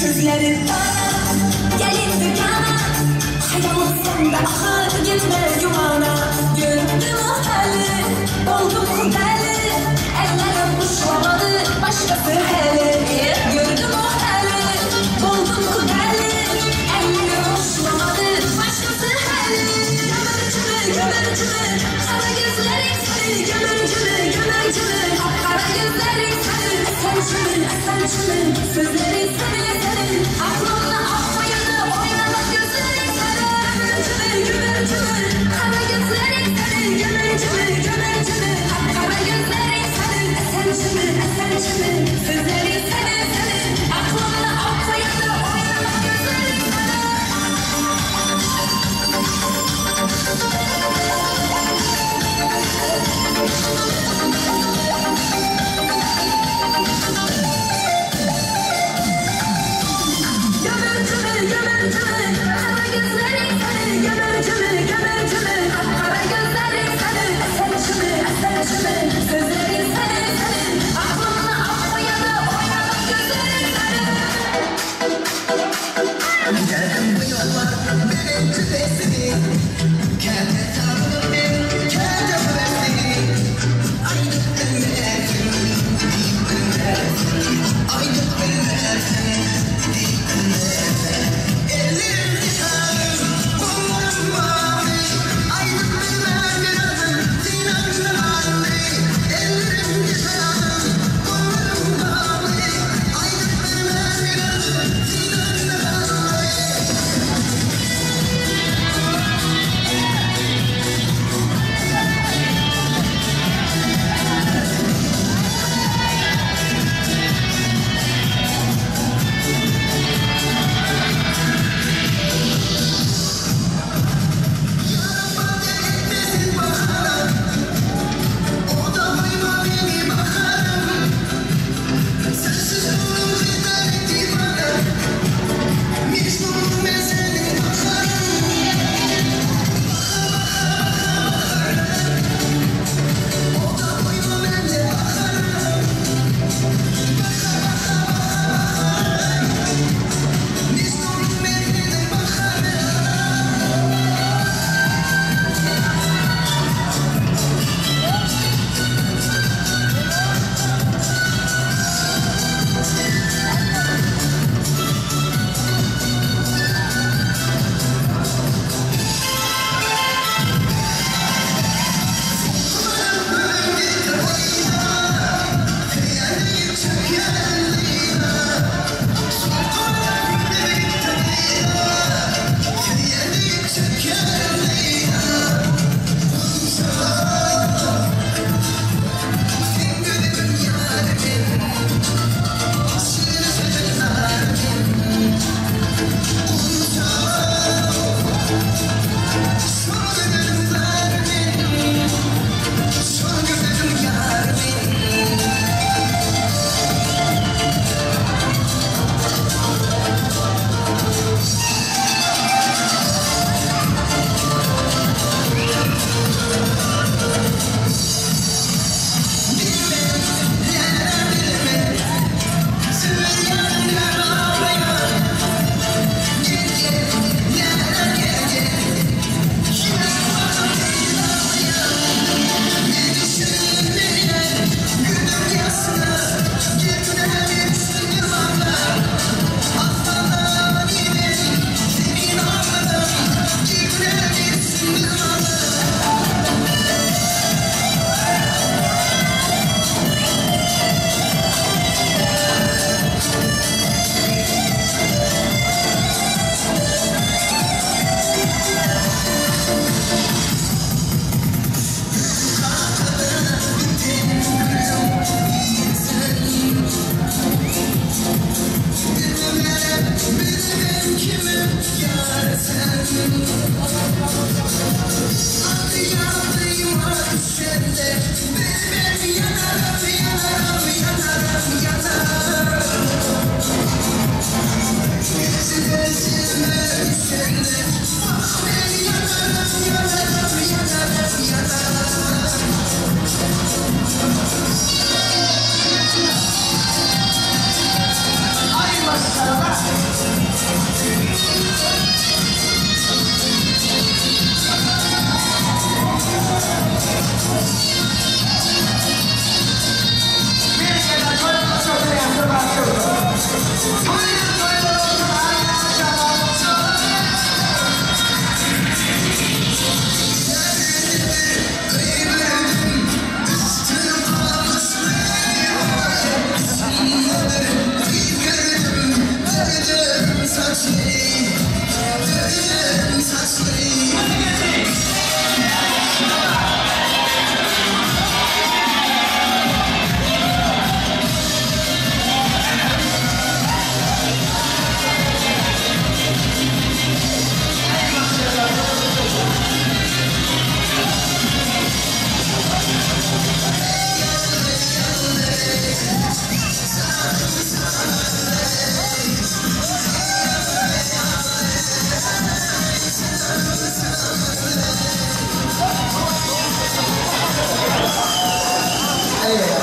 Gözlerim bana, gelin dünyana Hayalım sende ahır gitme yuvana Gördüm o hali, oldum kudeli Ellerim uçlamadı, başkası hele Gördüm o hali, buldum kudeli Ellerim uçlamadı, başkası hele Gömür cümür, sana gözlerim seni Gömür cümür, kapkara gözlerim seni Esen cümür, sözlerim seni Aklımla akmayanı oynamak gözlerim seni Gömür cümür, sana gözlerim seni Gömür cümür, kapkara gözlerim seni Esen cümür, sözlerim seni Aklımla akmayanı oynamak gözlerim seni Sözlerim seni, aklımla akmayanı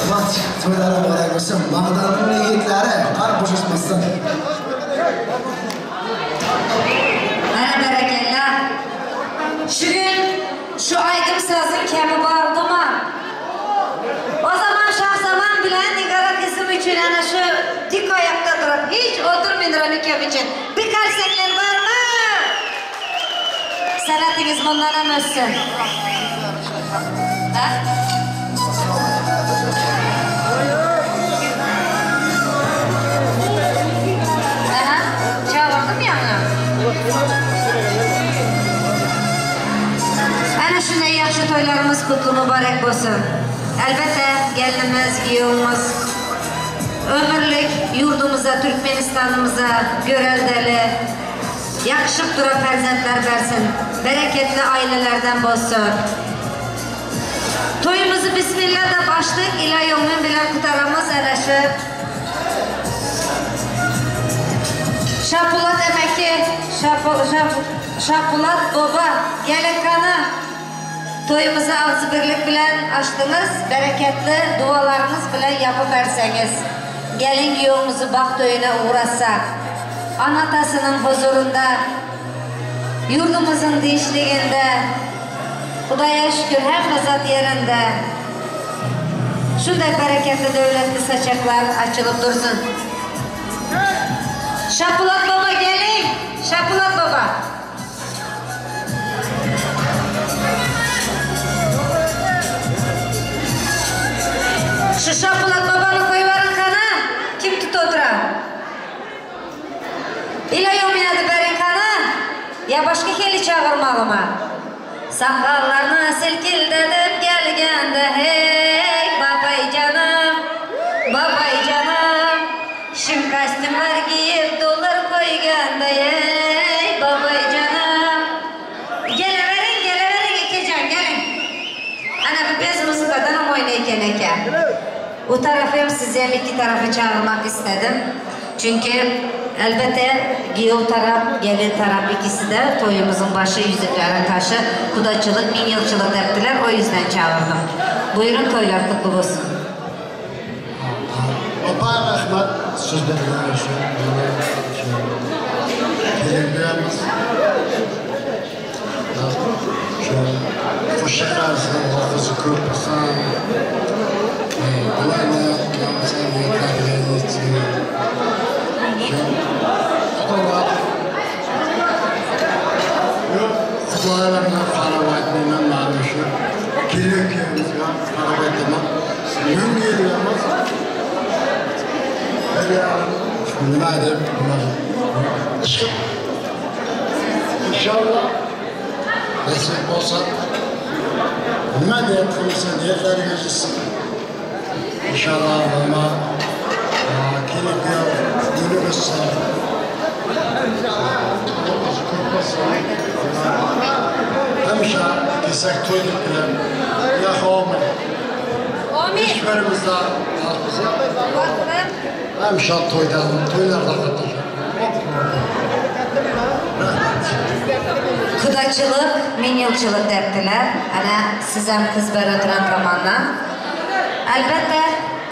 Kıvanç, toylara boray olsun. Bağdanın yiğitleri, kar boşuşmasın. Ana berekella. Şu gün şu aydım sazın kemi bağırdı mı? O zaman Şahzaman bilen Nigara kızım için ana şu dik ayakta durup hiç oturmayın Ranikem için. Bir kalsekler var mı? Sanatınız bundan ömürsün. Ha? Aha, çağırdım ya ana. Ana şunday yaxşı toylarımız kutlu mübarek olsun. Elbette gelinimiz, giyomuz, ömürlük yurdumuza, Türkmenistanımıza göreldeli, yakışıp duran perzentler versin, bereketli ailelerden olsun. Toyumuzu Bismillah da başlık, ilahi bilen kutaramız araşı. Şapulat emekli, Şapulat baba, gelin kanı. Toyumuzu ağzı birlik bilen açtınız, bereketli dualarınız bilen yapıverseniz. Gelin yolumuzu bak toyuna uğrasak. Anatasının huzurunda, yurdumuzun dinçliğinde, Kudaya şükür hem zat yerinde. Şunday bereketli devletli saçaklar açılıp dursun. Şapulat baba gelin, Şapulat baba. Şu Şapulat babanı koyuverin kana, kim tut oturan? İla yominadı berin kana, ya başka keli çağırmalı mı? Sakallarını silkildedim gelgende, hey babay canım, babay canım. Şim kostümler giyip dolar koyganda, hey babay canım. Geleverin İkecan, gelin. Ana biz muzikadan oynayken eke. Bu tarafım size iki tarafı çağırmak istedim. Çünkü elbette Giyo taraf, gelin taraf ikisi de toyumuzun başı yüzüklere karşı kudaçılık, 1000 yılçılık ettiler. O yüzden çağırdım. Buyurun toylar kutlu olsun. Baba rahmet sözlerine gelirlerimiz hoş şakarsın, hafızı kırpırsan bulayla yapmasan yeterli için Futbollarına faravatlarına marmışı gerekiyoruzga faravatlarına gün geliyoruz nima deb inshaalloh nasib bo'lsa nima deb qilsin yerlarga yetsin inshaalloh nima kerak yo'limiz hamisha kesak to'ylik bilan yaxomi ishbarimizda hamisha to'ylarda qatnashadi. Kudaçılık, 1000 yılçılık derttiler. Ana siz hem kız ver oturan zamandan. Elbette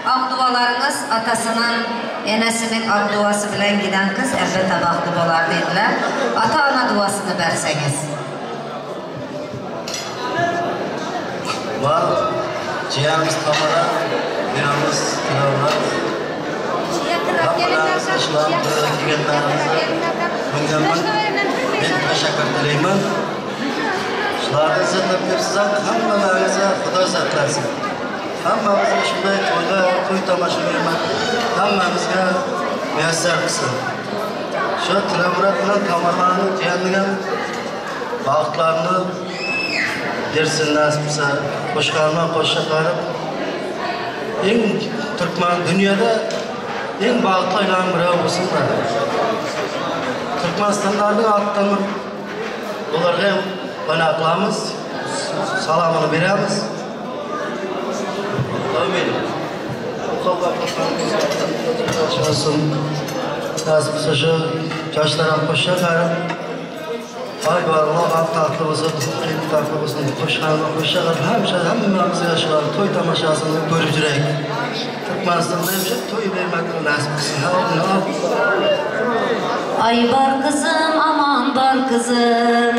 ak dualarınız atasının, enesinin ak duası bilen giden kız elbette baktı bolar dediler. Ata ana duasını verseniz. Var, ciğerimiz kamera, dinamız kılavlar. Kapılarımız işlam, kelgenlerimizi ben teşekkür dileyman. Şulardan sırtlıp sizden hammalarınıza Xudo saqlasin. Hammamizga shunday to'y tomosha berman. Hammamizga muyassar qilsin. Shu Tilamurat bilan Kamarlarni jiyanniga baxtlarni bersin nasib qilsa. Qo'shqarma qo'shiq qilib eng Turkman dunyoda eng baxtli aylanib biri bo'lsinlar. Türkmenistan'da alttan onlara qonaqlamiz, salomini beramiz. Amin. Olsun. Nasip sözü yaşlara koşa karım. Ay var, Allah tatlı olsun, kendi tatlı olsun, koşalar, hemimiz yaşar, toy tamaşasını görüp jürek. Türkmenistan'da yaşayıp toy vermekten nasip kısın. Ay var kızım, aman var kızım,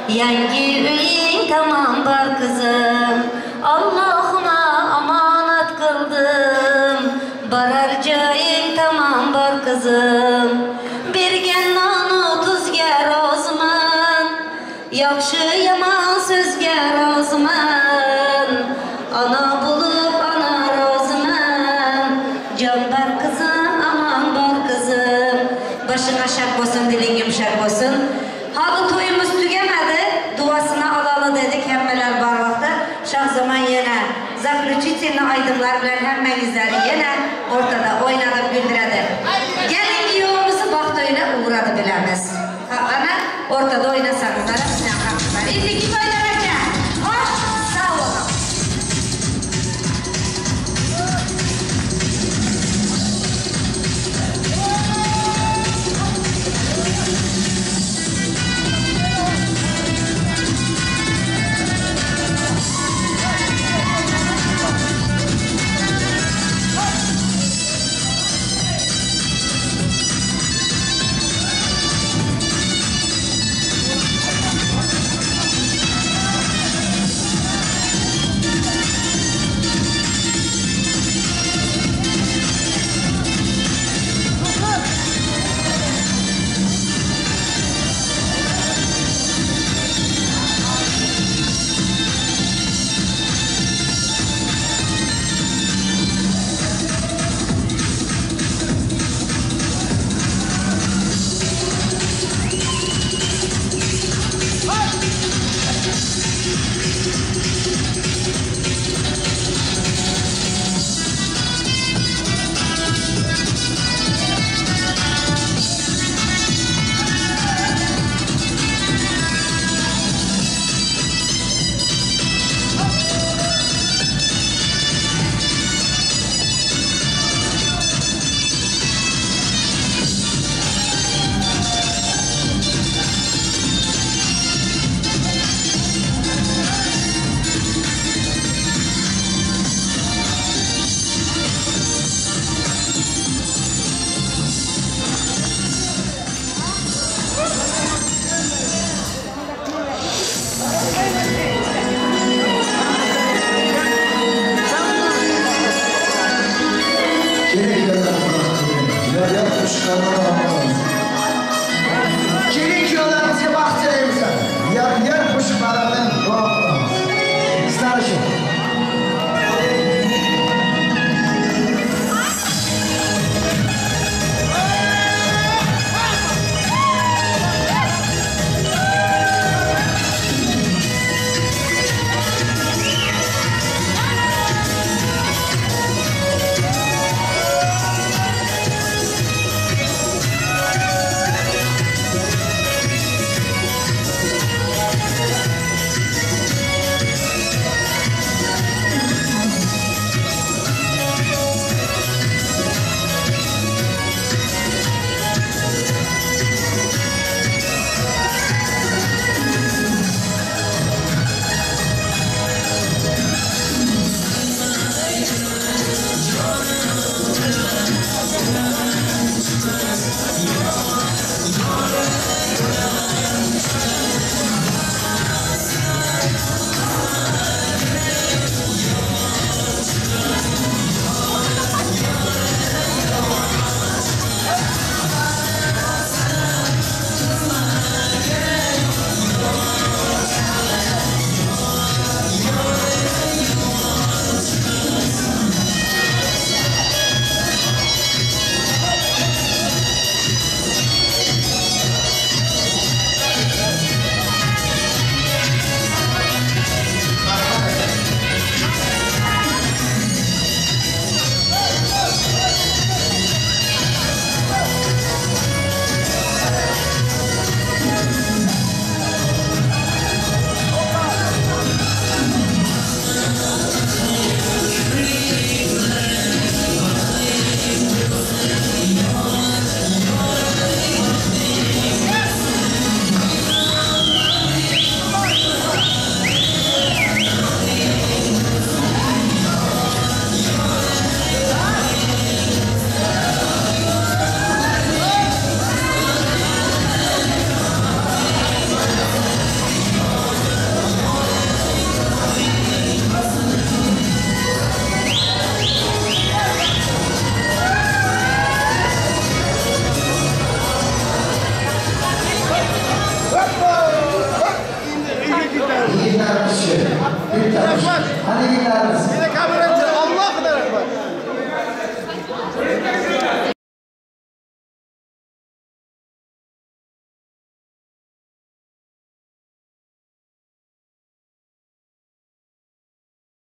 yangi ülün tamam var kızım. Allah'ıma amanat kıldım, barar cayın tamam var kızım. Bergen nanu tuzga rozman, yaxşı yaman sözga rozman. Ana bulup ana rozman, can var kızım, aman var kızım. Başına şak olsun, dilin yumuşak olsun. Halı toyumuz tügemedi, duasını alalı dedik hemmeler var vakti. Şah zaman yine Zaklüçitin'in aydınlar bilen hemmenizleri yine ortada oynadıp güldüredi. Gelin yolumuzu baktığıyla uğradı bilemiz. Ana ortada oynasanızlar